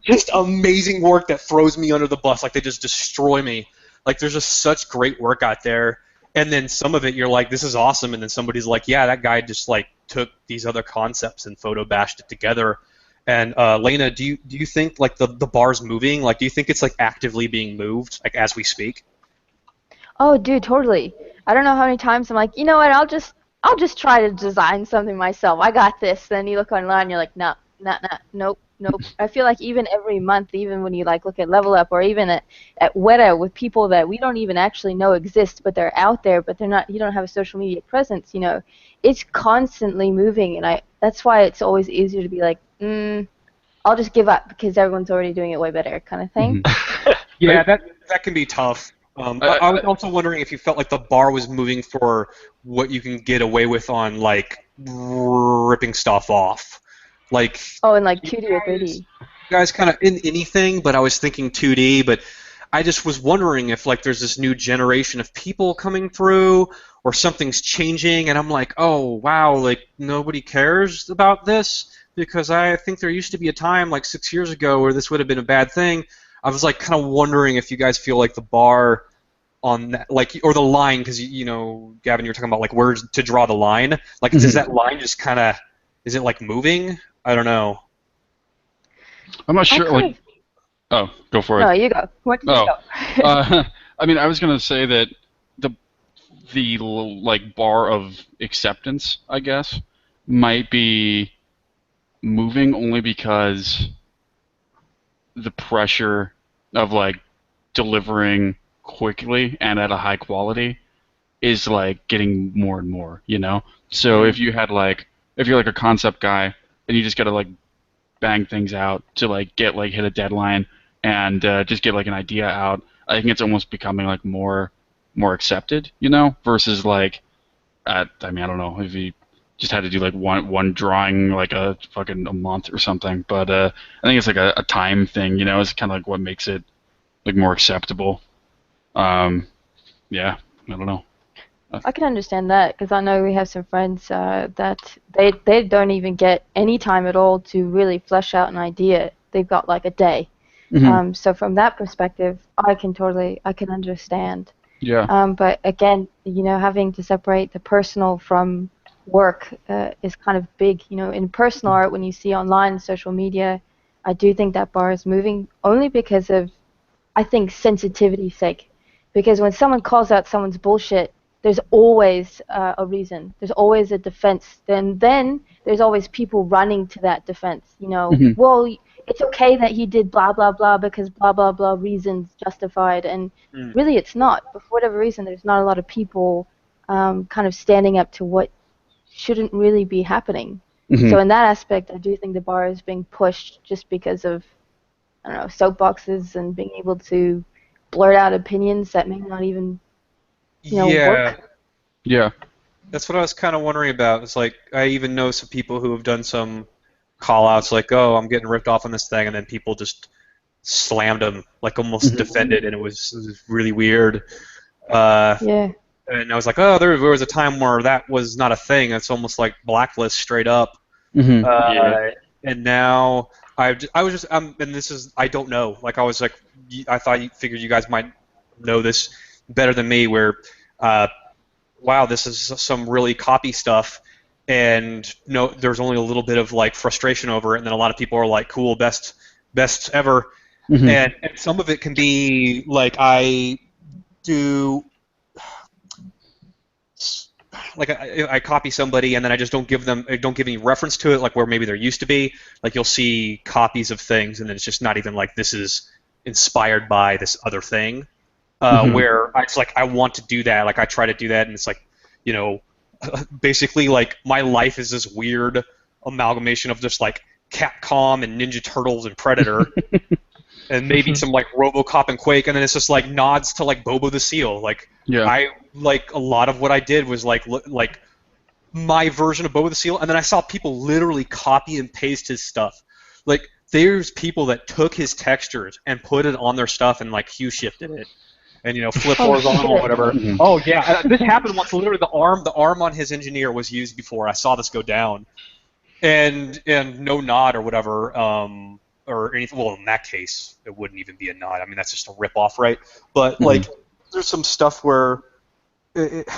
Just amazing work that throws me under the bus. Like they just destroy me. Like there's just such great work out there, and then some of it you're like, this is awesome, and then somebody's like, yeah, that guy just like took these other concepts and photo bashed it together. And Layna, do you think like the bar's moving? Like, do you think it's like actively being moved, like as we speak? Oh, dude, totally. I don't know how many times I'm like, you know what? I'll just try to design something myself. I got this. Then you look online, and you're like, no, nope. I feel like even every month, even when you like look at Level Up or even at Weta with people that we don't even actually know exist, but they're out there, but they're not. You don't have a social media presence. You know, it's constantly moving, and that's why it's always easier to be like, I'll just give up because everyone's already doing it way better, kind of thing. Yeah, that can be tough. I was also wondering if you felt like the bar was moving for what you can get away with on like ripping stuff off. Like, oh, and like 2D or 3D. You guys kind of in anything, but I was thinking 2D. But I just was wondering if like there's this new generation of people coming through, or something's changing, and I'm like, oh wow, like nobody cares about this because I think there used to be a time like 6 years ago where this would have been a bad thing. I was like kind of wondering if you guys feel like the bar on that, like, or the line, because you know, Gavin, you were talking about like where to draw the line. Like, does that line just kind of, is it like moving? I don't know. I'm not sure. Like, oh, go for it. No, you go. What? You go. I mean, I was gonna say that the like bar of acceptance, I guess, might be moving only because the pressure of like delivering quickly and at a high quality is like getting more and more, you know. So if you had like if you're like a concept guy and you just gotta like bang things out to like get like hit a deadline and just get like an idea out, I think it's almost becoming like more accepted, you know, versus like I mean I don't know if you just had to do like one drawing like a fucking a month or something, but I think it's like a time thing, you know, it's kind of like what makes it like more acceptable. Yeah, I don't know. I can understand that because I know we have some friends that they don't even get any time at all to really flesh out an idea. They've got like a day. Mm-hmm. So from that perspective, I can understand. Yeah. But again, you know, having to separate the personal from work is kind of big. You know, in personal art, when you see online social media, I do think that bar is moving only because of, I think, sensitivity's sake. Because when someone calls out someone's bullshit, there's always a reason. There's always a defense. Then there's always people running to that defense. You know, Mm-hmm. well, it's okay that he did blah blah blah because blah blah blah reasons justified, and really it's not. But for whatever reason, there's not a lot of people kind of standing up to what shouldn't really be happening. Mm-hmm. So in that aspect, I do think the bar is being pushed just because of, I don't know, soapboxes and being able to blurt out opinions that may not even, you know, Yeah, work. Yeah. that's what I was kind of wondering about. It's like I even know some people who have done some call-outs like, "Oh, I'm getting ripped off on this thing," and then people just slammed them, like almost defended, and it was really weird. Yeah. And I was like, "Oh, there was a time where that was not a thing. It's almost like blacklist straight up." Mm-hmm. Uh, and now I was just and this is I don't know. Like I was like I thought you figured you guys might know this better than me. Where wow, this is some really copy stuff, and no, there's only a little bit of like frustration over it, and then a lot of people are like, "Cool, best ever," Mm-hmm. and some of it can be like I do. Like I copy somebody and then I just don't give any reference to it, like where maybe there used to be. Like you'll see copies of things and then it's just not even like this is inspired by this other thing. Where it's like I want to do that, like I try to do that and it's like, you know, basically like my life is this weird amalgamation of just like Capcom and Ninja Turtles and Predator. And maybe some like RoboCop and Quake, and then it's just like nods to like Bobo the Seal. Like I like a lot of what I did was like my version of Bobo the Seal, and then I saw people literally copy and paste his stuff. Like there's people that took his textures and put it on their stuff and like hue shifted it, and you know flip horizontal or whatever. Mhm. Oh yeah, this happened once. Literally the arm on his engineer was used before. I saw this go down, and no nod or whatever. Or anything. Well, in that case, it wouldn't even be a nod. I mean, that's just a rip-off, right? But like, there's some stuff where it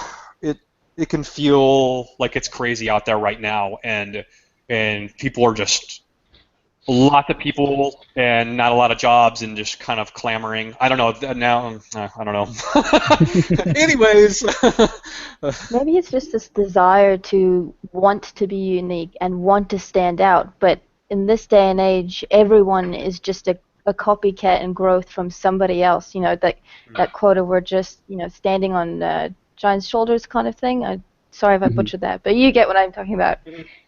can feel like it's crazy out there right now, and people are just lots of people and not a lot of jobs and just kind of clamoring. I don't know now. I don't know. Anyways, Maybe it's just this desire to want to be unique and want to stand out, but in this day and age, everyone is just a copycat and growth from somebody else. You know, that quote of we're just, you know, standing on giant's shoulders kind of thing. Sorry if I butchered that, but you get what I'm talking about.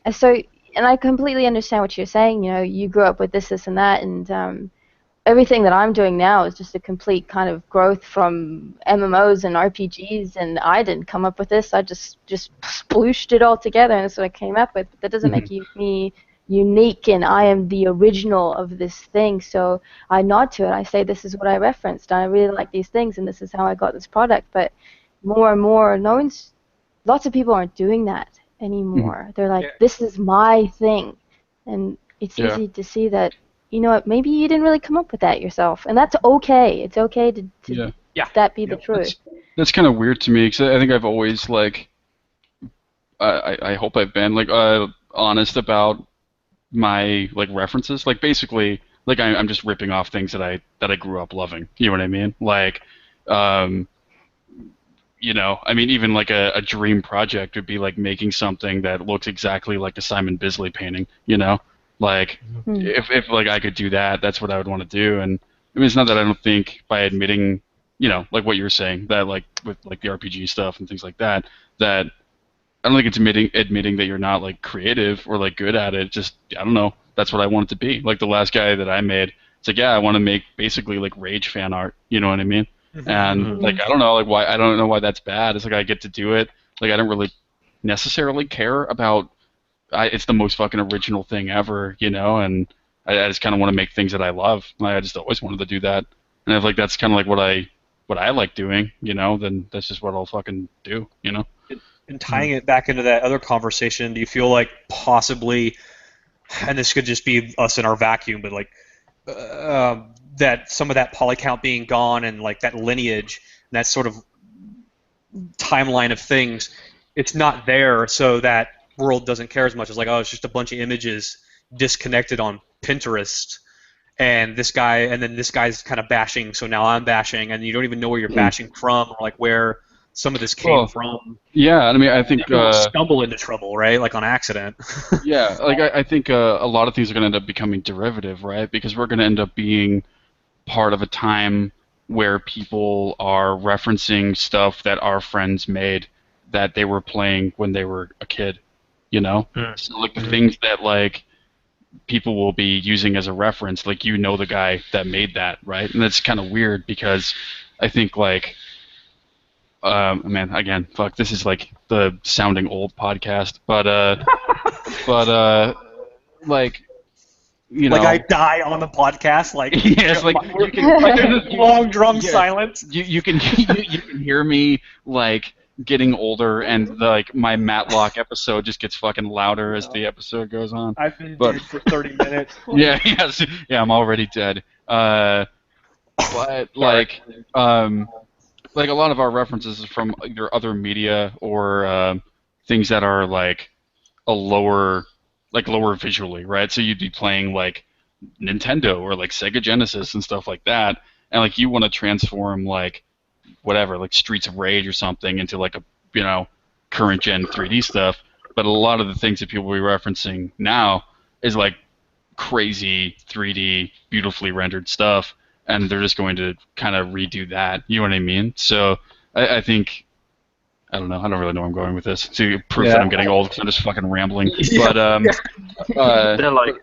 And so, and I completely understand what you're saying. You know, you grew up with this, and that, and everything that I'm doing now is just a complete kind of growth from MMOs and RPGs, and I didn't come up with this. I just splooshed it all together, and that's what I came up with. But that doesn't make me unique, and I am the original of this thing. So I nod to it. I say this is what I referenced. I really like these things, and this is how I got this product. But more and more, lots of people aren't doing that anymore. They're like, this is my thing, and it's easy to see that. You know what? Maybe you didn't really come up with that yourself, and that's okay. It's okay to that be the truth. That's kind of weird to me because I think I've always like, I hope I've been like honest about my like references. Like basically, like I'm just ripping off things that I grew up loving. You know what I mean? Like, you know, I mean, even like a dream project would be like making something that looks exactly like the Simon Bisley painting. You know, like if like I could do that, that's what I would want to do. And I mean, it's not that I don't think by admitting like what you're saying, that like with like the RPG stuff and things like that, that I don't think it's admitting that you're not like creative or like good at it. Just I don't know. That's what I want it to be. Like the last guy that I made, it's like, yeah, I want to make basically like Rage fan art. You know what I mean? And like I don't know, like why I don't know why that's bad. It's like I get to do it. Like I don't really necessarily care about. It's the most fucking original thing ever, and I just kind of want to make things that I love. Like, I just always wanted to do that, and I feel like that's kind of like what I like doing. Then that's just what I'll fucking do. And tying it back into that other conversation, do you feel like possibly, and this could just be us in our vacuum, but like that some of that poly count being gone and like that lineage, and that sort of timeline of things, it's not there, so that world doesn't care as much. It's like, oh, it's just a bunch of images disconnected on Pinterest, and this guy's kind of bashing, so now I'm bashing, and you don't even know where you're bashing from, or like where some of this came from. Yeah, I mean, I think stumble into trouble, right? Like on accident. Yeah, like I think a lot of things are going to end up becoming derivative, right? Because we're going to end up being part of a time where people are referencing stuff that our friends made that they were playing when they were a kid, So like the things that like people will be using as a reference, like the guy that made that, right? And that's kind of weird because I think like man, again, fuck, this is like the sounding old podcast, but like, like I die on the podcast, like yes, like you can, like there's this long drum silence. You can hear me like getting older, and like my Matlock episode just gets fucking louder as the episode goes on. I've been dead for 30 minutes. Yeah, I'm already dead. But like a lot of our references is from either other media or things that are like lower visually, right? So you'd be playing like Nintendo or like Sega Genesis and stuff like that, and like you want to transform like whatever, like Streets of Rage or something into like a current gen 3D stuff. But a lot of the things that people will be referencing now is like crazy 3D, beautifully rendered stuff, and they're just going to kind of redo that. You know what I mean? So I think, I don't know. I don't really know where I'm going with this. To prove that I'm getting old because I'm just fucking rambling. But they're like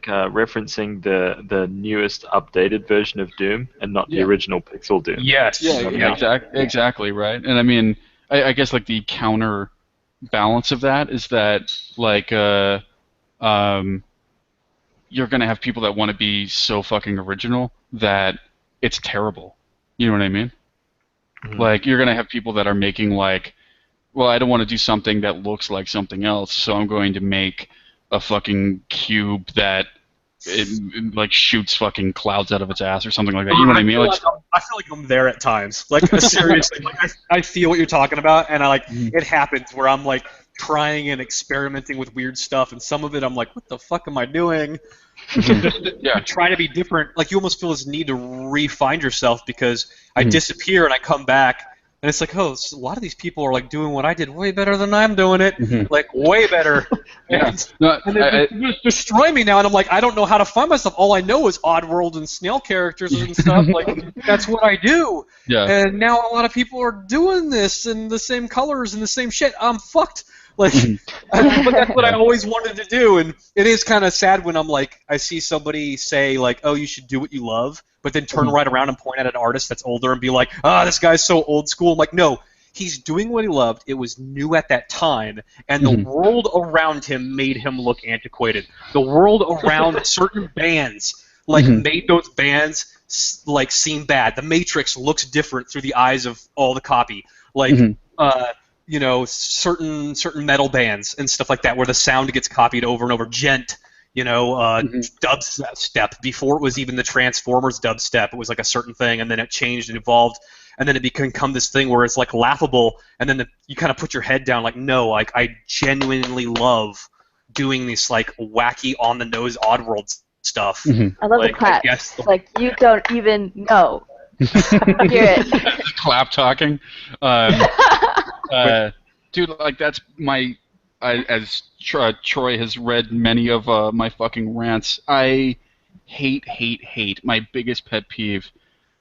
referencing the newest updated version of Doom and not the original Pixel Doom. Yes. Exactly right. And I mean, I guess like the counter balance of that is that like you're gonna have people that want to be so fucking original that it's terrible. You know what I mean? Like, you're going to have people that are making, like, well, I don't want to do something that looks like something else, so I'm going to make a fucking cube that, like, shoots fucking clouds out of its ass or something like that. You know what I mean? I feel like I'm there at times. Like, seriously. Like, I feel what you're talking about, and it happens where I'm, like, trying and experimenting with weird stuff, and some of it I'm like, what the fuck am I doing? Trying to be different. Like, you almost feel this need to re-find yourself because I disappear and I come back, and it's like, oh, a lot of these people are like doing what I did way better than I'm doing it, like way better. And they just destroy me now, and I'm like, I don't know how to find myself. All I know is Oddworld and snail characters and stuff. Like, that's what I do. Yeah. And now a lot of people are doing this in the same colors and the same shit. I'm fucked. Like, but that's what I always wanted to do, and it is kind of sad when I'm like, I see somebody say like, oh, you should do what you love, but then turn right around and point at an artist that's older and be like, this guy's so old school. I'm like, no, he's doing what he loved. It was new at that time, and the world around him made him look antiquated. The world around certain bands like made those bands like seem bad. The Matrix looks different through the eyes of all the copy. Like, certain metal bands and stuff like that where the sound gets copied over and over. Gent, dubstep, before it was even the Transformers dubstep, it was like a certain thing, and then it changed and evolved, and then it become this thing where it's like laughable, and then you kind of put your head down like, no, like I genuinely love doing this like wacky on the nose Oddworld stuff. I love the claps. It's like you don't even know. I hear it. Clap talking. Dude, like that's as Troy has read many of my fucking rants, I hate my biggest pet peeve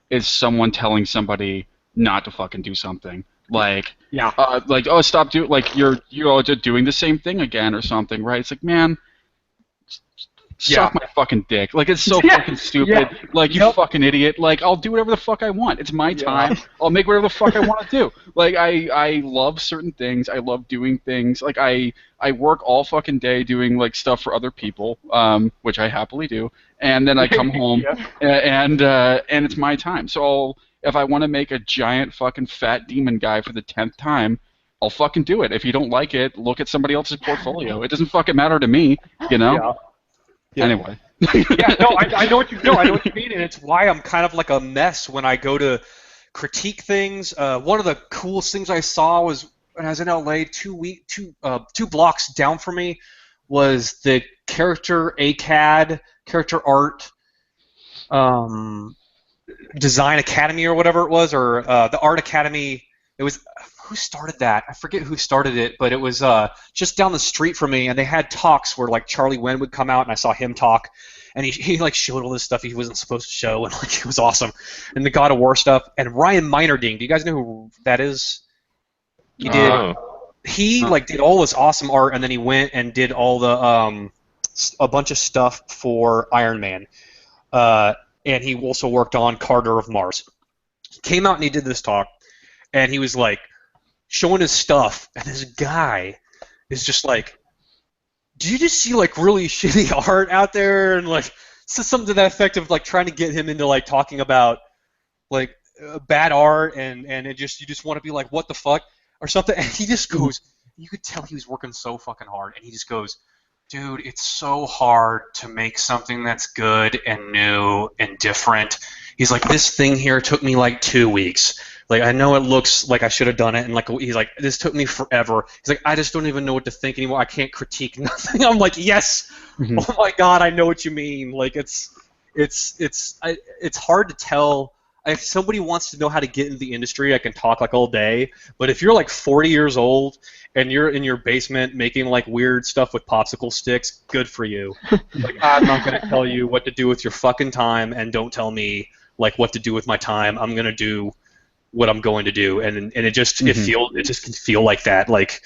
is someone telling somebody not to fucking do something. Like, Yeah. oh, stop doing, like, you're all just doing the same thing again or something, right? It's like, man, suck my fucking dick. Like, it's so fucking stupid. Like, you fucking idiot. Like, I'll do whatever the fuck I want. It's my time. I'll make whatever the fuck I want to do. Like, I love certain things. I love doing things. Like, I work all fucking day doing, like, stuff for other people, which I happily do. And then I come home, and it's my time. So if I want to make a giant fucking fat demon guy for the 10th time, I'll fucking do it. If you don't like it, look at somebody else's portfolio. It doesn't fucking matter to me, you know? Yeah. Anyway. I know what you know. I know what you mean, and it's why I'm kind of like a mess when I go to critique things. One of the coolest things I saw was when I was in LA, two blocks down from me, was the character ACAD, character art, Design Academy or whatever it was, or the Art Academy. It was, who started that? I forget who started it, but it was just down the street from me, and they had talks where like Charlie Wen would come out, and I saw him talk, and he like showed all this stuff he wasn't supposed to show, and like it was awesome, and the God of War stuff, and Ryan Meinerding. Do you guys know who that is? He did. He like did all this awesome art, and then he went and did all the a bunch of stuff for Iron Man, and he also worked on Carter of Mars. Came out and he did this talk, and he was like showing his stuff, and this guy is just like, "Do you just see like really shitty art out there?" And like says something to that effect of like trying to get him into like talking about like bad art, and you just want to be like, "What the fuck?" or something. And he just goes, you could tell he was working so fucking hard, and he just goes, "Dude, it's so hard to make something that's good and new and different." He's like, "This thing here took me like 2 weeks. Like, I know it looks like I should have done it, and like he's like, this took me forever." He's like, "I just don't even know what to think anymore. I can't critique nothing." I'm like, "Yes, oh my god, I know what you mean." Like, it's hard to tell. If somebody wants to know how to get into the industry, I can talk like all day. But if you're like 40 years old and you're in your basement making like weird stuff with popsicle sticks, good for you. Like, I'm not gonna tell you what to do with your fucking time, and don't tell me like what to do with my time. I'm gonna do what I'm going to do, and it just it just can feel like that. Like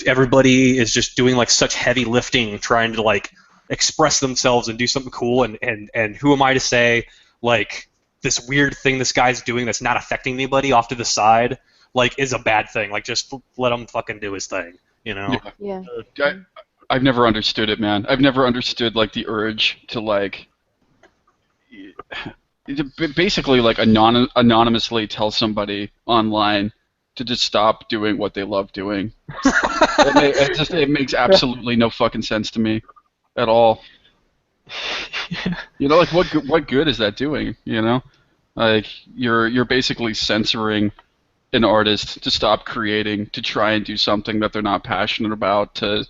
everybody is just doing like such heavy lifting, trying to like express themselves and do something cool. And who am I to say like this weird thing this guy's doing that's not affecting anybody off to the side, like, is a bad thing. Like, just let him fucking do his thing, you know? Yeah. I've never understood it, man. I've never understood, like, the urge to, like, basically, like, anonymously tell somebody online to just stop doing what they love doing. It makes absolutely no fucking sense to me at all. You know, like, what good is that doing, you know? Like, you're basically censoring an artist to stop creating, to try and do something that they're not passionate about, to,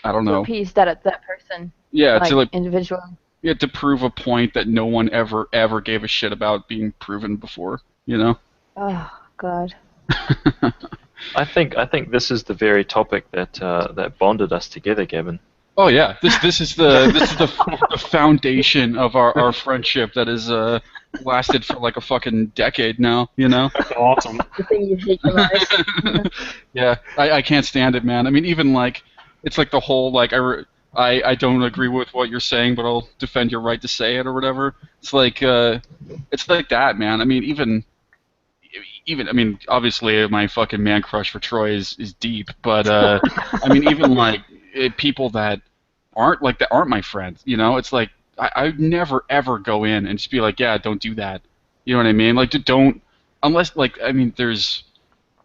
I don't know. To appease that person. Yeah, like, to, like, individual. Yeah, to prove a point that no one ever gave a shit about being proven before, you know? Oh, God. I think this is the very topic that bonded us together, Gavin. Oh yeah, this is the foundation of our friendship that has lasted for like a fucking decade now. You know. That's awesome. The thing you hate the most. Yeah, I can't stand it, man. I mean, even like, it's like the whole like I don't agree with what you're saying, but I'll defend your right to say it or whatever. It's like that, man. I mean, even I mean, obviously my fucking man crush for Troy is deep, but I mean, even like people that aren't my friends, you know, it's like I never ever go in and just be like, yeah, don't do that. You know what I mean? Like, don't, unless, like, I mean, there's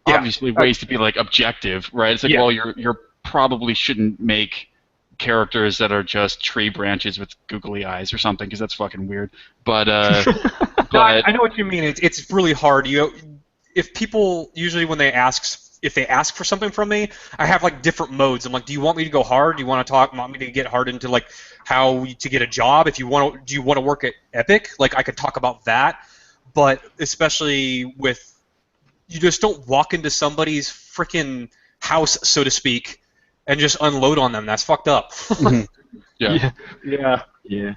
obviously ways to be like objective, right? It's like, well, you're probably shouldn't make characters that are just tree branches with googly eyes or something, because that's fucking weird. But no, I know what you mean. It's really hard. If people usually when they ask for something from me, I have like different modes. I'm like, do you want me to go hard? Do you want me to get hard into like how to get a job? Do you want to work at Epic? Like, I could talk about that. But especially with, you just don't walk into somebody's freaking house, so to speak, and just unload on them. That's fucked up. Yeah. Yeah.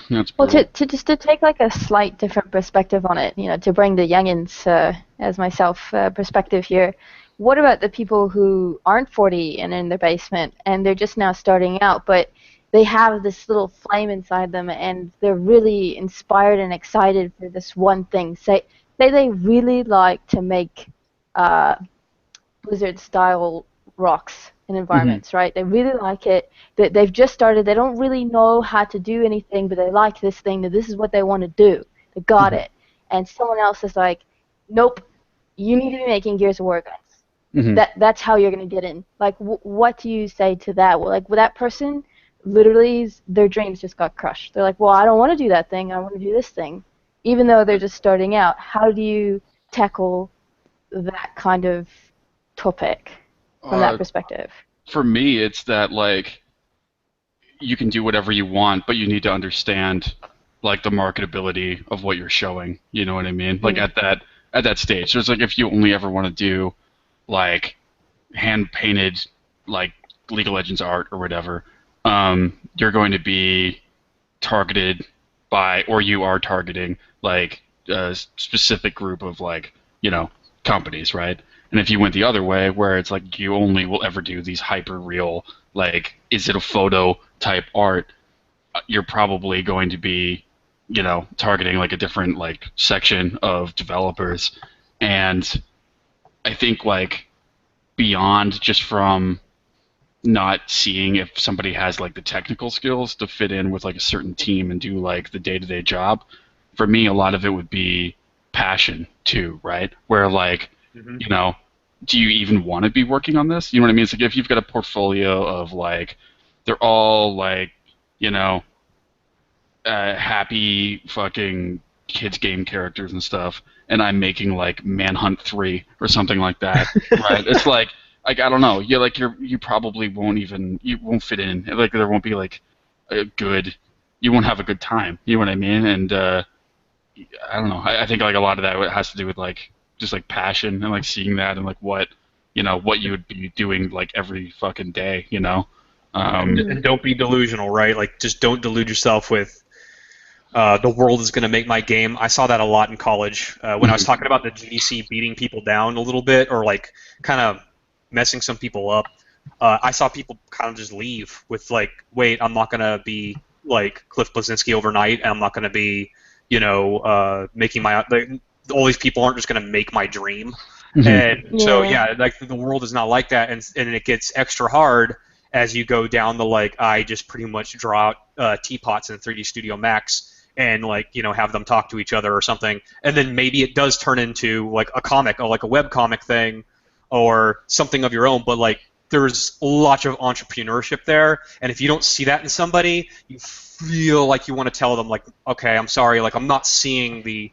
That's Well, brutal. to take like a slight different perspective on it, to bring the youngins as myself perspective here. What about the people who aren't 40 and in their basement and they're just now starting out, but they have this little flame inside them and they're really inspired and excited for this one thing. Say they really like to make uh, Blizzard style rocks and environments, right? They really like it. They've just started. They don't really know how to do anything, but they like this thing. That this is what they want to do. They got it. And someone else is like, nope, you need to be making Gears of War guns. That's how you're gonna get in. Like, what do you say to that? Well, like, with that person, literally, their dreams just got crushed. They're like, well, I don't want to do that thing. I want to do this thing, even though they're just starting out. How do you tackle that kind of topic from that perspective? For me, it's that like you can do whatever you want, but you need to understand like the marketability of what you're showing. You know what I mean? Like at that stage, so it's like if you only ever want to do like hand painted like League of Legends art or whatever, you're going to be targeted by, or you are targeting like a specific group of like companies, right? And if you went the other way, where it's like you only will ever do these hyper real, like, is it a photo type art, you're probably going to be, targeting like a different like section of developers. And I think like beyond just from not seeing if somebody has like the technical skills to fit in with like a certain team and do like the day-to-day job, for me a lot of it would be passion too, right? Where like do you even want to be working on this? You know what I mean? It's like if you've got a portfolio of like, they're all like, happy fucking kids game characters and stuff, and I'm making like Manhunt 3 or something like that, right? It's like I don't know. You probably you won't fit in. Like there won't be like a good, you won't have a good time. You know what I mean? And I don't know. I think like a lot of that has to do with like just like passion and like seeing that and like what you would be doing like every fucking day. And don't be delusional, right? Like just don't delude yourself with the world is going to make my game. I saw that a lot in college when I was talking about the GDC beating people down a little bit or like kind of messing some people up. I saw people kind of just leave with like, wait, I'm not going to be like Cliff Bleszinski overnight, and I'm not going to be making my all these people aren't just going to make my dream. And so like the world is not like that, and it gets extra hard as you go down the like I just pretty much draw out teapots in 3D Studio Max and like have them talk to each other or something, and then maybe it does turn into like a comic or like a web comic thing or something of your own, but like there's lots of entrepreneurship there, and if you don't see that in somebody, you feel like you want to tell them like, okay, I'm sorry, like I'm not seeing the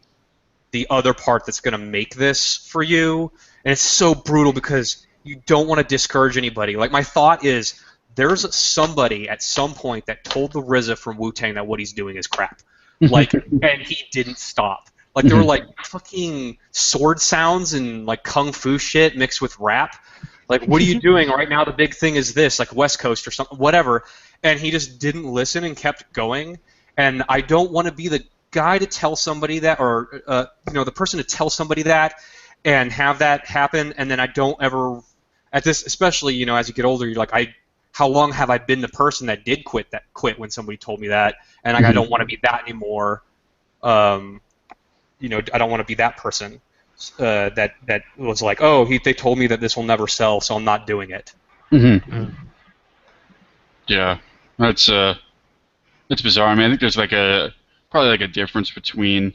other part that's going to make this for you. And it's so brutal because you don't want to discourage anybody. Like my thought is there's somebody at some point that told the RZA from Wu-Tang that what he's doing is crap. Like, and he didn't stop. Like there were like fucking sword sounds and like kung fu shit mixed with rap. Like, what are you doing right now? The big thing is this, like West Coast or something, whatever. And he just didn't listen and kept going. And I don't want to be the guy to tell somebody that, or the person to tell somebody that, and have that happen. And then I don't ever, at this, especially as you get older, you're like, how long have I been the person that did quit when somebody told me that? And like, I don't want to be that anymore. I don't want to be that person. That was like, oh, they told me that this will never sell, so I'm not doing it. Yeah, that's it's bizarre. I mean, I think there's probably like a difference between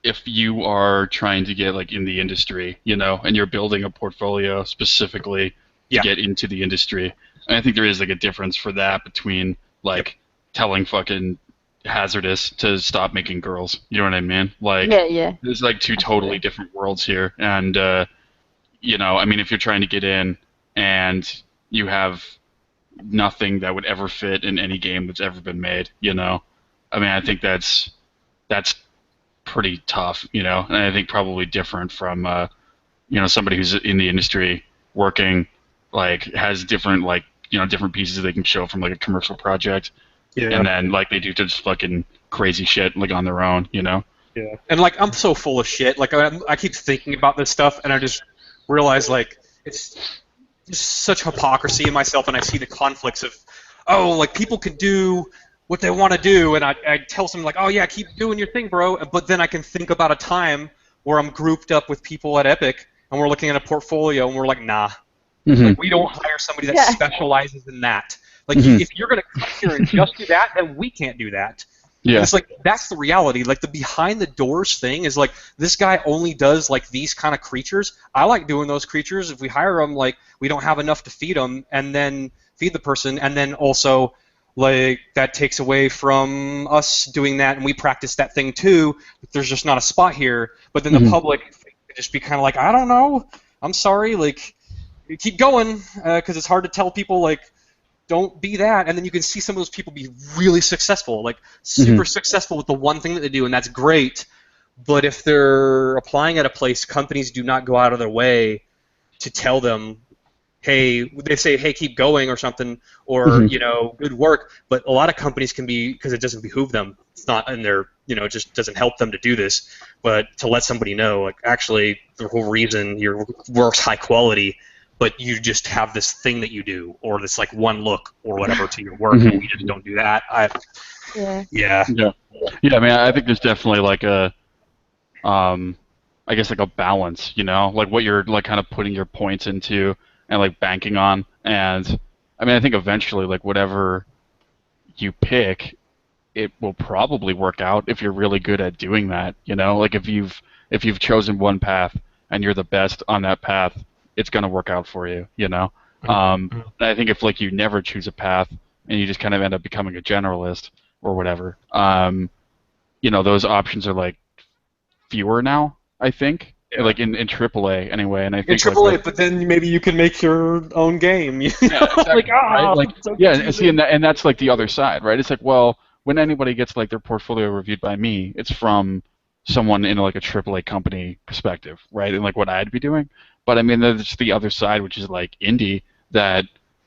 if you are trying to get like in the industry, and you're building a portfolio specifically to get into the industry. And I think there is like a difference for that between like telling fucking Hazardous to stop making girls. You know what I mean? Like, there's like two totally different worlds here. And, I mean, if you're trying to get in and you have nothing that would ever fit in any game that's ever been made, I mean, I think that's pretty tough, and I think probably different from, somebody who's in the industry working, like, has different, like, different pieces they can show from like a commercial project. Yeah. and then like they do just fucking crazy shit like on their own, you know. Yeah. And like I'm so full of shit. Like I keep thinking about this stuff, and I just realize like it's just such hypocrisy in myself, and I see the conflicts of, oh, like people can do what they want to do, and I tell someone like, oh yeah, keep doing your thing, bro. But then I can think about a time where I'm grouped up with people at Epic, and we're looking at a portfolio, and we're like, nah, like we don't hire somebody that Yeah. specializes in that. Like Mhm. if you're gonna come here and just do that, then we can't do that. Yeah. And it's like that's the reality. Like the behind the doors thing is like this guy only does like these kind of creatures. I like doing those creatures. If we hire them, like we don't have enough to feed them, and then feed the person, and then also like that takes away from us doing that, and we practice that thing too. There's just not a spot here. But then the Mhm. public could just be kind of like, I don't know. I'm sorry. Like keep going because it's hard to tell people like don't be that, and then you can see some of those people be really successful, like super successful with the one thing that they do, and that's great. But if they're applying at a place, companies do not go out of their way to tell them, hey, they say, hey, keep going or something, or you know, good work. But a lot of companies can be because it doesn't behoove them. It's not in their, you know, it just doesn't help them to do this. But to let somebody know, like, actually, the whole reason your work's high quality, but you just have this thing that you do, or this like one look or whatever to your work, and we just don't do that. Yeah. Yeah. Yeah, I mean, I think there's definitely like a, I guess like a balance, you know, like what you're like kind of putting your points into and like banking on, and I mean, I think eventually like whatever you pick, it will probably work out if you're really good at doing that, you know, like if you've chosen one path and you're the best on that path, it's gonna work out for you, you know. And I think if like you never choose a path and you just kind of end up becoming a generalist or whatever, you know, those options are like fewer now, I think. Yeah. Like in AAA anyway, and I In think AAA, like, but then maybe you can make your own game. You know? yeah, exactly, like, right? oh, Like, so yeah, and confusing. see, and that's like the other side, right? It's like, well, when anybody gets like their portfolio reviewed by me, it's from someone in like a AAA company perspective, right? And like what I'd be doing. But I mean, there's the other side, which is like indie, that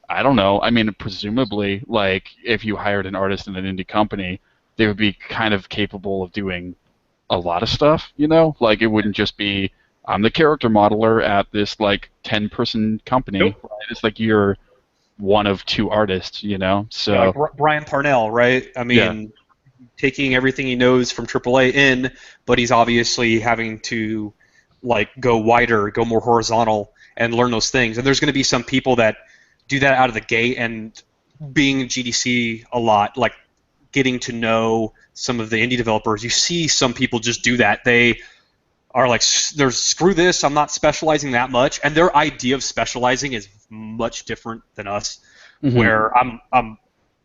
I don't know. I mean, presumably, like if you hired an artist in an indie company, they would be kind of capable of doing a lot of stuff, you know? Like it wouldn't just be I'm the character modeler at this like 10-person company. Nope. Right? It's like you're one of two artists, you know? So Yeah, like Brian Parnell, right? I mean, taking everything he knows from AAA in, but he's obviously having to like go wider, go more horizontal, and learn those things. And there's going to be some people that do that out of the gate, and being in GDC a lot, like getting to know some of the indie developers, you see some people just do that. They are like, there's screw this, I'm not specializing that much, and their idea of specializing is much different than us. Where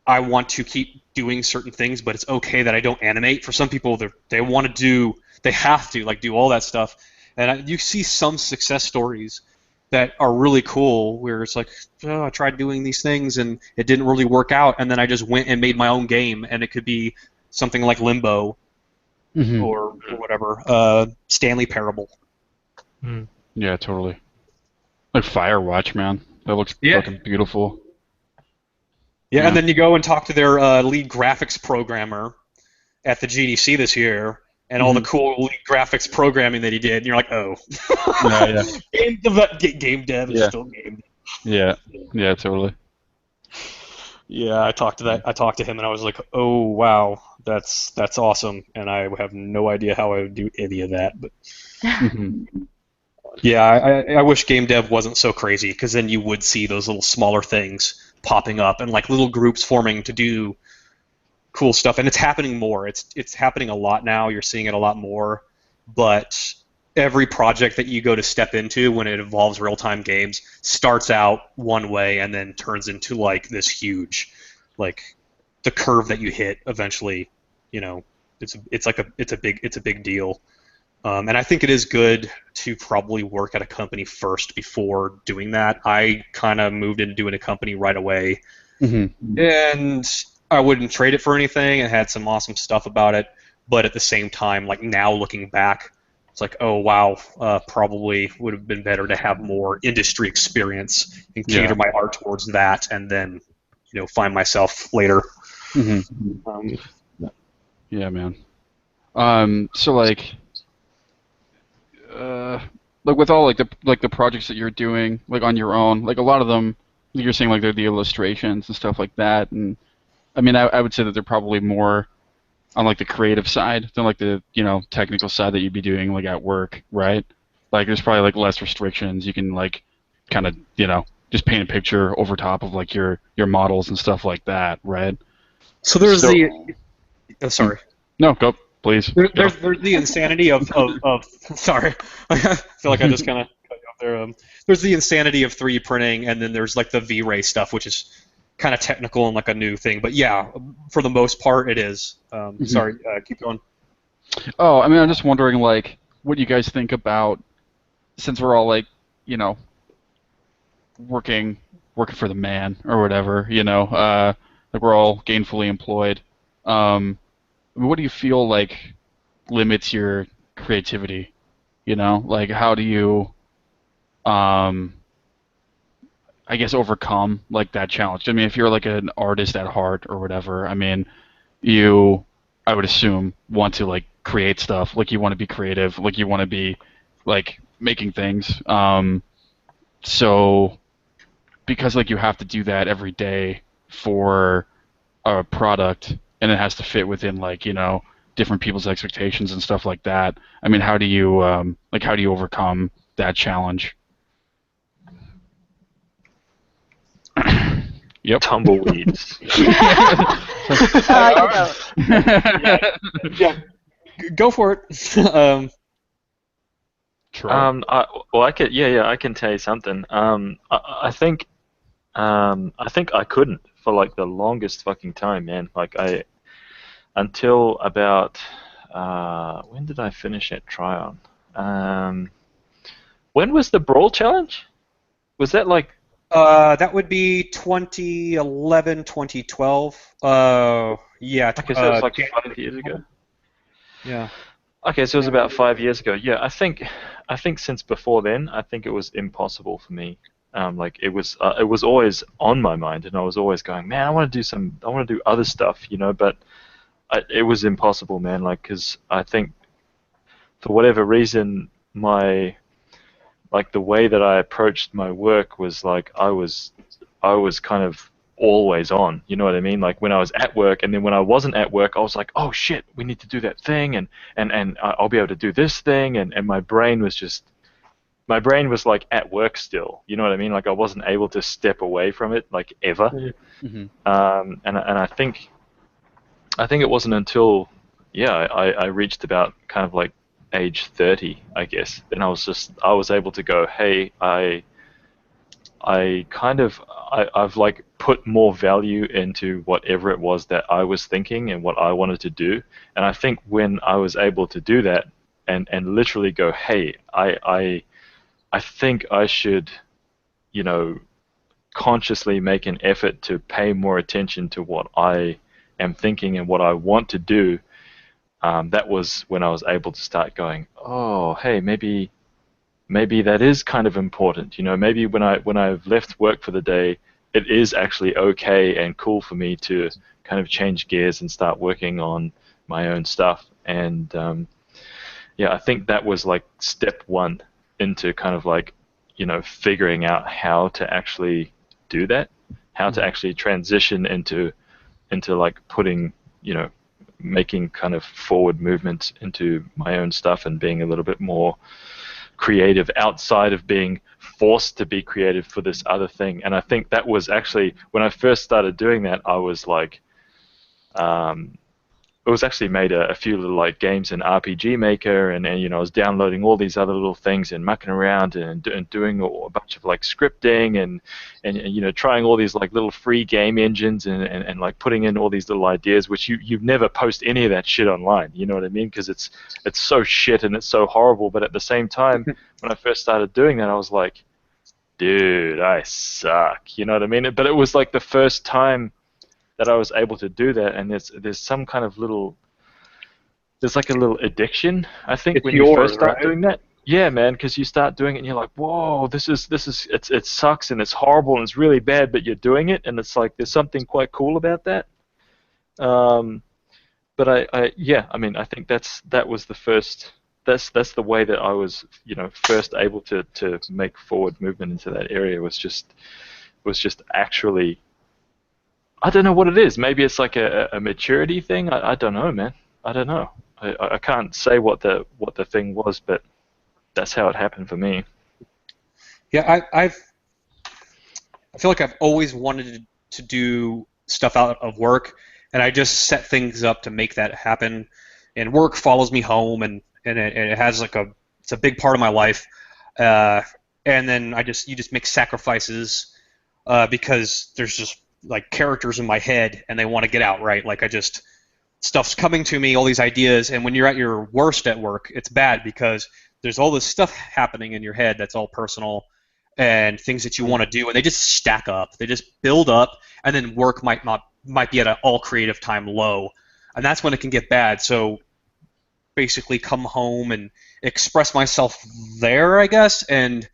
I want to keep doing certain things, but it's okay that I don't animate. For some people, they want to do, they have to like do all that stuff, and you see some success stories that are really cool where it's like, oh, I tried doing these things and it didn't really work out, and then I just went and made my own game, and it could be something like Limbo or whatever, Stanley Parable. yeah, totally. Like Firewatch, man, that looks Yeah. fucking beautiful. Yeah, Yeah. and then you go and talk to their lead graphics programmer at the GDC this year, and all the cool lead graphics programming that he did, and you're like, oh. Yeah, Game dev is Yeah. still game dev. yeah, totally. Yeah, I talked to him, and I was like, oh, wow, that's awesome, and I have no idea how I would do any of that, but yeah, I wish game dev wasn't so crazy, because then you would see those little smaller things popping up and like little groups forming to do cool stuff, and it's happening more. It's happening a lot now. You're seeing it a lot more, but every project that you go to step into when it involves real-time games starts out one way and then turns into like this huge, like the curve that you hit eventually. You know, it's a big deal. And I think it is good to probably work at a company first before doing that. I kind of moved into doing a company right away, and I wouldn't trade it for anything. It had some awesome stuff about it, but at the same time, like now looking back, it's like, oh wow, probably would have been better to have more industry experience and cater my art towards that, and then find myself later. Mm-hmm. Yeah, man. So like with all like the projects that you're doing like on your own, like a lot of them, you're saying like they're the illustrations and stuff like that, and I mean I would say that they're probably more on like the creative side than like the technical side that you'd be doing like at work, right? Like there's probably like less restrictions. You can like kind of just paint a picture over top of like your models and stuff like that, right? So there's So the. Oh, sorry. no, go please. There's the insanity of sorry, I feel like I just kind of cut you off there. There's the insanity of 3D printing, and then there's like the V-Ray stuff, which is kind of technical and like a new thing. But yeah, for the most part, it is. Sorry, keep going. Oh, I mean, I'm just wondering like what you guys think about since we're all like working for the man or whatever, like we're all gainfully employed. What do you feel like limits your creativity? Like how do you, I guess, overcome like that challenge? I mean, if you're like an artist at heart or whatever, I mean, I would assume, want to like create stuff. Like you want to be creative. Like you want to be like making things. So because like you have to do that every day for a product and it has to fit within like different people's expectations and stuff like that. I mean, how do you overcome that challenge? Yep. Tumbleweeds. Yeah, go for it. Try. I can tell you something. I think I couldn't for like the longest fucking time, man. Like until about when did I finish at Tryon? When was the Brawl Challenge? Was that like? That would be 2011, 2012. Yeah. Okay, so it's like 5 years ago. Yeah. Okay, so it was about 5 years ago. Yeah, I think since before then, I think it was impossible for me. Like it was always on my mind, and I was always going, man, I want to do other stuff, but it was impossible, man. Like, because I think for whatever reason, the way that I approached my work was like I was kind of always on. You know what I mean? Like when I was at work, and then when I wasn't at work, I was like, oh shit, we need to do that thing, and I'll be able to do this thing, and my brain was like at work still. You know what I mean? Like I wasn't able to step away from it like ever. Mm-hmm. And I think it wasn't until I reached about kind of like age 30, I guess. Then I was able to go, hey, I've like put more value into whatever it was that I was thinking and what I wanted to do. And I think when I was able to do that and literally go, hey, I think I should, consciously make an effort to pay more attention to what I am thinking and what I want to do. That was when I was able to start going, oh, hey, maybe that is kind of important. Maybe when I've left work for the day, it is actually okay and cool for me to kind of change gears and start working on my own stuff. And I think that was like step one into kind of like, figuring out how to actually do that, how to actually transition into like putting, making kind of forward movements into my own stuff and being a little bit more creative outside of being forced to be creative for this other thing. And I think that was actually when I first started doing that, I was like, it was actually made a few little like games in RPG Maker, and I was downloading all these other little things and mucking around and doing a bunch of like scripting and trying all these like little free game engines and like putting in all these little ideas, which you'd never post any of that shit online. You know what I mean? Because it's so shit and it's so horrible. But at the same time, when I first started doing that, I was like, dude, I suck. You know what I mean? But it was like the first time that I was able to do that, and there's some kind of there's like a little addiction, I think, it's when you first yours, start right? doing that. Yeah, man, because you start doing it and you're like, whoa, it sucks and it's horrible and it's really bad, but you're doing it, and it's like there's something quite cool about that. But yeah, I mean, I think that was the first. That's the way that I was, first able to make forward movement into that area was just actually. I don't know what it is. Maybe it's like a maturity thing. I don't know, man. I don't know. I can't say what the thing was, but that's how it happened for me. Yeah, I feel like I've always wanted to do stuff out of work, and I just set things up to make that happen. And work follows me home, and it has it's a big part of my life. And then you just make sacrifices because there's just like characters in my head, and they want to get out, right? Like stuff's coming to me, all these ideas, and when you're at your worst at work, it's bad because there's all this stuff happening in your head that's all personal and things that you want to do, and they just stack up. They just build up, and then work might be at an all creative time low, and that's when it can get bad. So basically come home and express myself there, I guess, and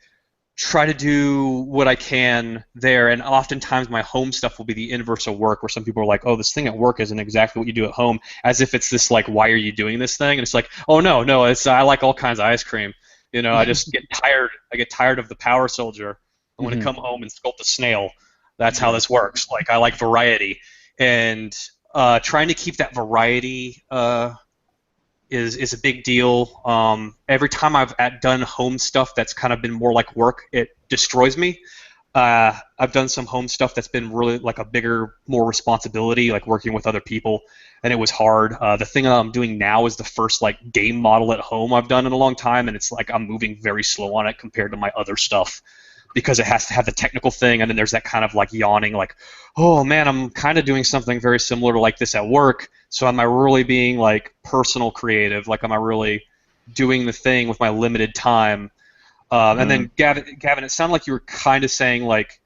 try to do what I can there. And oftentimes my home stuff will be the inverse of work, where some people are like, oh, this thing at work isn't exactly what you do at home, as if it's this like, why are you doing this thing? And it's like, oh no, I like all kinds of ice cream. I just get tired. I get tired of the power soldier. I want to come home and sculpt a snail. That's how this works. Like, I like variety, and trying to keep that variety is a big deal. Every time I've done home stuff that's kind of been more like work, it destroys me. I've done some home stuff that's been really like a bigger, more responsibility, like working with other people, and it was hard. The thing that I'm doing now is the first like game model at home I've done in a long time, and it's like I'm moving very slow on it compared to my other stuff because it has to have the technical thing, and then there's that kind of like yawning, like, oh man, I'm kind of doing something very similar to like this at work. So am I really being like personal creative? Like, am I really doing the thing with my limited time? And then Gavin, it sounded like you were kind of saying like,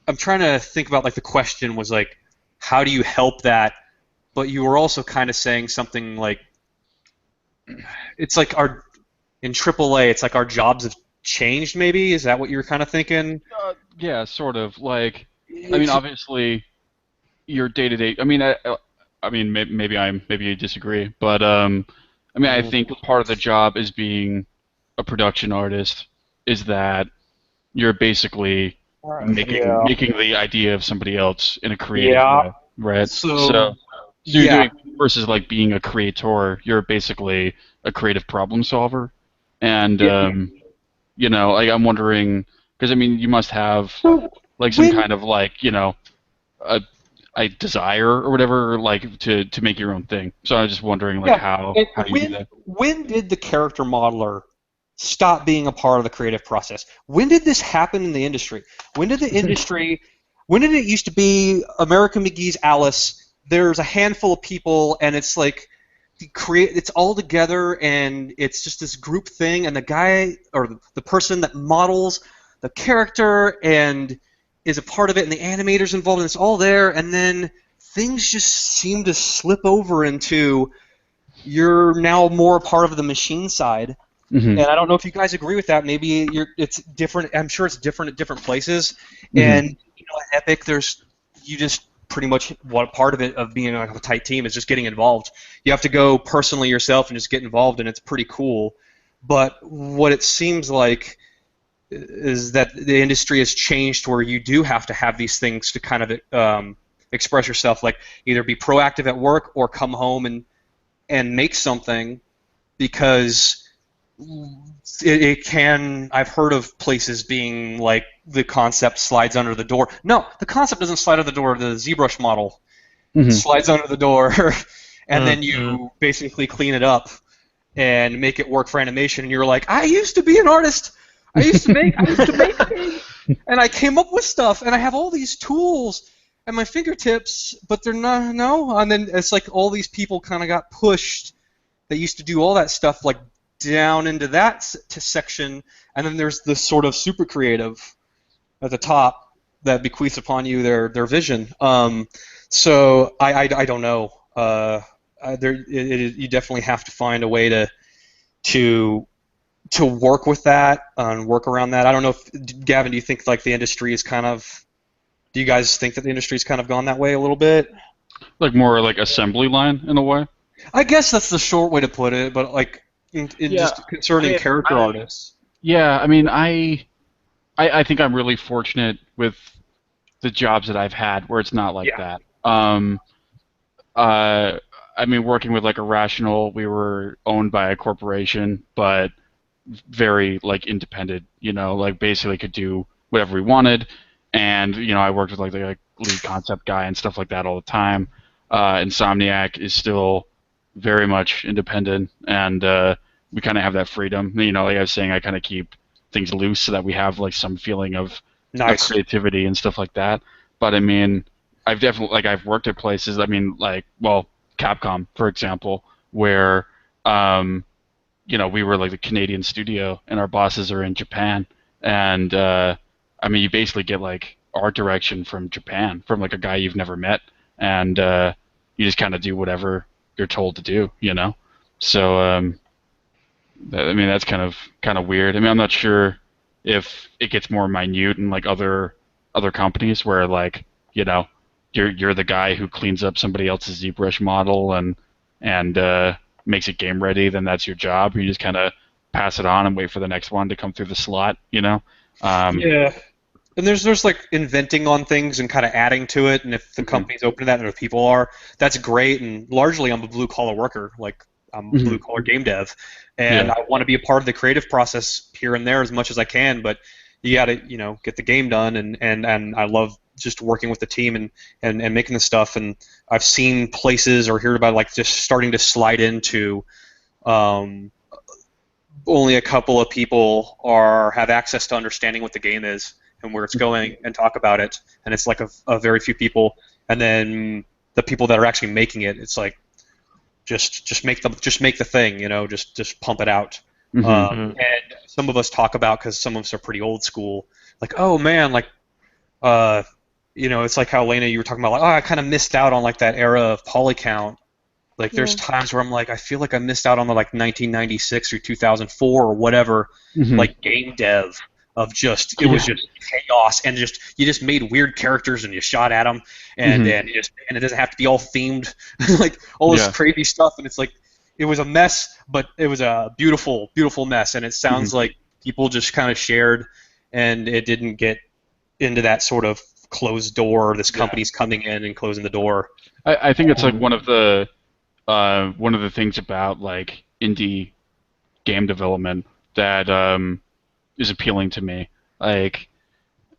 I'm trying to think about like the question was like, how do you help that? But you were also kind of saying something like, it's like in AAA, it's like our jobs have changed. Maybe is that what you were kind of thinking? Yeah, sort of. Like, I mean, obviously, your day-to-day. I mean, maybe you disagree, but I mean, I think part of the job is being a production artist is that you're basically making the idea of somebody else in a creative way, right? So you're doing versus like being a creator, you're basically a creative problem solver, and like I'm wondering because I mean you must have like some kind of like a desire or whatever, like to make your own thing. So I was just wondering like how you do that. When did the character modeler stop being a part of the creative process? When did this happen in the industry? When did it used to be American McGee's Alice? There's a handful of people, and it's like it's all together, and it's just this group thing, and the guy or the person that models the character and is a part of it, and the animators involved, and it's all there, and then things just seem to slip over into you're now more a part of the machine side. And I don't know if you guys agree with that. Maybe it's different. I'm sure it's different at different places. And at Epic, you just pretty much what part of it of being a tight team is just getting involved. You have to go personally yourself and just get involved, and it's pretty cool. But what it seems like is that the industry has changed where you do have to have these things to kind of express yourself, like either be proactive at work or come home and make something, because it can. I've heard of places being like the concept slides under the door. No, the concept doesn't slide under the door. The ZBrush model slides under the door, and then you basically clean it up and make it work for animation. And you're like, I used to be an artist. I used to make things, and I came up with stuff, and I have all these tools at my fingertips, but they're not. No, and then it's like all these people kind of got pushed. They used to do all that stuff like down into that section, and then there's this sort of super creative at the top that bequeaths upon you their vision. So I don't know. You definitely have to find a way to work with that and work around that. I don't know if Gavin, do you think like the industry is kind of? Do you guys think that the industry's kind of gone that way a little bit? Like more like assembly line in a way. I guess that's the short way to put it, but like in Yeah, just concerning character artists. yeah. I mean, I think I'm really fortunate with the jobs that I've had where it's not like Yeah. that. Uh, I mean, working with like Irrational, we were owned by a corporation, but very like independent. Like basically could do whatever we wanted, and I worked with like the lead concept guy and stuff like that all the time. Insomniac is still very much independent, and we kind of have that freedom. Like I was saying, I kind of keep things loose so that we have like some feeling of Nice. creativity and stuff like that. But I mean, I've definitely like I've worked at places. I mean, like Capcom, for example, where we were like the Canadian studio, and our bosses are in Japan, and I mean, you basically get like art direction from Japan, from like a guy you've never met, and you just kind of do whatever you're told to do. So I mean, that's kind of weird. I mean, I'm not sure if it gets more minute in like other companies where like you're the guy who cleans up somebody else's ZBrush model and makes it game ready. Then that's your job. You just kind of pass it on and wait for the next one to come through the slot. Yeah. And there's like inventing on things and kind of adding to it, and if the company's open to that and if people are, that's great. And largely, I'm a blue collar worker. Like I'm a blue collar game dev, and Yeah. I want to be a part of the creative process here and there as much as I can. But you got to get the game done, and I love just working with the team and making the stuff. And I've seen places or heard about like just starting to slide into. Only a couple of people have access to understanding what the game is and where it's going and talk about it, and it's like a very few people, and then the people that are actually making it, it's like just make the thing, just pump it out. And some of us talk about, because some of us are pretty old school, like, oh man, like it's like how Layna, you were talking about, like, oh, I kind of missed out on like that era of polycount. Like there's times where I'm like, I feel like I missed out on the like 1996 or 2004 or whatever, like game dev of just it was just chaos, and you just made weird characters and you shot at them, and it doesn't have to be all themed like all this crazy stuff, and it's like it was a mess, but it was a beautiful mess, and it sounds like people just kind of shared, and it didn't get into that sort of closed door. This company's coming in and closing the door. I think it's like one of the things about like indie game development that is appealing to me. Like,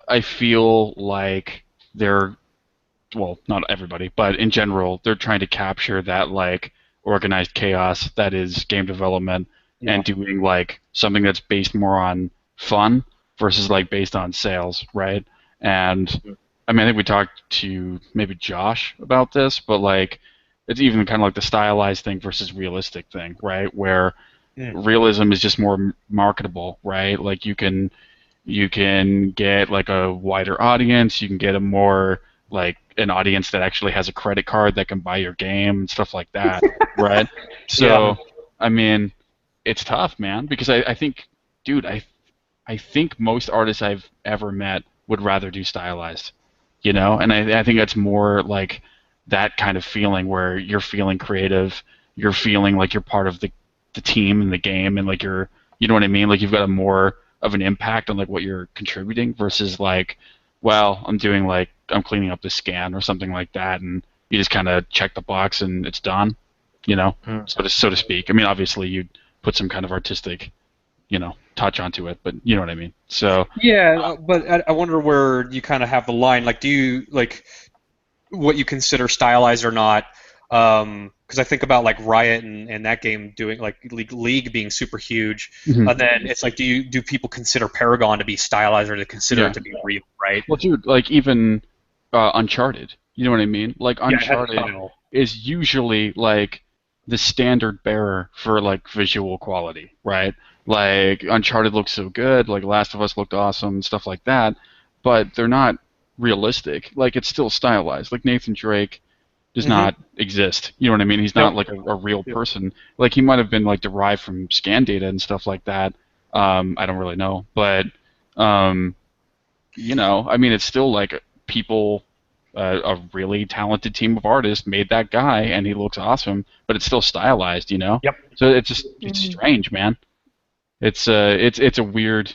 I feel like not everybody, but in general, they're trying to capture that like organized chaos that is game development and doing like something that's based more on fun versus like based on sales, right? And I mean, I think we talked to maybe Josh about this, but like it's even kind of like the stylized thing versus realistic thing, right? Where realism is just more marketable, right? Like you can get like a wider audience, you can get a more like an audience that actually has a credit card that can buy your game and stuff like that, right? So I mean, it's tough, man, because I think, dude, I think most artists I've ever met would rather do stylized, and I think that's more like that kind of feeling where you're feeling creative, you're feeling like you're part of the team and the game, and like you know what I mean? Like you've got a more of an impact on like what you're contributing versus like, well, I'm cleaning up the scan or something like that, and you just kind of check the box and it's done, so to speak. I mean, obviously you'd put some kind of artistic, touch onto it, but you know what I mean. So but I wonder where you kind of have the line. Like, do you like what you consider stylized or not? Because I think about like Riot and that game doing like League being super huge, and then it's like, do people consider Paragon to be stylized, or to consider it to be real, right? Well, dude, like even Uncharted, you know what I mean? Like Uncharted is usually like the standard bearer for like visual quality, right? Like Uncharted looks so good, like Last of Us looked awesome, stuff like that, but they're not realistic. Like it's still stylized. Like Nathan Drake does not exist. You know what I mean? He's not like a real person. Like he might have been like derived from scan data and stuff like that. I don't really know, but I mean, it's still like people a really talented team of artists made that guy, and he looks awesome, but it's still stylized, you know. Yep. So it's strange, man. It's a weird,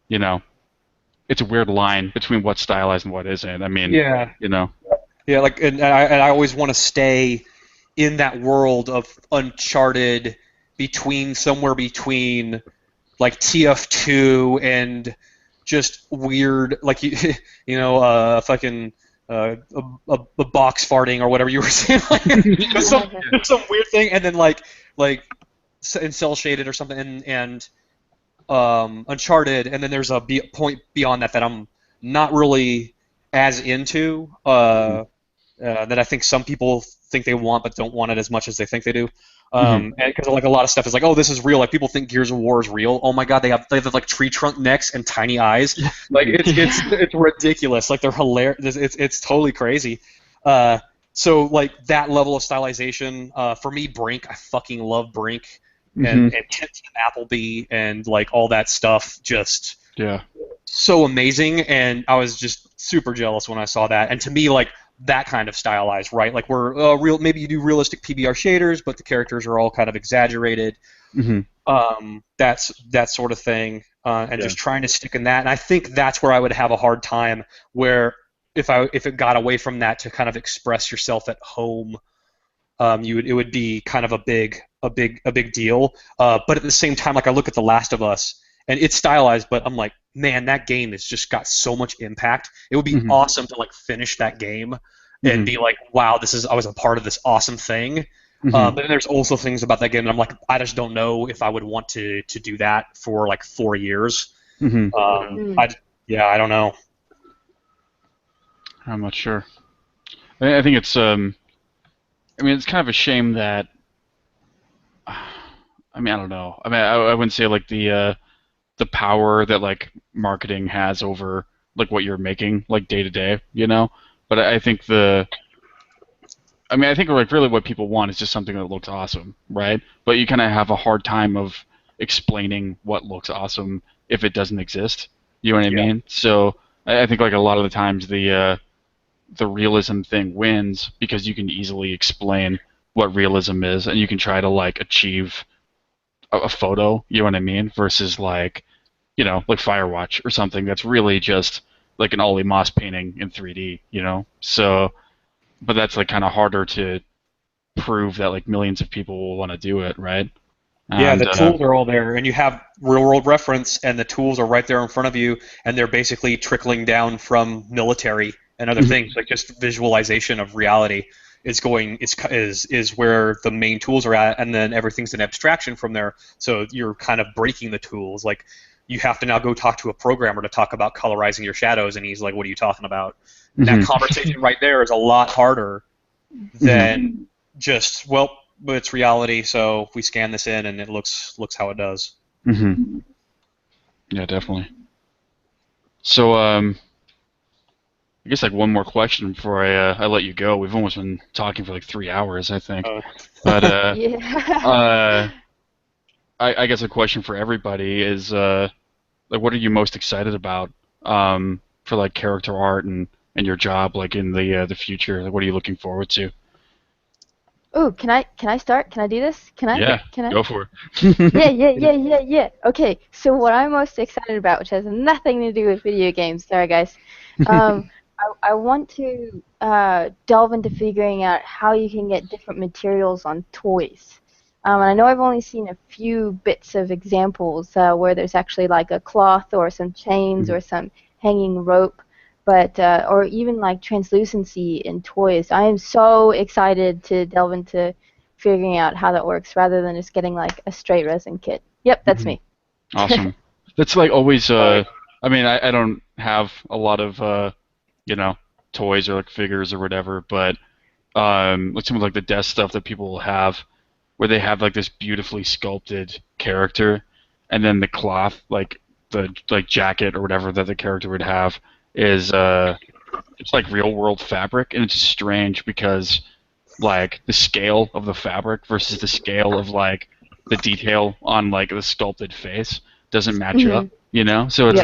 you know, it's a weird line between what's stylized and what isn't. I mean, Yeah. you know. Yeah, like, and I always want to stay in that world of Uncharted, somewhere between like TF2 and just weird, like fucking a box farting or whatever you were saying, like, some weird thing, and then like in Cell Shaded or something, and Uncharted, and then there's a point beyond that I'm not really as into. That I think some people think they want, but don't want it as much as they think they do. And because like a lot of stuff is like, oh, this is real. Like people think Gears of War is real. Oh my God, they have like tree trunk necks and tiny eyes. Like it's ridiculous. Like they're hilarious. It's totally crazy. So like that level of stylization, for me, Brink. I fucking love Brink and Tintin Appleby and like all that stuff. Just so amazing. And I was just super jealous when I saw that. And to me, like, that kind of stylized, right? Like we're maybe you do realistic PBR shaders, but the characters are all kind of exaggerated. That's that sort of thing, and just trying to stick in that. And I think that's where I would have a hard time. Where if it got away from that to kind of express yourself at home, it would be kind of a big deal. But at the same time, like I look at The Last of Us, and it's stylized, but I'm like, man, that game has just got so much impact. It would be awesome to like finish that game and be like, wow, I was a part of this awesome thing. But then there's also things about that game that I'm like, I just don't know if I would want to do that for like 4 years. I don't know. I'm not sure. I think it's it's kind of a shame that I don't know. I wouldn't say like the power that like marketing has over like what you're making like day to day, you know. But I think I think like really what people want is just something that looks awesome, right? But you kind of have a hard time of explaining what looks awesome if it doesn't exist. You know what I mean? So I think like a lot of the times the realism thing wins because you can easily explain what realism is, and you can try to like achieve a photo. You know what I mean? Versus like, you know, like Firewatch or something that's really just like an Ollie Moss painting in 3D, you know? So, but that's like kind of harder to prove that like millions of people will want to do it, right? Yeah, the tools are all there, and you have real-world reference, and the tools are right there in front of you, and they're basically trickling down from military and other things, like just visualization of reality is where the main tools are at, and then everything's an abstraction from there. So you're kind of breaking the tools. Like you have to now go talk to a programmer to talk about colorizing your shadows, and he's like, "What are you talking about?" And that conversation right there is a lot harder than just, well, it's reality, so we scan this in and it looks how it does. Yeah, definitely. So I guess like one more question before I let you go. We've almost been talking for like 3 hours, I think. But I guess a question for everybody is like, what are you most excited about for like character art and your job like in the future? Like, what are you looking forward to? Ooh, can I start? Can I do this? Can I? Yeah, Can I? go for it. Yeah. Okay, so what I'm most excited about, which has nothing to do with video games, sorry guys, I want to delve into figuring out how you can get different materials on toys. And I know I've only seen a few bits of examples where there's actually like a cloth or some chains or some hanging rope, but or even like translucency in toys. I am so excited to delve into figuring out how that works rather than just getting like a straight resin kit. Yep, that's me. Awesome. That's like always. I don't have a lot of you know, toys or like figures or whatever, but like some of like the desk stuff that people will have, where they have like this beautifully sculpted character, and then the cloth, like the like jacket or whatever that the character would have, is it's like real world fabric, and it's strange because like the scale of the fabric versus the scale of like the detail on like the sculpted face doesn't match up, you know? So it's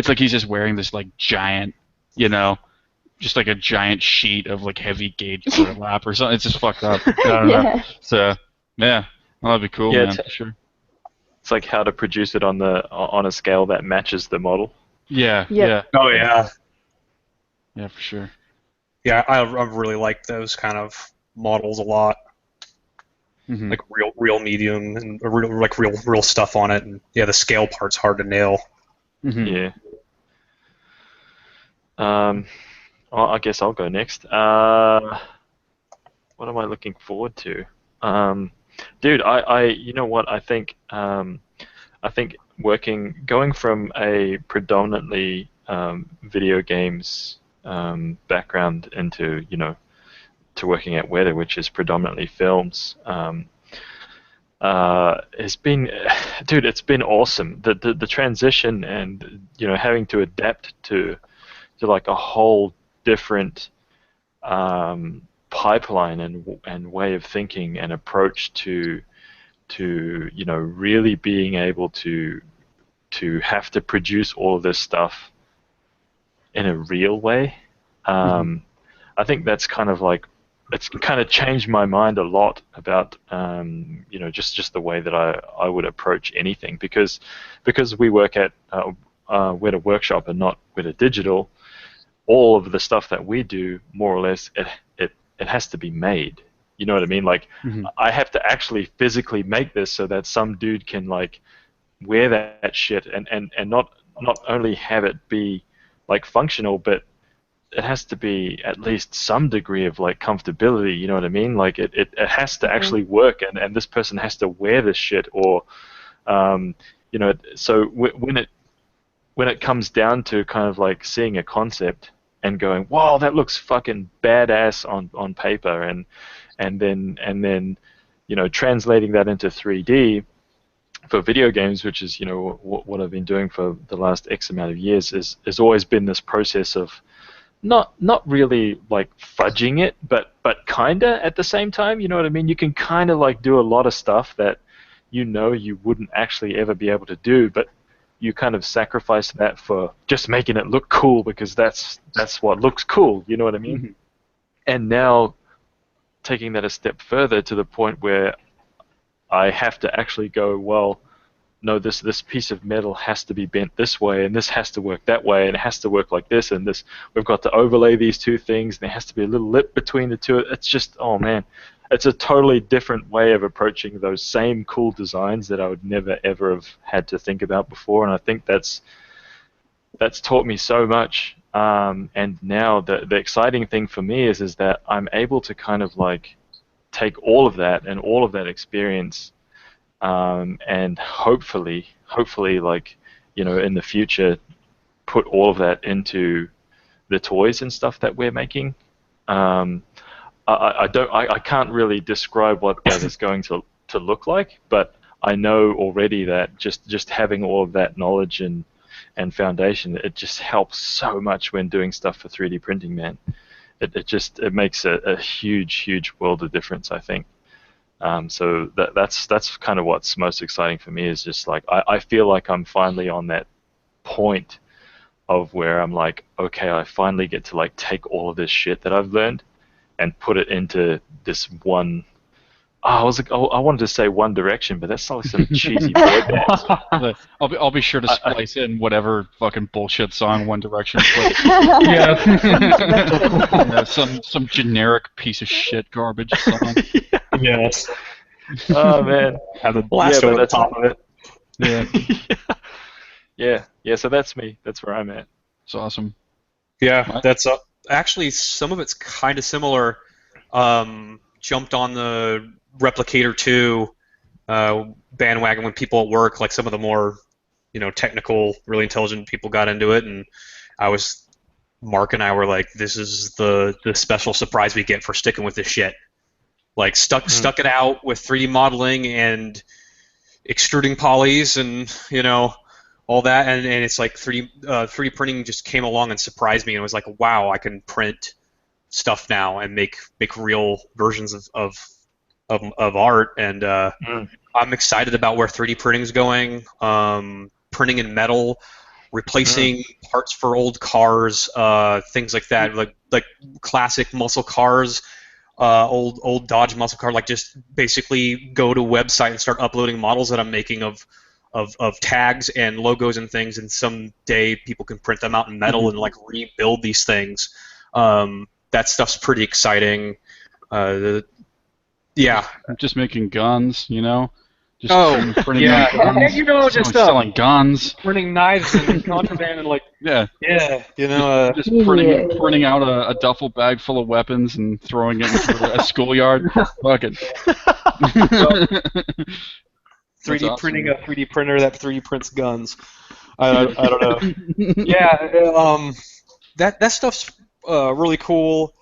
like he's just wearing this like giant, you know, just like a giant sheet of like heavy gauge burlap or something. It's just fucked up. I don't know. Yeah. So yeah, well, that'd be cool, Yeah, man, for sure. It's like how to produce it on a scale that matches the model. Yeah, Yep. yeah, Oh yeah, yeah, for sure. yeah. I really like those kind of models a lot. Mhm. Like real medium and real stuff on it. And yeah, the scale part's hard to nail. Mhm. Yeah. Well, I guess I'll go next. What am I looking forward to? Dude, you know what? I think going from a predominantly video games background into, to working at Weta, which is predominantly films, has been, dude, it's been awesome. The transition and, having to adapt to like a whole different pipeline and way of thinking and approach to really being able to have to produce all of this stuff in a real way. I think that's kind of like, it's kind of changed my mind a lot about just the way that I would approach anything, because we work at Weta Workshop and not Weta Digital. All of the stuff that we do, more or less, it has to be made. You know what I mean? Like, I have to actually physically make this so that some dude can like wear that shit and not only have it be like functional, but it has to be at least some degree of like comfortability. You know what I mean? Like it has to actually work, and this person has to wear this shit, or so when it comes down to kind of like seeing a concept and going, wow, that looks fucking badass on paper, and then translating that into 3D for video games, which is what I've been doing for the last X amount of years, has always been this process of not really like fudging it, but kinda at the same time. You know what I mean? You can kind of like do a lot of stuff that you wouldn't actually ever be able to do, but you kind of sacrifice that for just making it look cool, because that's what looks cool. You know what I mean? And now taking that a step further to the point where I have to actually go, well, no, this piece of metal has to be bent this way, and this has to work that way, and it has to work like this, and this, we've got to overlay these two things, and there has to be a little lip between the two. It's just, oh man, it's a totally different way of approaching those same cool designs that I would never ever have had to think about before, and I think that's taught me so much. And now the exciting thing for me is that I'm able to kind of like take all of that and all of that experience, and hopefully like in the future put all of that into the toys and stuff that we're making. I can't really describe what that is going to look like, but I know already that just having all of that knowledge and foundation, it just helps so much when doing stuff for 3D printing, man. It makes a huge world of difference, I think. So that's kind of what's most exciting for me, is just like I feel like I'm finally on that point of where I'm like, okay, I finally get to like take all of this shit that I've learned and put it into this one. I wanted to say One Direction, but that's like some cheesy boy band. I'll be sure to splice in whatever fucking bullshit song One Direction plays. Yeah. Some generic piece of shit garbage song. Yes. Oh man, Have a blast over the top of it. Yeah. Yeah. So that's me. That's where I'm at. It's awesome. Yeah, that's actually some of it's kind of similar. Jumped on the Replicator 2 bandwagon when people at work, like some of the more technical, really intelligent people, got into it, and Mark and I were like, this is the special surprise we get for sticking with this shit. Like stuck it out with 3D modeling and extruding polys and all that, and it's like 3D printing just came along and surprised me, and it was like, wow, I can print stuff now and make real versions of art, and I'm excited about where 3D printing is going. Printing in metal, replacing parts for old cars, things like that, like classic muscle cars, old Dodge muscle car. Like just basically go to a website and start uploading models that I'm making of tags and logos and things, and someday people can print them out in metal and like rebuild these things. That stuff's pretty exciting. Yeah. Just making guns, you know. Just printing yeah. guns. You know, just selling guns. printing knives and contraband and like Yeah. you know. Just printing out a duffel bag full of weapons and throwing it into a schoolyard. Fuck it. 3D awesome. printing a 3D printer that 3D prints guns. I don't know. Yeah, that stuff's really cool.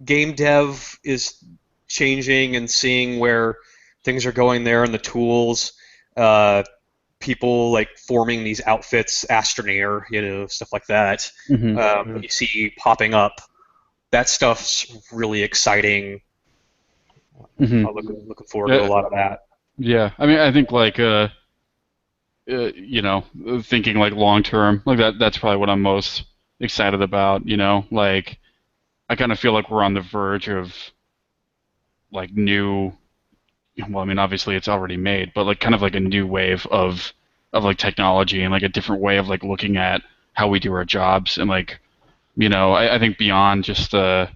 Game dev is changing and seeing where things are going there and the tools. People like forming these outfits, Astroneer, you know, stuff like that. You see popping up. That stuff's really exciting. I'm looking forward to a lot of that. Yeah, I mean, I think like you know, thinking like long term, like that's probably what I'm most excited about. You know, like I kind of feel like we're on the verge of like new. Well, I mean, obviously it's already made, but like kind of like a new wave of like technology and like a different way of like looking at how we do our jobs, and like, you know, I think beyond just the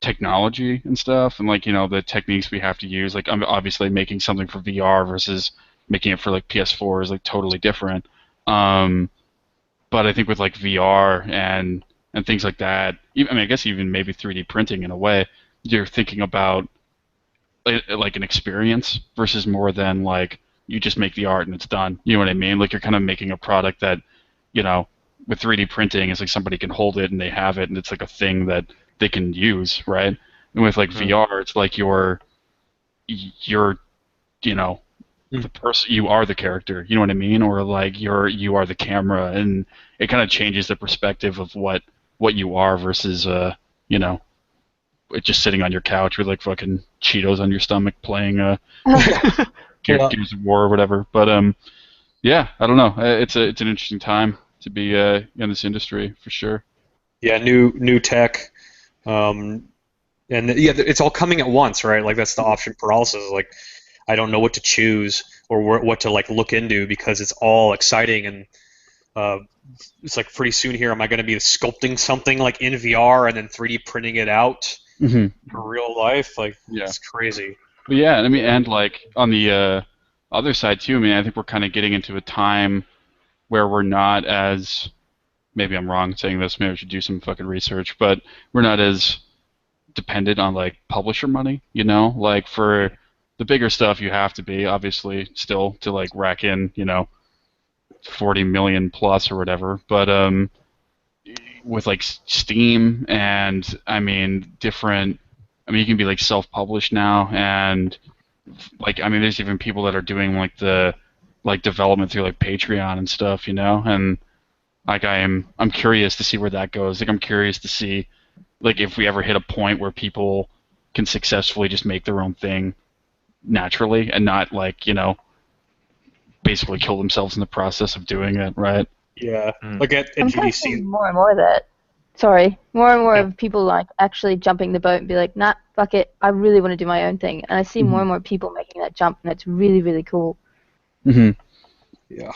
technology and stuff and like, you know, the techniques we have to use, like I'm obviously making something for VR versus making it for like PS4 is like totally different. But I think with like VR and things like that, I mean, I guess even maybe 3D printing in a way, you're thinking about like an experience versus more than like you just make the art and it's done. You know what I mean? Like you're kind of making a product that, you know, with 3D printing, it's like somebody can hold it and they have it and it's like a thing that they can use, right? And with like VR, it's like you're you know, the person, you are the character, you know what I mean? Or like you are the camera, and it kind of changes the perspective of what you are versus you know, just sitting on your couch with like fucking Cheetos on your stomach playing Gears of War or whatever. But yeah, I don't know. It's an interesting time to be in this industry for sure. Yeah, new tech. And yeah, it's all coming at once, right? Like that's the option paralysis. Like, I don't know what to choose or what to like look into because it's all exciting, and it's like pretty soon here. Am I going to be sculpting something like in VR and then 3D printing it out for real life? Like, it's crazy. But yeah, I mean, and like on the other side too. I mean, I think we're kind of getting into a time where we're not as, maybe I'm wrong saying this, maybe I should do some fucking research, but we're not as dependent on like publisher money, you know? Like for the bigger stuff you have to be, obviously, still to like rack in, you know, 40 million plus or whatever. But with like Steam and I mean different, I mean you can be like self-published now, and like I mean there's even people that are doing like the like development through like Patreon and stuff, you know? And like I'm curious to see where that goes. Like I'm curious to see like if we ever hit a point where people can successfully just make their own thing naturally and not like, you know, basically kill themselves in the process of doing it, right? Yeah. Like at I'm kind of GDC. seeing more and more of that. Sorry, more and more of people like actually jumping the boat and be like, nah, fuck it, I really want to do my own thing. And I see more and more people making that jump, and it's really, really cool. Yeah.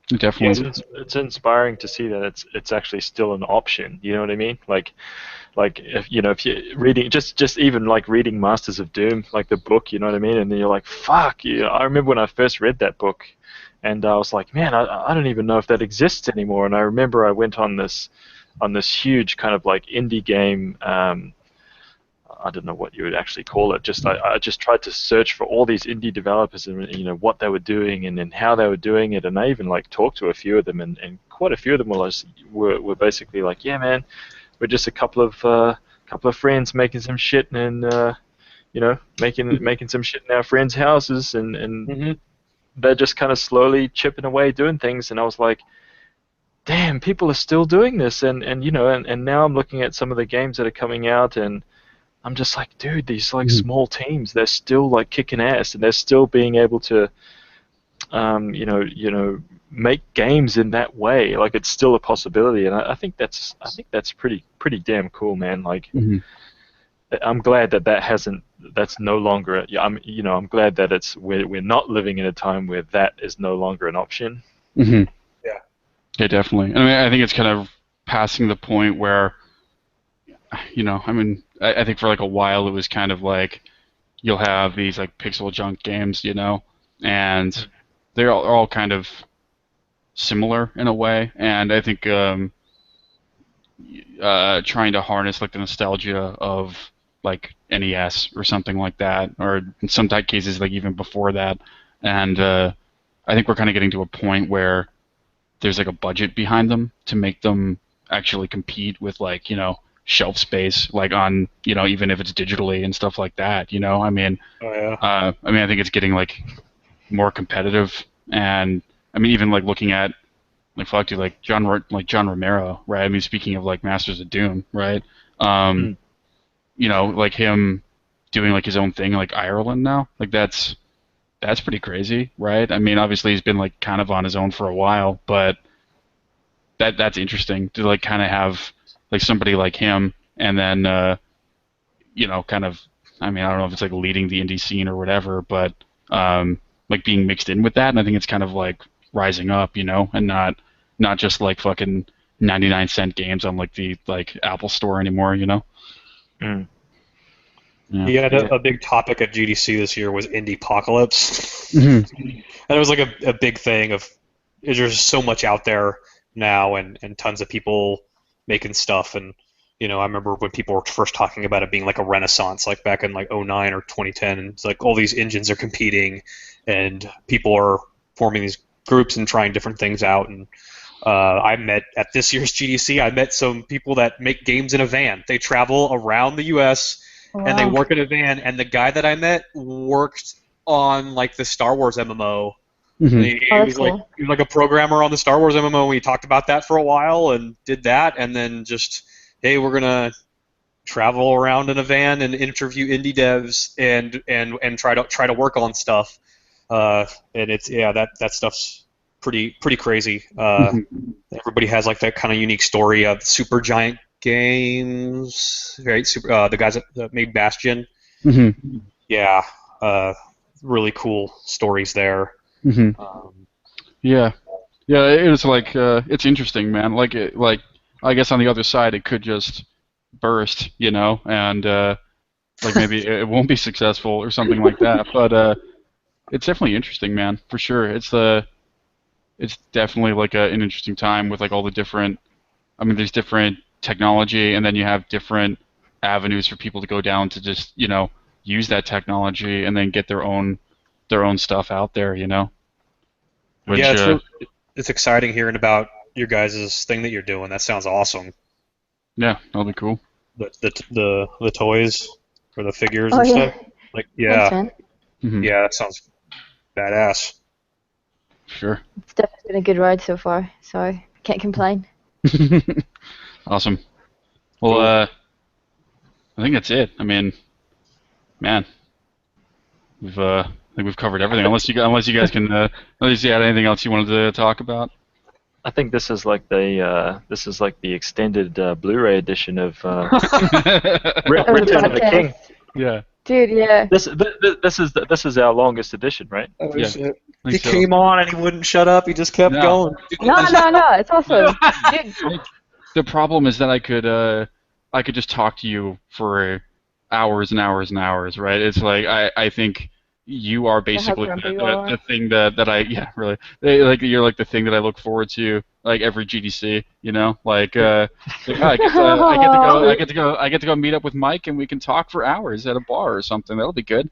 Definitely. It's inspiring to see that it's actually still an option. You know what I mean? Like if you know, if you're reading just even like reading Masters of Doom, like the book, you know what I mean? And then you're like, fuck. You know, I remember when I first read that book, and I was like, man, I don't even know if that exists anymore. And I remember I went on this huge kind of like indie game. I don't know what you would actually call it. I just tried to search for all these indie developers and you know what they were doing and how they were doing it, and I even like talked to a few of them, and quite a few of them were basically like, yeah, man, we're just a couple of friends making some shit and you know making some shit in our friends' houses, and they're just kind of slowly chipping away doing things, and I was like, damn, people are still doing this, and you know, and now I'm looking at some of the games that are coming out, and I'm just like, dude, these like small teams, they're still like kicking ass, and they're still being able to make games in that way. Like it's still a possibility, and I think that's pretty damn cool, man. Like I'm glad that's no longer. Yeah, I'm glad that we're not living in a time where that is no longer an option. Yeah, Yeah, definitely. I mean, I think it's kind of passing the point where, I think for like a while it was kind of like you'll have these like pixel junk games, and they're all kind of similar in a way, and I think trying to harness like the nostalgia of like NES or something like that, or in some cases like even before that, and I think we're kind of getting to a point where there's like a budget behind them to make them actually compete with like shelf space like on even if it's digitally and stuff like that. I mean, oh yeah. I think it's getting like more competitive, and I mean even like looking at like fuck dude, like John Romero, right? I mean speaking of like Masters of Doom, right? Like him doing like his own thing in like Ireland now, like that's pretty crazy, right? I mean obviously he's been like kind of on his own for a while, but that's interesting to like kind of have like somebody like him, and then kind of, I mean I don't know if it's like leading the indie scene or whatever, but like being mixed in with that, and I think it's kind of like rising up, and not just like fucking 99-cent games on like the like Apple Store anymore, Mm. Yeah, a big topic at GDC this year was indie-pocalypse. Mhm. And it was like a big thing of there's so much out there now and tons of people making stuff. And, I remember when people were first talking about it being like a renaissance, like back in like '09 or 2010. And it's like all these engines are competing and people are forming these groups and trying different things out. And I met at this year's GDC, I met some people that make games in a van. They travel around the U.S. and they work in a van. And the guy that I met worked on like the Star Wars MMO. Mhm. He was like he was like a programmer on the Star Wars MMO. We talked about that for a while and did that, and then just hey, we're gonna travel around in a van and interview indie devs and try to work on stuff. And it's that stuff's pretty crazy. Everybody has like that kind of unique story of Super Giant Games, right? The guys that made Bastion. Mhm. Yeah, really cool stories there. Mhm. Yeah, it was like it's interesting, man. Like I guess on the other side it could just burst, and like maybe it won't be successful or something like that. But it's definitely interesting, man, for sure. It's definitely like an interesting time with like all the different. I mean, there's different technology, and then you have different avenues for people to go down to just use that technology and then get their own stuff out there, Which, Yeah, it's exciting hearing about your guys' thing that you're doing. That sounds awesome. yeah, that'll be cool. The toys or the figures Oh, and yeah. stuff. Like Thanks, man. Mhm. yeah, that sounds badass. Sure. It's definitely been a good ride so far, so I can't complain. Awesome. Well, Cool. I think that's it. I mean, man, I think we've covered everything. Unless you guys can, unless you had anything else you wanted to talk about. I think this is like the extended Blu-ray edition of Oh, Return of the podcast. King. Yeah. Dude, yeah. This is our longest edition, right? Oh, Yeah. shit. I He think so. came on and he wouldn't shut up. He just kept No. going. No, it's awesome. Dude, The problem is that I could just talk to you for hours and hours and hours, right? It's like I think you are basically grumpy you the are. thing that I really like you're like the thing that I look forward to like every GDC, like I get to go meet up with Mike and we can talk for hours at a bar or something. That'll be good.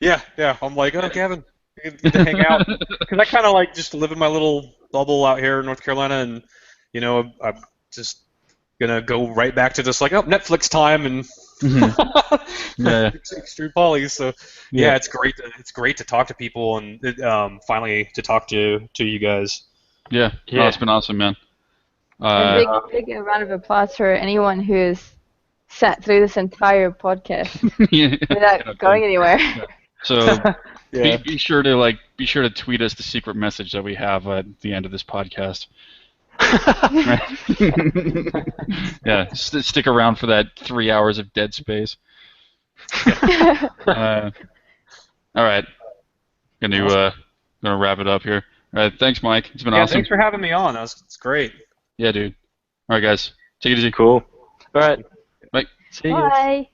Yeah. I'm like, oh, Gavin, we get to hang out. Because I kind of like just live in my little bubble out here in North Carolina, and I'm just gonna go right back to just like, oh, Netflix time and Yeah. Extreme Polys. So Yeah. it's great. It's great to talk to people and finally to talk to you guys. Yeah. Yeah. Oh, it's been awesome, man. a big round of applause for anyone who has sat through this entire podcast Yeah. without going anywhere. So Yeah. Be sure to tweet us the secret message that we have at the end of this podcast. Yeah, stick around for that 3 hours of dead space. All right, gonna wrap it up here. All right, thanks, Mike. It's been Yeah, awesome. thanks for having me on. It's great. Yeah, dude. All right, guys, take it easy. Cool. All right. Bye. See you. Bye.